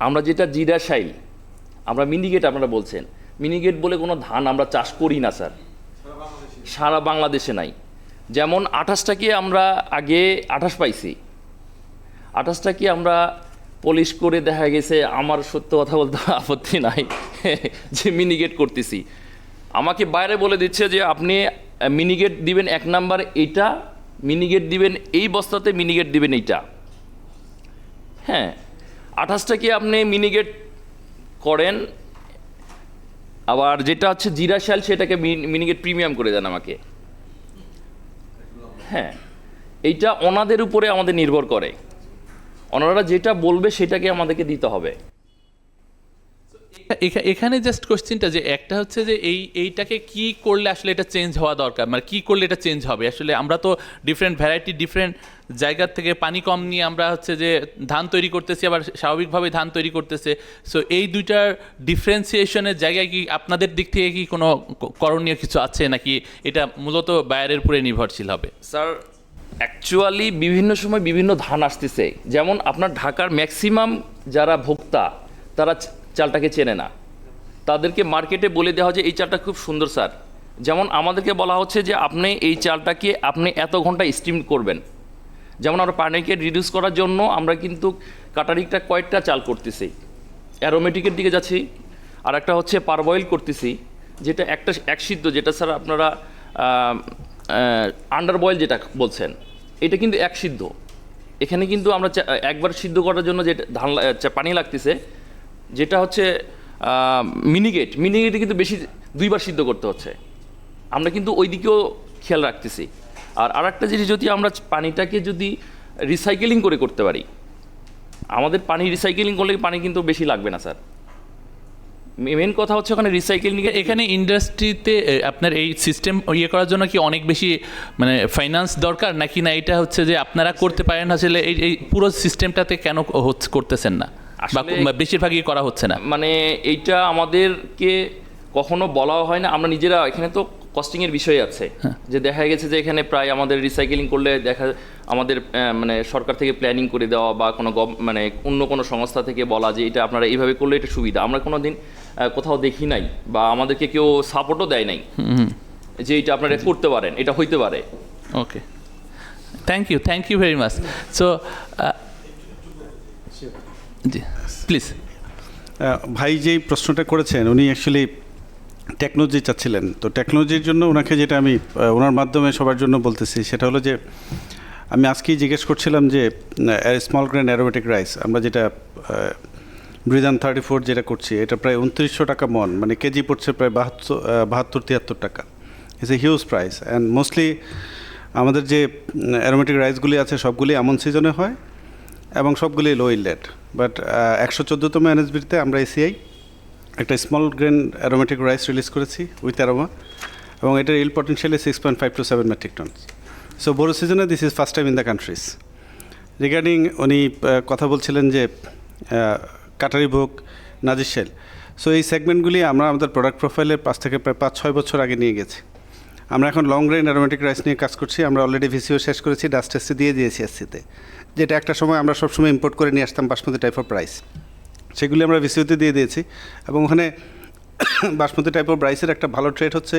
আমরা যেটা জিরাশাইল, আমরা মিনিগেট, আপনারা বলছেন মিনিগেট বলে কোনো ধান আমরা চাষ করি না স্যার, সারা বাংলাদেশে নাই। যেমন 28টাকে আমরা আগে 28 পাইছি, 28টাকে আমরা পলিশ করে দেখা গেছে, আমার সত্য কথা বলতে আপত্তি নাই যে মিনিগেট করতেছি। আমাকে বাইরে বলে দিচ্ছে যে আপনি মিনিগেট দিবেন 1 নাম্বার এইটা, মিনিগেট দিবেন এই বস্তাতে, মিনিগেট দিবেন এইটা। হ্যাঁ, 28টাকে আপনি মিনিগেট করেন, আবার যেটা হচ্ছে জিরা শাল সেটাকে মিনিকেট প্রিমিয়াম করে দেন আমাকে। হ্যাঁ, এইটা ওনাদের উপরে আমাদের নির্ভর করে, ওনারা যেটা বলবে সেটাকে আমাদেরকে দিতে হবে। এখানে জাস্ট কোশ্চেনটা যে একটা হচ্ছে যে এইটাকে কি করলে আসলে এটা চেঞ্জ হওয়া দরকার, মানে কি করলে এটা চেঞ্জ হবে। আসলে আমরা তো ডিফারেন্ট ভ্যারাইটি ডিফারেন্ট জায়গার থেকে পানি কম নিয়ে আমরা হচ্ছে যে ধান তৈরি করতেছি, আবার স্বাভাবিকভাবে ধান তৈরি করতেছে। সো এই দুইটার ডিফারেন্সিয়েশনের জায়গায় কি আপনাদের দিক থেকে কি কোনো করণীয় কিছু আছে, নাকি এটা মূলত বায়ারের উপরে নির্ভরশীল হবে? স্যার অ্যাকচুয়ালি বিভিন্ন সময় বিভিন্ন ধান আসতেছে, যেমন আপনার ঢাকার ম্যাক্সিমাম যারা ভোক্তা তারা চালটাকে চেনে না, তাদেরকে মার্কেটে বলে দেওয়া হয় যে এই চালটা খুব সুন্দর স্যার। যেমন আমাদেরকে বলা হচ্ছে যে আপনি এই চালটাকে আপনি এত ঘন্টা স্টিম করবেন। যেমন আমরা পানিকে রিডিউস করার জন্য আমরা কিন্তু কাটারিটা কয়েকটা চাল করতেছি, অ্যারোমেটিকের দিকে যাচ্ছি, আর একটা হচ্ছে পারবয়েল করতেছি, যেটা একটা এক সিদ্ধ, যেটা স্যার আপনারা আন্ডার বয়েল যেটা বলছেন, এটা কিন্তু এক সিদ্ধ। এখানে কিন্তু আমরা একবার সিদ্ধ করার জন্য যে ধান পানি লাগতেছে, যেটা হচ্ছে মিনিগেটে কিন্তু বেশি 2 বার সিদ্ধ করতে হচ্ছে। আমরা কিন্তু ওই দিকেও খেয়াল রাখতেছি। আর আরেকটা জিনিস, যদি আমরা পানিটাকে যদি রিসাইকেলিং করতে পারি, আমাদের পানি রিসাইকেলিং করলে পানি কিন্তু বেশি লাগবে না স্যার। মেন কথা হচ্ছে ওখানে রিসাইকেলিং। এখানে ইন্ডাস্ট্রিতে আপনার এই সিস্টেম করার জন্য কি অনেক বেশি মানে ফাইন্যান্স দরকার, নাকি না এটা হচ্ছে যে আপনারা করতে পারেন আসলে এই পুরো সিস্টেমটাতে কেন করতেছেন না, বা বেশিরভাগই করা হচ্ছে না? মানে এইটা আমাদেরকে কখনো বলা হয় না, আমরা নিজেরা এখানে তো কস্টিংয়ের বিষয় আছে, যে দেখা গেছে যে এখানে প্রায় আমাদের রিসাইকেলিং করলে আমাদের মানে সরকার থেকে প্ল্যানিং করে দেওয়া বা কোনো মানে অন্য কোনো সংস্থা থেকে বলা যে এটা আপনারা এইভাবে করলে এটা সুবিধা, আমরা কোনো দিন কোথাও দেখি নাই, বা আমাদেরকে কেউ সাপোর্টও দেয় নাই যে এটা আপনারা করতে পারেন, এটা হইতে পারে। Okay, thank you very much. So জি প্লিজ। ভাই যেই প্রশ্নটা করেছেন উনি অ্যাকচুয়ালি টেকনোলজি চাচ্ছিলেন, তো টেকনোলজির জন্য ওনাকে যেটা আমি ওনার মাধ্যমে সবার জন্য বলতেছি সেটা হলো যে আমি আজকেই জিজ্ঞেস করছিলাম যে স্মল গ্রেন অ্যারোমেটিক রাইস আমরা যেটা ব্রিদান 34 যেটা করছি, এটা প্রায় 2900 টাকা মন, মানে কেজি পড়ছে প্রায় 72-73 টাকা। It's a huge price. And mostly আমাদের যে অ্যারোমেটিক রাইসগুলি আছে সবগুলি আমন সিজনে হয় এবং সবগুলি লো ইল্ডেড। বাট 114তম এনএসবিতে আমরা এসিআই একটা small grain aromatic rice release করেছি উইথ অ্যারোমা, এবং এটার yield potentially 6.5 to 7 metric ton. So বড়ো সিজনে this is first time in the countries. Regarding উনি কথা বলছিলেন যে কাটারি ভোগ, নাজির শেল, সো এই সেগমেন্টগুলি আমরা আমাদের প্রোডাক্ট প্রোফাইলের 5 থেকে প্রায় 5-6 বছর আগে নিয়ে গেছি। আমরা এখন লং গ্রেন অ্যারোমেটিক রাইস নিয়ে কাজ করছি। আমরা অলরেডি ভিসিও শেষ করেছি, ডাস্ট টেস্টে দিয়ে দিয়েছি এসসিতে, যেটা একটা সময় আমরা সবসময় ইম্পোর্ট করে নিয়ে আসতাম বাসমতি টাইপ অফ রাইস, সেগুলি আমরা ভিসিওতে দিয়ে দিয়েছি। এবং ওখানে বাসমতি টাইপ অফ রাইসের একটা ভালো ট্রেড হচ্ছে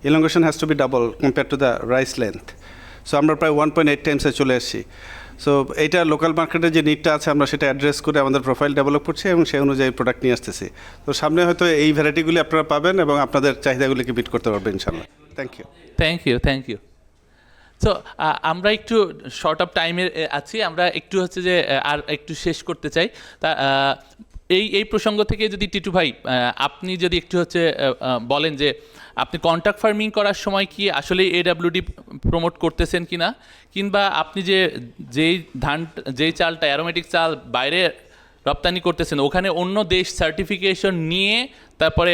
elongation has to be double compare to the rice length. So আমরা প্রায় 1.8 টাইমসে চলে এসেছি। সো এইটা লোকাল মার্কেটে যে নিডটা আছে আমরা সেটা অ্যাড্রেস করে আমাদের প্রোফাইল ডেভেলপ করছি এবং সেই অনুযায়ী প্রোডাক্ট নিয়ে আসতেছি। তো সামনে হয়তো এই ভ্যারাইটিগুলি আপনারা পাবেন এবং আপনাদের চাহিদাগুলিকে মিট করতে পারবেন ইনশাআল্লাহ। Thank you. সো আমরা একটু শর্ট অফ টাইমের আছি, আমরা একটু হচ্ছে যে আর একটু শেষ করতে চাই। তা এই প্রসঙ্গ থেকে যদি টিটু ভাই আপনি যদি একটু হচ্ছে বলেন যে আপনি কন্ট্রাক্ট ফার্মিং করার সময় কি আসলে AWD প্রমোট করতেছেন কিনা, কিংবা আপনি যেই চালটা অ্যারোমেটিক চাল বাইরে রপ্তানি করতেছেন ওখানে অন্য দেশ সার্টিফিকেশন নিয়ে তারপরে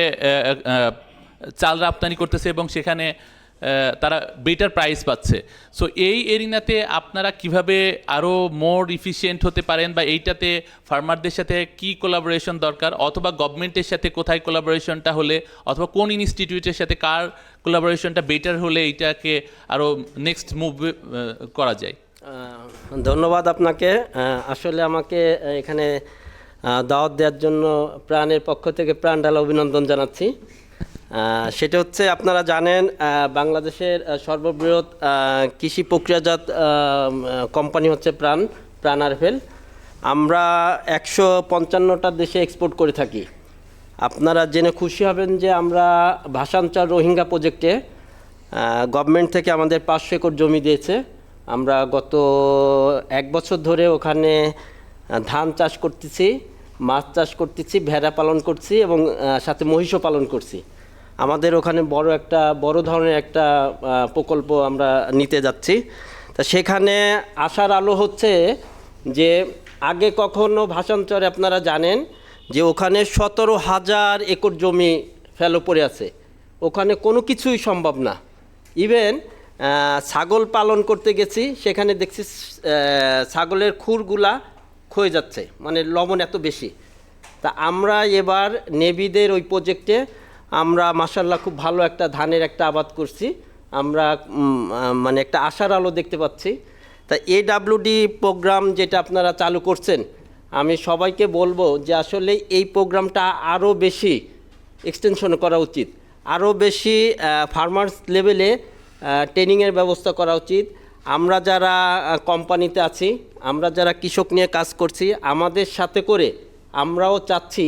চাল রপ্তানি করতেছে এবং সেখানে তারা বেটার প্রাইস পাচ্ছে। সো এই এরিনাতে আপনারা কিভাবে আরও মোর ইফিশিয়েন্ট হতে পারেন, বা এইটাতে ফার্মারদের সাথে কি কোলাবোরেশন দরকার, অথবা গভর্নমেন্টের সাথে কোথায় কোলাবোরেশনটা হলে, অথবা কোন ইনস্টিটিউটের সাথে কার কোলাবোরেশনটা বেটার হলে এইটাকে আরও নেক্সট মুভ করা যায়? ধন্যবাদ আপনাকে। আসলে আমাকে এখানে দাওয়াত দেওয়ার জন্য প্রাণের পক্ষ থেকে প্রাণ ঢালা অভিনন্দন জানাচ্ছি। সেটা হচ্ছে আপনারা জানেন বাংলাদেশের সর্ববৃহৎ কৃষি প্রক্রিয়াজাত কোম্পানি হচ্ছে প্রাণ আরফেল। আমরা 155টা দেশে এক্সপোর্ট করে থাকি। আপনারা জেনে খুশি হবেন যে আমরা ভাষাঞ্চল রোহিঙ্গা প্রজেক্টে গভর্নমেন্ট থেকে আমাদের 500 একর জমি দিয়েছে। আমরা গত 1 বছর ধরে ওখানে ধান চাষ করতেছি, মাছ চাষ করতেছি, ভেড়া পালন করছি এবং সাথে মহিষও পালন করছি। আমাদের ওখানে বড় ধরনের একটা প্রকল্প আমরা নিতে যাচ্ছি। তা সেখানে আশার আলো হচ্ছে যে আগে কখনো ভাষান্তরে আপনারা জানেন যে ওখানে 17,000 একর জমি ফেলো পড়ে আছে, ওখানে কোনো কিছুই সম্ভব না। ইভেন ছাগল পালন করতে গেছি, সেখানে দেখছি ছাগলের খুরগুলা ক্ষয়ে যাচ্ছে, মানে লবণ এত বেশি। তা আমরা এবার নেভিদের ওই প্রজেক্টে আমরা মাশাআল্লাহ খুব ভালো একটা ধানের একটা আবাদ করছি, আমরা মানে একটা আশার আলো দেখতে পাচ্ছি। তা AWD প্রোগ্রাম যেটা আপনারা চালু করছেন, আমি সবাইকে বলবো যে আসলে এই প্রোগ্রামটা আরও বেশি এক্সটেনশন করা উচিত, আরও বেশি ফার্মার্স লেভেলে ট্রেনিংয়ের ব্যবস্থা করা উচিত। আমরা যারা কোম্পানিতে আছি, আমরা যারা কৃষক নিয়ে কাজ করছি, আমাদের সাথে করে আমরাও চাচ্ছি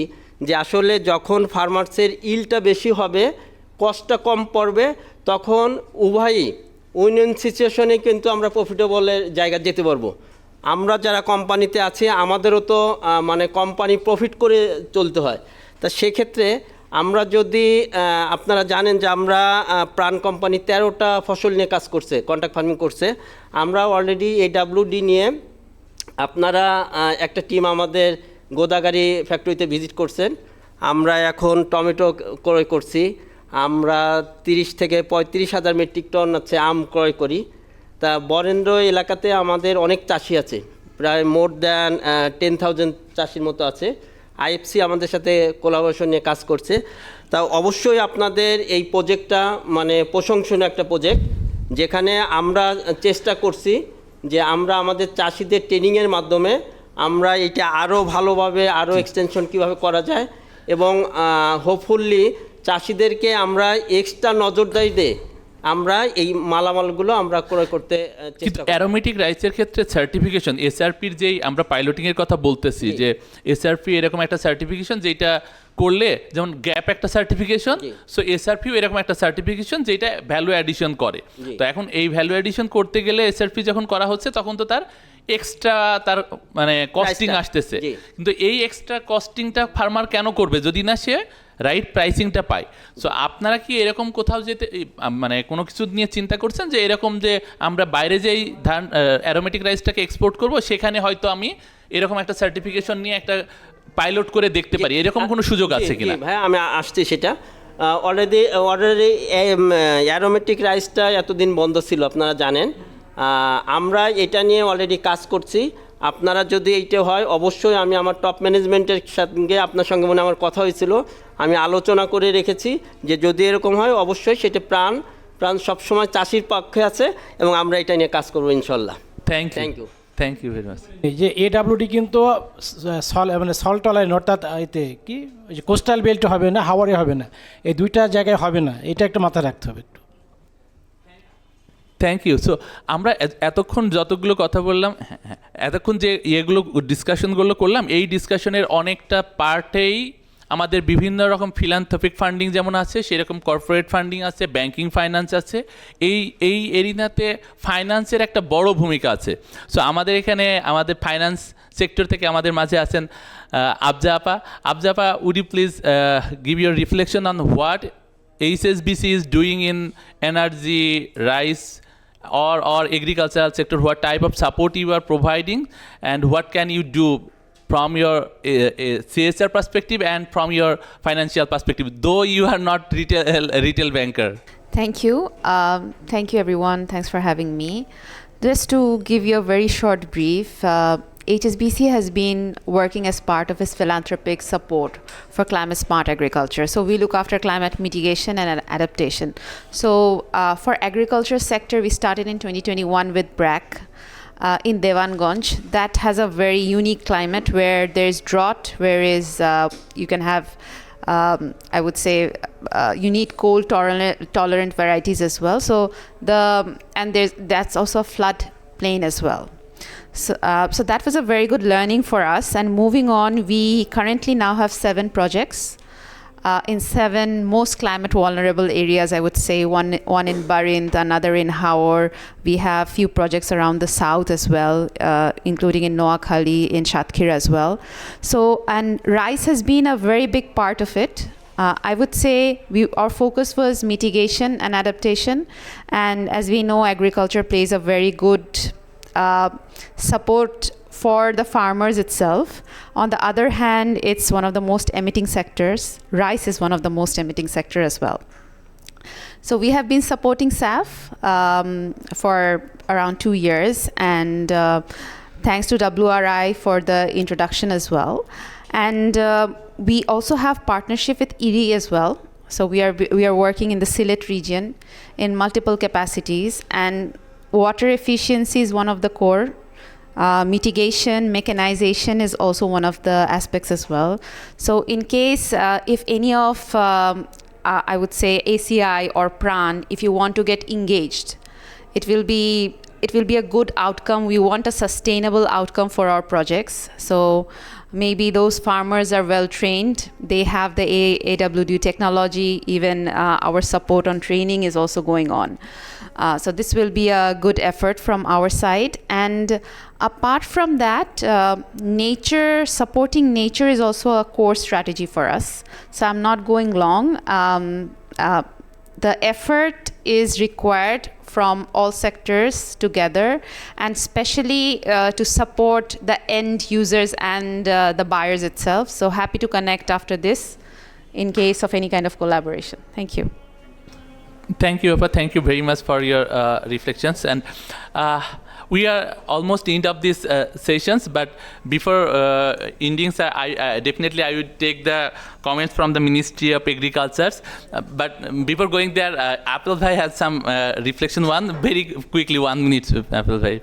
যে আসলে যখন ফার্মার্সের ইলটা বেশি হবে, কষ্টটা কম পড়বে, তখন উভয়ই উইন সিচুয়েশনে কিন্তু আমরা প্রফিটেবলের জায়গায় যেতে পারবো। আমরা যারা কোম্পানিতে আছি আমাদেরও তো মানে কোম্পানি প্রফিট করে চলতে হয়। তা সেক্ষেত্রে আমরা যদি আপনারা জানেন যে আমরা প্রাণ কোম্পানি 13টা ফসল নিয়ে কাজ করছে, কন্ট্রাক্ট ফার্মিং করছে। আমরা অলরেডি AWD নিয়ে আপনারা একটা টিম আমাদের গোদাগাড়ি ফ্যাক্টরিতে ভিজিট করছেন। আমরা এখন টমেটো ক্রয় করছি, আমরা 30 থেকে 35,000 মেট্রিক টন হচ্ছে আম ক্রয় করি। তা বরেন্দ্র এলাকাতে আমাদের অনেক চাষি আছে, প্রায় মোর দ্যান 10,000 চাষির মতো আছে। IFC আমাদের সাথে কোলাবোরেশন নিয়ে কাজ করছে। তা অবশ্যই আপনাদের এই প্রজেক্টটা মানে প্রশংসনীয় একটা প্রজেক্ট, যেখানে আমরা চেষ্টা করছি যে আমরা আমাদের চাষিদের ট্রেনিংয়ের মাধ্যমে আমরা এটা আরও ভালোভাবে আরও এক্সটেনশন কীভাবে করা যায় এবং হোপফুলি চাষিদেরকে আমরা এক্সট্রা নজরদারি দিয়ে আমরা এই মালামালগুলো আমরা ক্রয় করতে চেষ্টা করি। অ্যারোমেটিক রাইসের ক্ষেত্রে সার্টিফিকেশন SRPর যেই আমরা পাইলটিংয়ের কথা বলতেছি, যে SRP এরকম একটা সার্টিফিকেশন যেটা করলে যেমন গ্যাপ একটা সার্টিফিকেশন, সো SRPও এরকম একটা সার্টিফিকেশন যেটা ভ্যালু অ্যাডিশন করে। তো এখন এই ভ্যালু অ্যাডিশন করতে গেলে SRP যখন করা হচ্ছে তখন তো তার এক্সট্রা তার মানে কস্টিং আসতেছে, কিন্তু এই এক্সট্রা কস্টিংটা ফার্মার কেন করবে যদি না সে রাইট প্রাইসিংটা পায়? সো আপনারা কি এরকম কোথাও যেতে মানে কোনো কিছু নিয়ে চিন্তা করছেন যে এরকম যে আমরা বাইরে যেই ধান অ্যারোমেটিক রাইসটাকে এক্সপোর্ট করব, সেখানে হয়তো আমি এরকম একটা সার্টিফিকেশন নিয়ে একটা পাইলট করে দেখতে পারি, এরকম কোনো সুযোগ আছে কিনা? ভাই আমি আসছি সেটা। অলরেডি অ্যারোমেটিক রাইসটা এতদিন বন্ধ ছিল আপনারা জানেন, আমরা এটা নিয়ে অলরেডি কাজ করছি। আপনারা যদি এইটা হয় অবশ্যই আমি আমার টপ ম্যানেজমেন্টের সঙ্গে আপনার সঙ্গে মনে আমার কথা হয়েছিল, আমি আলোচনা করে রেখেছি যে যদি এরকম হয় অবশ্যই সেটা প্রাণ সবসময় চাষির পক্ষে আছে এবং আমরা এটা নিয়ে কাজ করবো ইনশাল্লাহ। Thank you very much. এই যে AWD কিন্তু মানে সল্ট লাইন, অর্থাৎ এতে কি কোস্টাল বেল্ট হবে না, হাওয়ারে হবে না, এই দুইটা জায়গায় হবে না, এটা একটা মাথায় রাখতে হবে একটু। Thank you. সো আমরা এতক্ষণ যতগুলো কথা বললাম, এতক্ষণ যে ইয়েগুলো ডিসকাশনগুলো করলাম, এই ডিসকাশনের অনেকটা পার্টেই আমাদের বিভিন্ন রকম ফিলান্থ্রপিক ফান্ডিং যেমন আছে, সেরকম কর্পোরেট ফান্ডিং আছে, ব্যাংকিং ফাইন্যান্স আছে। এই এরিনাতে ফাইন্যান্সের একটা বড় ভূমিকা আছে। সো আমাদের এখানে আমাদের ফাইন্যান্স সেক্টর থেকে আমাদের মাঝে আছেন আফজা আপা, would you please give your reflection on what HSBC is doing in energy, rice, or agricultural sector? What type of support you are providing, and what can you do from your CSR perspective and from your financial perspective, though you are not retail banker? Thank you. Thank you, everyone. Thanks for having me. Just to give you a very short brief, HSBC has been working as part of its philanthropic support for climate smart agriculture. So we look after climate mitigation and adaptation. So for agriculture sector, we started in 2021 with BRAC in Devanganj. That has a very unique climate where there's drought, where is you can have I would say you need cold tolerant varieties as well. So that's also a flood plain as well. So that was a very good learning for us. And moving on, we currently now have 7 projects in 7 most climate vulnerable areas, I would say, one in Barind, another in Haor. We have few projects around the south as well, including in Noakhali, in Shatkhira as well. So, and rice has been a very big part of it. I would say our focus was mitigation and adaptation. And as we know, agriculture plays a very good support for the farmers itself. On the other hand, it's one of the most emitting sectors. Rice is one of the most emitting sector as well. So we have been supporting SAF for around 2 years, and thanks to WRI for the introduction as well. And we also have partnership with IRI as well. So we are working in the Sylhet region in multiple capacities, and water efficiency is one of the core. Mitigation, mechanization is also one of the aspects as well. So in case if any of I would say ACI or PRAN, if you want to get engaged, it will be a good outcome. We want a sustainable outcome for our projects. So maybe those farmers are well trained. They have the AWD technology. Even our support on training is also going on. So this will be a good effort from our side. And apart from that, supporting nature is also a core strategy for us. So I'm not going long. The effort is required from all sectors together, and especially to support the end users and the buyers itself. So happy to connect after this in case of any kind of collaboration. Thank you. Thank you, Appa. Thank you very much for your reflections. And we are almost end of these sessions, but before ending, sir, I definitely I would take the comments from the Ministry of Agriculture. But before going there, Apple Bhai has some reflection. One very quickly, 1 minute, Apple Bhai.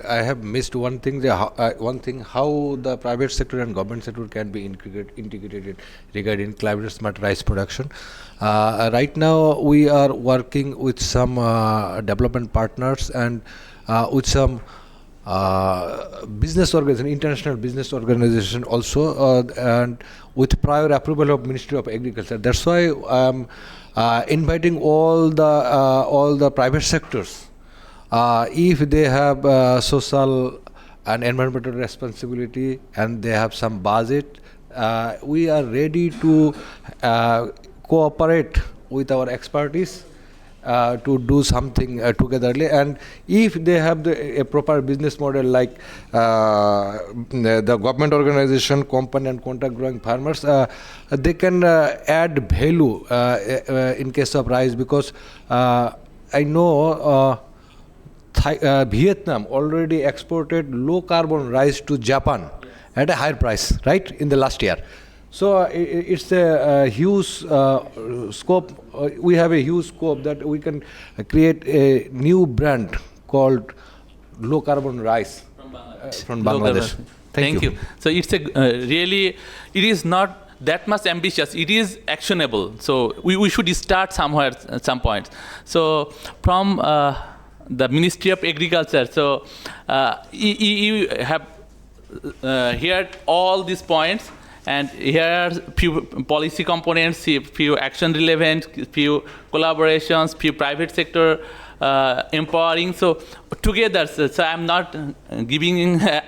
I have missed one thing. How the private sector and government sector can be integrated regarding climate smart rice production. Right now, we are working with some development partners and with some business organization, international business organization also, and with prior approval of Ministry of Agriculture. That's why I'm inviting all the private sectors. If they have social and environmental responsibility and they have some budget, we are ready to cooperate with our expertise to do something togetherly. And if they have a proper business model like the government organization, company and contract growing farmers, they can add value in case of rice, because I know Vietnam already exported low carbon rice to Japan at a higher price, right, in the last year. So it's a huge scope. We have a huge scope that we can create a new brand called low carbon rice from Bangladesh. Thank you. So it's a really, it is not that much ambitious. It is actionable. So we should start somewhere at some point. So from the Ministry of Agriculture, so you have heard all these points, and here are few policy components, few action relevant, few collaborations, few private sector empowering. So together, so I'm not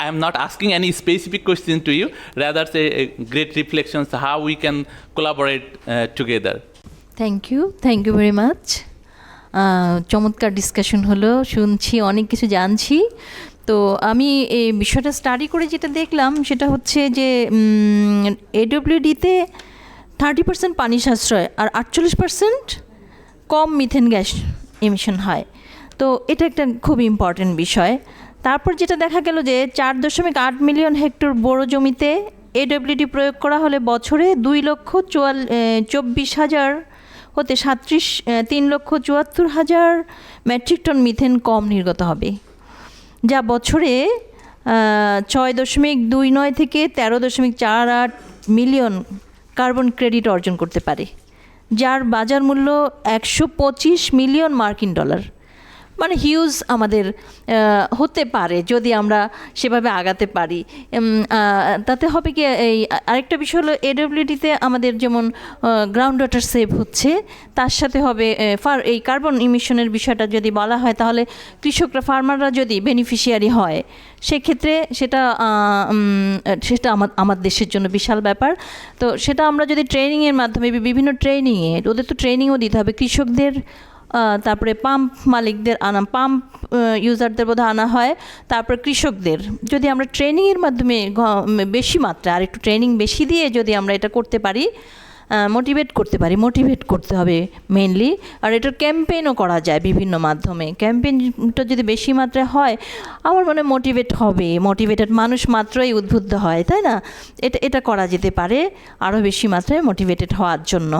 I'm not asking any specific question to you, rather say great reflections how we can collaborate together. Thank you very much. চমৎকার discussion হলো, শুনছি, অনেক কিছু জানছি। তো আমি এই বিষয়টা স্টাডি করে যেটা দেখলাম সেটা হচ্ছে যে AWDতে 30% পানি সাশ্রয় আর 48% কম মিথেন গ্যাস এমিশন হয়। তো এটা একটা খুব ইম্পর্টেন্ট বিষয়। তারপর যেটা দেখা গেল যে 4.8 মিলিয়ন হেক্টর বড় জমিতে AWD প্রয়োগ করা হলে বছরে 2,24,000 হতে 3,74,000 মেট্রিক টন মিথেন কম নির্গত হবে, যা বছরে 6.29 থেকে 13.48 মিলিয়ন কার্বন ক্রেডিট অর্জন করতে পারে, যার বাজার মূল্য 125 মিলিয়ন মার্কিন ডলার। মানে হিউজ আমাদের হতে পারে যদি আমরা সেভাবে আগাতে পারি। তাতে হবে কি, এই আরেকটা বিষয় হলো এডব্লিউডিতে আমাদের যেমন গ্রাউন্ড ওয়াটার সেভ হচ্ছে, তার সাথে হবে এই কার্বন ইমিশনের বিষয়টা যদি বলা হয়, তাহলে কৃষকরা, ফার্মাররা যদি বেনিফিশিয়ারি হয়, সেক্ষেত্রে সেটা আমার দেশের জন্য বিশাল ব্যাপার। তো সেটা আমরা যদি ট্রেনিংয়ের মাধ্যমে, বিভিন্ন ট্রেনিংয়ে, ওদের তো ট্রেনিংও দিতে হবে কৃষকদের, তারপরে পাম্প মালিকদের পাম্প ইউজারদের বোধহয় আনা হয়, তারপর কৃষকদের যদি আমরা ট্রেনিংয়ের মাধ্যমে বেশি মাত্রা আর একটু ট্রেনিং বেশি দিয়ে যদি আমরা এটা করতে পারি, মোটিভেট করতে হবে মেনলি। আর এটার ক্যাম্পেইনও করা যায় বিভিন্ন মাধ্যমে। ক্যাম্পেইনটা যদি বেশি মাত্রায় হয়, আমার মনে মোটিভেটেড মানুষ মাত্রই উদ্বুদ্ধ হয়, তাই না? এটা করা যেতে পারে আরও বেশি মাত্রায় মোটিভেটেড হওয়ার জন্য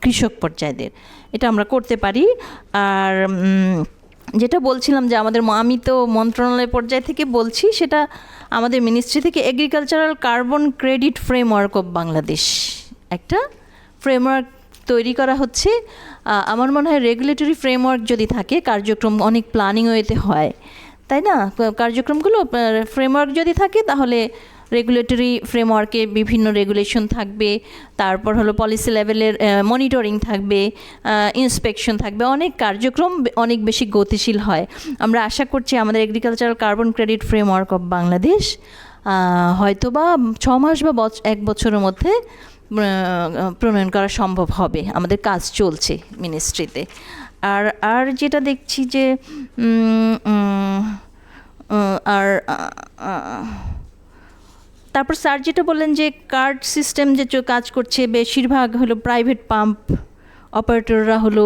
কৃষক পর্যায়ের, এটা আমরা করতে পারি। আর যেটা বলছিলাম যে আমি তো মন্ত্রণালয় পর্যায় থেকে বলছি, সেটা আমাদের মিনিস্ট্রি থেকে agricultural carbon credit framework of Bangladesh একটা ফ্রেমওয়ার্ক তৈরি করা হচ্ছে। আমার মনে হয় রেগুলেটরি ফ্রেমওয়ার্ক যদি থাকে, কার্যক্রম অনেক প্ল্যানিং ওয়েতে হয়, তাই না? কার্যক্রমগুলো ফ্রেমওয়ার্ক যদি থাকে, তাহলে রেগুলেটরি ফ্রেমওয়ার্কে বিভিন্ন রেগুলেশন থাকবে, তারপর হলো পলিসি লেভেলের মনিটরিং থাকবে, ইন্সপেকশন থাকবে, অনেক কার্যক্রম অনেক বেশি গতিশীল হয়। আমরা আশা করছি আমাদের agricultural carbon credit framework of Bangladesh হয়তোবা 6 মাস বা 1 বছরের মধ্যে প্রণয়ন করা সম্ভব হবে। আমাদের কাজ চলছে মিনিস্ট্রিতে। আর যেটা দেখছি যে তারপর স্যার যেটা বললেন যে কার্ড সিস্টেম যে কাজ করছে, বেশিরভাগ হলো প্রাইভেট পাম্প অপারেটররা হলো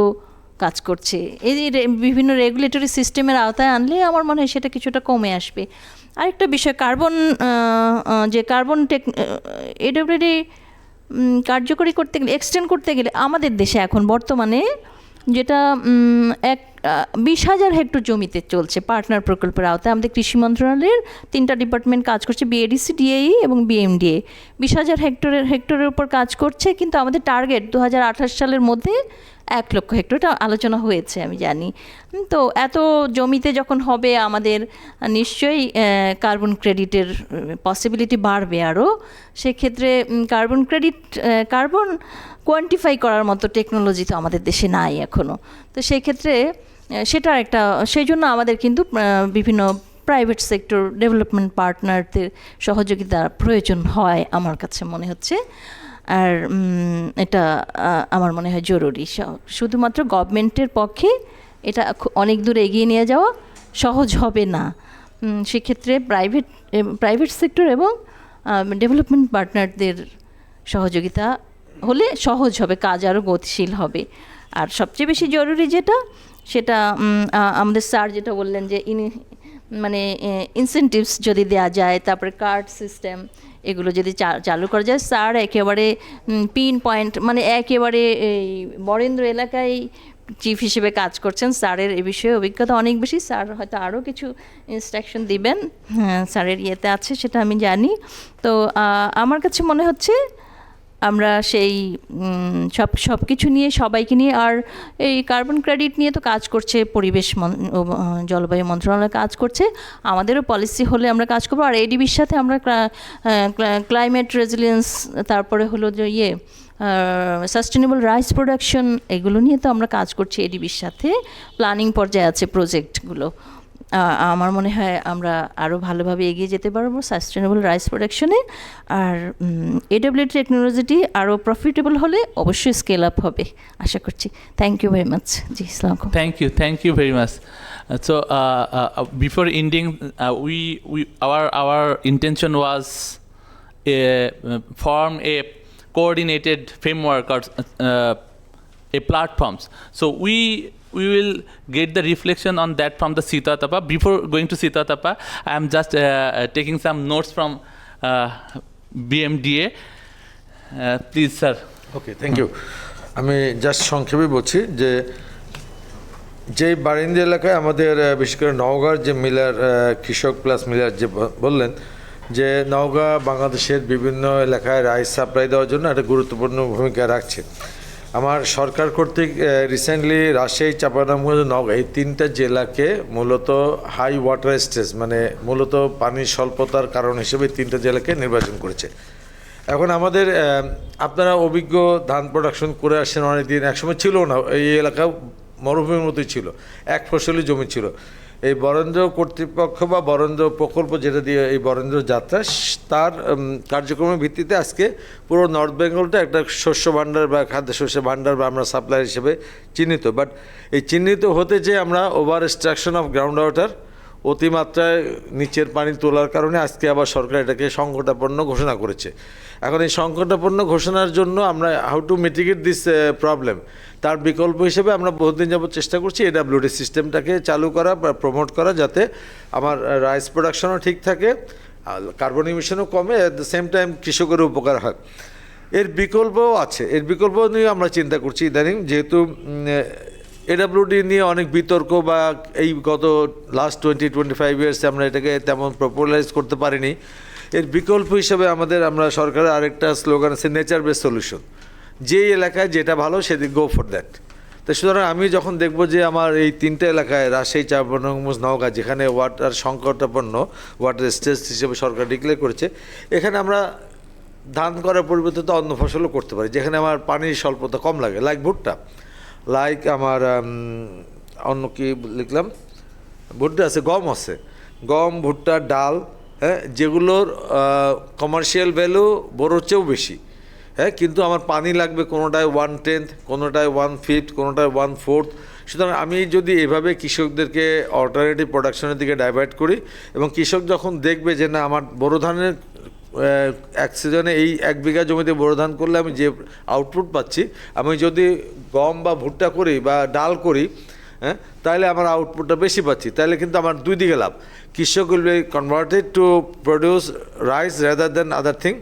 কাজ করছে। এই বিভিন্ন রেগুলেটরি সিস্টেমের আওতায় আনলে আমার মনে হয় সেটা কিছুটা কমে আসবে। আরেকটা বিষয়, কার্বন এডব্লিউডি কার্যকরী করতে গেলে, এক্সটেন্ড করতে গেলে, আমাদের দেশে এখন বর্তমানে যেটা 20,000 হেক্টর জমিতে চলছে পার্টনার প্রকল্পের আওতায়। আমাদের কৃষি মন্ত্রণালয়ের 3টা ডিপার্টমেন্ট কাজ করছে, বিএডিসি, ডিএই এবং বিএমডিএ। 20,000 হেক্টরের উপর কাজ করছে, কিন্তু আমাদের টার্গেট 2028 সালের মধ্যে 1 লক্ষ হেক্টর, এটা আলোচনা হয়েছে আমি জানি। তো এত জমিতে যখন হবে, আমাদের নিশ্চয়ই কার্বন ক্রেডিটের পসিবিলিটি বাড়বে আরও। সেক্ষেত্রে কার্বন কোয়ান্টিফাই করার মতো টেকনোলজি তো আমাদের দেশে নাই এখনও। তো সেই ক্ষেত্রে সেই জন্য আমাদের কিন্তু বিভিন্ন প্রাইভেট সেক্টর ডেভেলপমেন্ট পার্টনারদের সহযোগিতার প্রয়োজন হয় আমার কাছে মনে হচ্ছে। আর এটা আমার মনে হয় জরুরি। শুধুমাত্র গভর্নমেন্টের পক্ষে এটা অনেক দূর এগিয়ে নিয়ে যাওয়া সহজ হবে না। সেক্ষেত্রে প্রাইভেট সেক্টর এবং ডেভেলপমেন্ট পার্টনারদের সহযোগিতা হলে সহজ হবে, কাজ আরও গতিশীল হবে। আর সবচেয়ে বেশি জরুরি সেটা আমাদের স্যার যেটা বললেন যে ইনসেন্টিভস যদি দেওয়া যায়, তারপরে কার্ড সিস্টেম, এগুলো যদি চালু করা যায়। স্যার একেবারে পিন পয়েন্ট, একেবারে এই বরেন্দ্র এলাকায় চিফ হিসেবে কাজ করছেন। স্যারের এ বিষয়ে অভিজ্ঞতা অনেক বেশি। স্যার হয়তো আরও কিছু ইনস্ট্রাকশন দিবেন, স্যারের ইয়েতে আছে, সেটা আমি জানি। তো আমার কাছে মনে হচ্ছে আমরা সেই সব কিছু নিয়ে, সবাইকে নিয়ে, আর এই কার্বন ক্রেডিট নিয়ে তো কাজ করছে পরিবেশ জলবায়ু মন্ত্রণালয় কাজ করছে। আমাদেরও পলিসি হলে আমরা কাজ করবো। আর এডিবির সাথে আমরা ক্লাইমেট রেজিলিয়েন্স, তারপরে হলো যে সাস্টেনেবল রাইস প্রোডাকশন, এগুলো নিয়ে তো আমরা কাজ করছি এডিবির সাথে। প্ল্যানিং পর্যায়ে আছে প্রজেক্টগুলো। আমার মনে হয় আমরা আরও ভালোভাবে এগিয়ে যেতে পারবো সাস্টেনেবল রাইস প্রোডাকশনে। আর এডব্লিউডি টেকনোলজিটি আরও প্রফিটেবল হলে অবশ্যই স্কেল আপ হবে আশা করছি। Thank you very much. জি, আসসালামু আলাইকুম। Thank you very much. So before ending, our intention was form a coordinated framework or a platforms. So we will get the reflection on that from the Sita Tapa. Before going to Sita Tapa, I am just taking some notes from BMDA. Please, sir. Okay, thank you. আমি just সংক্ষেপে বলছি যে বারিন্দি এলাকায় আমাদের বিশেষ করে নওগাঁর যে মিলার, কৃষক প্লাস মিলার যে বললেন, যে নওগাঁ বাংলাদেশের বিভিন্ন এলাকায় রাইস সাপ্লাই দেওয়ার জন্য একটা গুরুত্বপূর্ণ ভূমিকা রাখছে। আমার সরকার কর্তৃক রিসেন্টলি রাজশাহী, চাঁপাইনবাবগঞ্জ, নওগাঁ এই 3টা জেলাকে মূলত হাই ওয়াটার স্ট্রেস মানে মূলত পানির স্বল্পতার কারণ হিসেবে 3টা জেলাকে নির্বাচন করেছে। এখন আমাদের আপনারা অভিজ্ঞ ধান প্রোডাকশন করে আসছেন অনেক দিন, একসময় ছিল না, এই এলাকা মরুভূমির মতোই ছিল, এক ফসলি জমি ছিল। এই বরেন্দ্র কর্তৃপক্ষ বা বরেন্দ্র প্রকল্প যেটা দিয়ে এই বরেন্দ্র যাত্রা, তার কার্যক্রমের ভিত্তিতে আজকে পুরো নর্থ বেঙ্গলটা একটা শস্য ভাণ্ডার বা খাদ্যশস্য ভাণ্ডার বা আমরা সাপ্লায়ার হিসেবে চিহ্নিত। বাট এই চিহ্নিত হতে যে আমরা over extraction of ground water, অতিমাত্রায় নিচের পানি তোলার কারণে আজকে আবার সরকার এটাকে সংকটাপন্ন ঘোষণা করেছে। এখন এই সংকটাপন্ন ঘোষণার জন্য আমরা how to mitigate this problem, তার বিকল্প হিসেবে আমরা বহুদিন যাবত চেষ্টা করছি AWD সিস্টেমটাকে চালু করা বা প্রমোট করা, যাতে আমার রাইস প্রোডাকশনও ঠিক থাকে, কার্বন ইমিশনও কমে, অ্যাট দ্য সেম টাইম কৃষকেরও উপকার হয়। এর বিকল্পও আছে, এর বিকল্প নিয়ে আমরা চিন্তা করছি ইদানিং, যেহেতু AWD নিয়ে অনেক বিতর্ক বা এই গত লাস্ট 20-25 ইয়ার্সে আমরা এটাকে তেমন পপুলারাইজ করতে পারিনি। এর বিকল্প হিসেবে আমরা সরকারের আরেকটা স্লোগান আছে, নেচার বেস সলিউশন, যেই এলাকায় যেটা ভালো সেদিক গো ফর দ্যাট। তো সুতরাং আমি যখন দেখব যে আমার এই 3টা এলাকায় রাজশাহী, চাঁপাইনবাবগঞ্জ, নওগাঁ, যেখানে ওয়াটার সংকটাপন্ন, ওয়াটার স্ট্রেস হিসেবে সরকার ডিক্লেয়ার করেছে, এখানে আমরা ধান করার পরিবর্তে তো অন্য ফসলও করতে পারি, যেখানে আমার পানির স্বল্পতা কম লাগে, লাইক ভুট্টা, লাইক আমার অন্য কি লিখলাম, ভুট্টা আছে, গম আছে, গম, ভুট্টা, ডাল, হ্যাঁ, যেগুলোর কমার্শিয়াল ভ্যালু বড়োর চেয়েও বেশি, হ্যাঁ, কিন্তু আমার পানি লাগবে কোনোটায় 1/10, কোনোটায় 1/5, কোনোটায় 1/4। সুতরাং আমি যদি এভাবে কৃষকদেরকে অল্টারনেটিভ প্রোডাকশনের দিকে ডাইভার্ট করি, এবং কৃষক যখন দেখবে যে না আমার বোরো ধানের এক সিজনে এই 1 বিঘা জমিতে বোরো ধান করলে আমি যে আউটপুট পাচ্ছি, আমি যদি গম বা ভুট্টা করি বা ডাল করি, হ্যাঁ, তাহলে আমার আউটপুটটা বেশি পাচ্ছি, তাহলে কিন্তু আমার 2 দিকে লাভ। কৃষক will be converted to produce rice rather than other thing.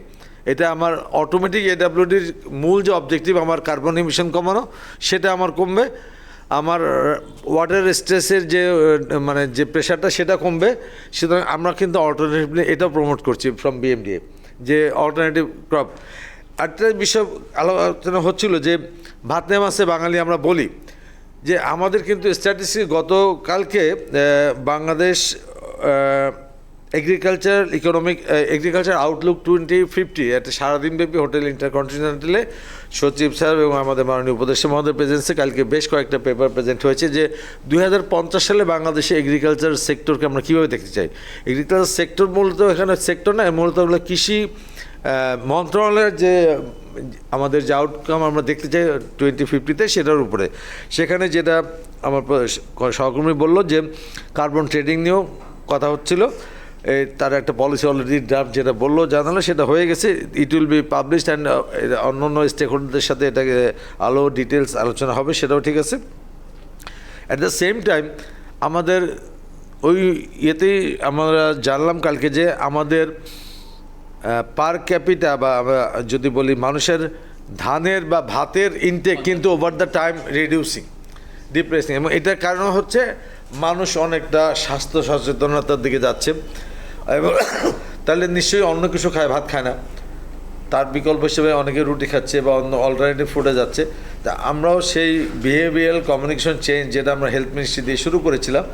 এটা আমার অটোমেটিক AWDর মূল যে অবজেক্টিভ আমার কার্বন ইমিশন কমানো, সেটা আমার কমবে, আমার ওয়াটার স্ট্রেসের যে মানে যে প্রেশারটা সেটা কমবে। সুতরাং আমরা কিন্তু অল্টারনেটিভলি এটাও প্রমোট করছি ফ্রম BMDA, যে অল্টারনেটিভ ক্রপ। একটা বিষয় আলোচনা হচ্ছিল যে ভাতে মাছে বাঙালি আমরা বলি, যে আমাদের কিন্তু স্ট্যাটিস্টিক গতকালকে বাংলাদেশ এগ্রিকালচার আউটলুক 2050 একটা সারাদিনব্যাপী হোটেল ইন্টারকন্টিনেন্টালে সচিব স্যার এবং আমাদের মাননীয় উপদেষ্টা মহোদয়ের প্রেজেন্সে কালকে বেশ কয়েকটা পেপার প্রেজেন্ট হয়েছে, যে 2050 সালে বাংলাদেশে এগ্রিকালচার সেক্টরকে আমরা কীভাবে দেখতে চাই। এগ্রিকালচার সেক্টর মূলত এখানে সেক্টর না, মূলত হলো কৃষি মন্ত্রণালয়ের যে আমাদের যে আউটকাম আমরা দেখতে চাই 2050-তে, সেটার উপরে। সেখানে যেটা আমার সহকর্মী বলল যে কার্বন ট্রেডিং নিয়েও কথা হচ্ছিল, তার একটা পলিসি অলরেডি ড্রাফট যেটা বললো জানালো সেটা হয়ে গেছে, it will be published and অন্য অন্য স্টেক হোল্ডারদের সাথে এটাকে আলো ডিটেলস আলোচনা হবে, সেটাও ঠিক আছে। অ্যাট দ্য সেম টাইম আমাদের ওই ইয়েতেই আমরা জানলাম কালকে যে আমাদের পার ক্যাপিটা বা যদি বলি মানুষের ধানের বা ভাতের ইনটেক কিন্তু over the time reducing, depressing, এবং এটার কারণ হচ্ছে মানুষ অনেকটা স্বাস্থ্য সচেতনতার দিকে যাচ্ছে, এবং তাহলে নিশ্চয়ই অন্য কিছু খায়, ভাত খায় না, তার বিকল্প হিসেবে অনেকে রুটি খাচ্ছে বা অন্য অল্টারনেটিভ ফুডে যাচ্ছে। তা আমরাও সেই বিহেভিয়ারাল কমিউনিকেশন চেঞ্জ যেটা আমরা হেলথ মিনিস্ট্রি দিয়ে শুরু করেছিলাম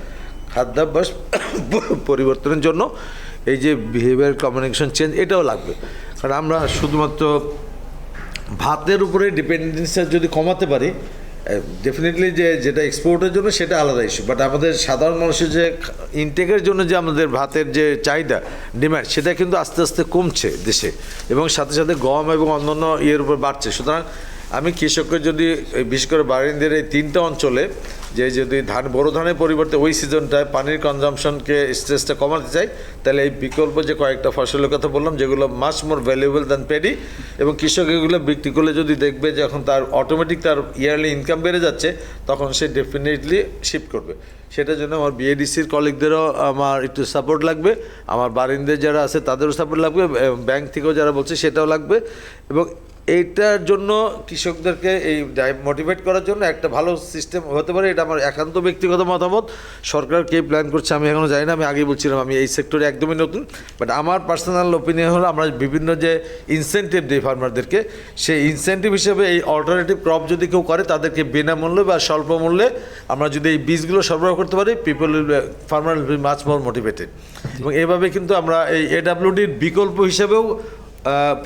খাদ্যাভ্যাস পরিবর্তনের জন্য, এই যে বিহেভিয়ার কমিউনিকেশন চেঞ্জ এটাও লাগবে। কারণ আমরা শুধুমাত্র ভাতের উপরে ডিপেন্ডেন্সি যদি কমাতে পারি, ডেফিনেটলি যেটা এক্সপোর্টের জন্য সেটা আলাদা ইস্যু, বাট আমাদের সাধারণ মানুষের যে ইনটেকের জন্য যে আমাদের ভাতের যে চাহিদা ডিম্যান্ড, সেটা কিন্তু আস্তে আস্তে কমছে দেশে, এবং সাথে সাথে গম এবং অন্যান্য ইয়ের উপর বাড়ছে। সুতরাং আমি কৃষককে যদি বিশেষ করে বারিন্দের এই 3টা অঞ্চলে যে যদি বড় ধানের পরিবর্তে ওই সিজনটায় পানির কনজামশনকে স্ট্রেসটা কমাতে চাই, তাহলে এই বিকল্প যে কয়েকটা ফসলের কথা বললাম যেগুলো much more valuable than paddy, এবং কৃষক এগুলো বিক্রি করলে যদি দেখবে যে এখন তার অটোমেটিক তার ইয়ারলি ইনকাম বেড়ে যাচ্ছে, তখন সে ডেফিনেটলি শিফট করবে। সেটার জন্য আমার BADCর কলিগদেরও আমার একটু সাপোর্ট লাগবে, আমার বারিন্দের যারা আছে তাদেরও সাপোর্ট লাগবে, ব্যাংক থেকেও যারা বলছে সেটাও লাগবে, এবং এইটার জন্য কৃষকদেরকে এই মোটিভেট করার জন্য একটা ভালো সিস্টেম হতে পারে, এটা আমার একান্ত ব্যক্তিগত মতামত। সরকার কে প্ল্যান করছে আমি এখনও জানি না, আমি আগেই বলছিলাম আমি এই সেক্টরে একদমই নতুন। বাট আমার পার্সোনাল ওপিনিয়ন হলো আমরা বিভিন্ন যে ইনসেন্টিভ দিই ফার্মারদেরকে, সেই ইনসেন্টিভ হিসেবে এই অল্টারনেটিভ ক্রপ যদি কেউ করে তাদেরকে বিনামূল্যে বা স্বল্প মূল্যে আমরা যদি এই বীজগুলো সরবরাহ করতে পারি, farmer will be much more motivated. এবং এইভাবে কিন্তু আমরা এই AWDর বিকল্প হিসেবেও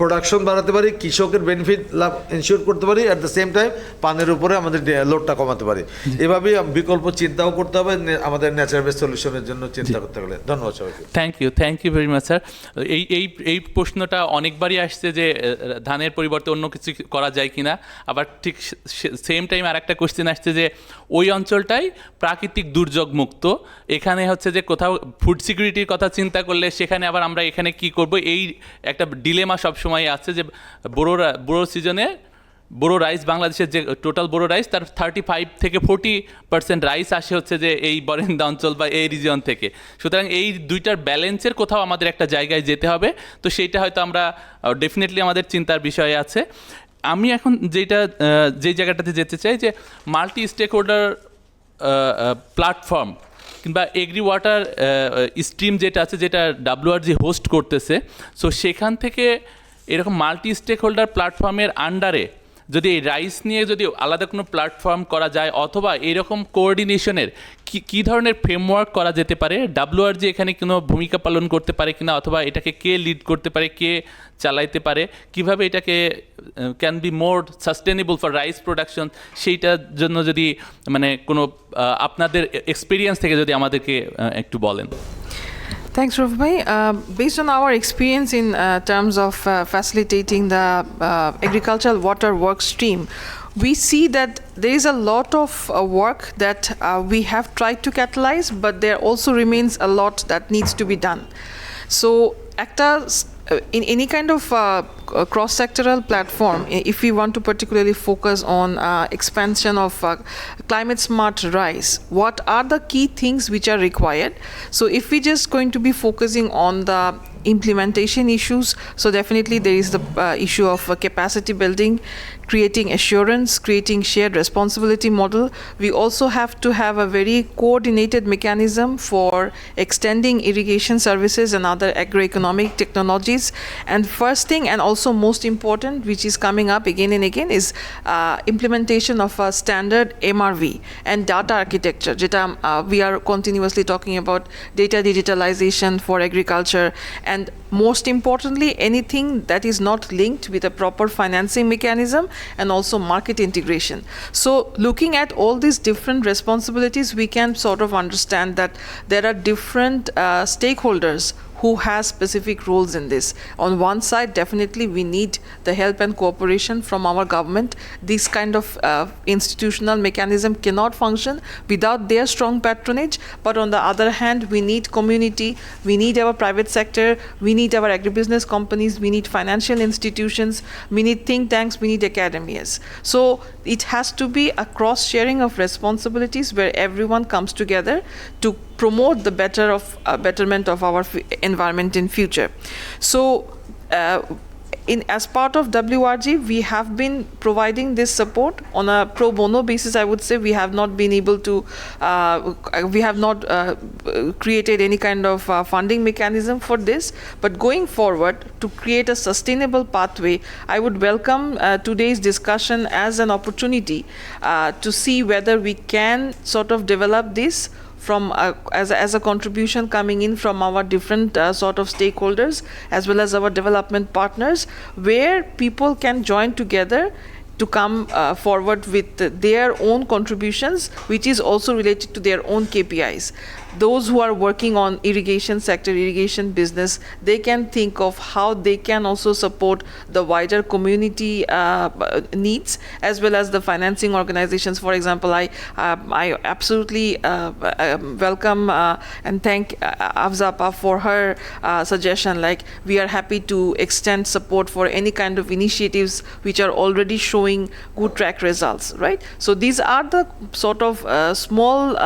প্রোডাকশন বাড়াতে পারি, কৃষকের বেনিফিট লাভ এনশিওর করতে পারি, অ্যাট দ্য সেম টাইম পানের উপরে আমাদের লোডটা কমাতে পারি। এভাবেই বিকল্প চিন্তাও করতে হবে আমাদের ন্যাচারাল বেস সলিউশনের জন্য চিন্তা করতে গেলে। ধন্যবাদ সবাইকে। Thank you very much sir. এই প্রশ্নটা অনেকবারই আসছে যে ধানের পরিবর্তে অন্য কিছু করা যায় কিনা, আবার ঠিক সেম টাইম আর একটা কোশ্চেন আসছে যে ওই অঞ্চলটাই প্রাকৃতিক দুর্যোগ মুক্ত, এখানে হচ্ছে যে কোথাও ফুড সিকিউরিটির কথা চিন্তা করলে সেখানে আবার আমরা এখানে কি করব, এই একটা ডিলেমা সবসময় আছে যে বোরো সিজনে বোরো রাইস, বাংলাদেশের যে টোটাল বোরো রাইস তার 35 থেকে 40% রাইস আসে হচ্ছে যে এই বরেন্দ্র অঞ্চল বা এই রিজিয়ন থেকে। সুতরাং এই দুইটার ব্যালেন্সের কোথাও আমাদের একটা জায়গায় যেতে হবে, তো সেইটা হয়তো আমরা ডেফিনেটলি আমাদের চিন্তার বিষয়ে আছে। আমি এখন যেই জায়গাটাতে যেতে চাই যে মাল্টি স্টেক হোল্ডার প্ল্যাটফর্ম কিংবা এগ্রি ওয়াটার স্ট্রিম যেটা আছে, যেটা WRG হোস্ট করতেছে, সো সেখান থেকে এরকম মাল্টি স্টেক হোল্ডার প্ল্যাটফর্মের আন্ডারে যদি এই রাইস নিয়ে যদি আলাদা কোনো প্ল্যাটফর্ম করা যায়, অথবা এরকম কোঅর্ডিনেশনের কী ধরনের ফ্রেমওয়ার্ক করা যেতে পারে, WRG এখানে কোনো ভূমিকা পালন করতে পারে কিনা, অথবা এটাকে কে লিড করতে পারে, কে চালাইতে পারে, কিভাবে এটাকে can be more sustainable for rice production, সেইটার জন্য যদি মানে কোনো আপনাদের এক্সপিরিয়েন্স থেকে যদি আমাদেরকে একটু বলেন। Thanks, Rauf Bhai. Based on our experience in terms of facilitating the agricultural water work stream, we see that there is a lot of work that we have tried to catalyze, but there also remains a lot that needs to be done. So, in any kind of cross-sectoral platform, if we want to particularly focus on expansion of climate-smart rice, what are the key things which are required? So if we just going to be focusing on the implementation issues, so definitely there is the issue of capacity building, creating assurance, creating shared responsibility model. We also have to have a very coordinated mechanism for extending irrigation services and other agroeconomic technologies. And first thing, and also most important, which is coming up again and again, is implementation of a standard MRV and data architecture. We are continuously talking about data digitalization for agriculture, and most importantly, anything that is not linked with a proper financing mechanism and also market integration. So looking at all these different responsibilities, we can sort of understand that there are different stakeholders who has specific roles in this. On one side, definitely we need the help and cooperation from our government. This kind of institutional mechanism cannot function without their strong patronage. But on the other hand, we need community, we need our private sector, we need our agribusiness companies, we need financial institutions, we need think tanks, we need academias. So it has to be a cross-sharing of responsibilities where everyone comes together to promote the betterment of our environment in future. So as part of WRG, we have been providing this support on a pro bono basis. I would say we have not been able to, we have not created any kind of funding mechanism for this. But going forward, to create a sustainable pathway, I would welcome today's discussion as an opportunity to see whether we can sort of develop this from as a contribution coming in from our different sort of stakeholders as well as our development partners, where people can join together to come forward with their own contributions, which is also related to their own KPIs. Those who are working on irrigation sector, irrigation business, they can think of how they can also support the wider community needs as well as the financing organizations. For example, I absolutely welcome and thank Afzapa for her suggestion. Like, we are happy to extend support for any kind of initiatives which are already showing good track results, right? So these are the sort of small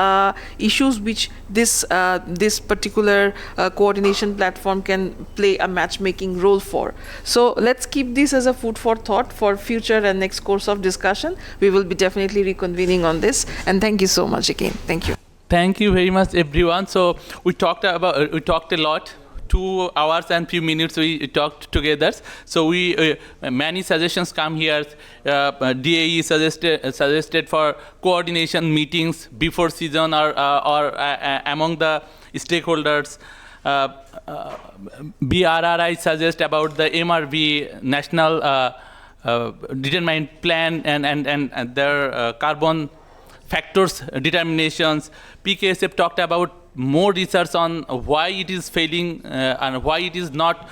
issues which this particular coordination platform can play a matchmaking role for. So let's keep this as a food for thought for future and next course of discussion. We will be definitely reconvening on this, and thank you so much again. Thank you. Thank you very much, everyone. So we talked a lot. 2 hours and few minutes we talked together. So we many suggestions come here. DAE suggested for coordination meetings before season or among the stakeholders. BRRI suggest about the MRV national determined plan and their carbon factors determinations. PKSF talked about more research on why it is failing and why it is not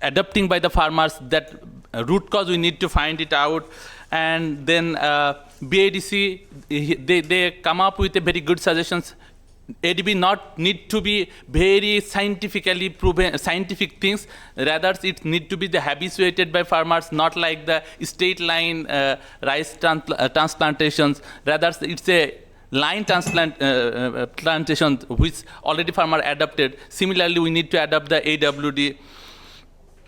adapting by the farmers. That root cause we need to find it out. And then BADC, they come up with a very good suggestions. ADB not need to be very scientifically proven scientific things, rather it need to be the habituated by farmers, not like the state line rice transplantations. Rather it's a line plantation which already farmer adopted. Similarly, we need to adopt the AWD.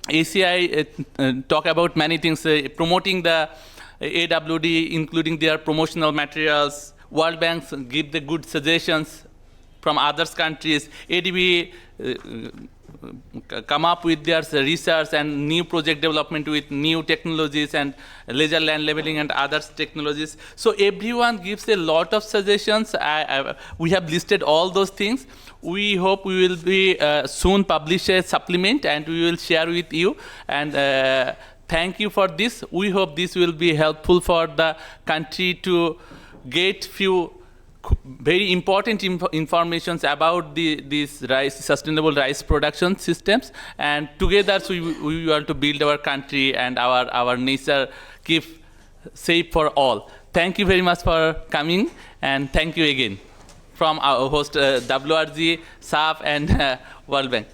ACI talk about many things, promoting the AWD, including their promotional materials. World Bank give the good suggestions from other countries. ADB come up with their research and new project development with new technologies and laser land leveling and other technologies. So everyone gives a lot of suggestions. We have listed all those things. We hope we will be soon publish a supplement and we will share with you. And thank you for this. We hope this will be helpful for the country to get few very important informations about these sustainable rice production systems, and together so we want to build our country and our nature keep safe for all. Thank you very much for coming, and thank you again from our host WRG, SAF and World Bank.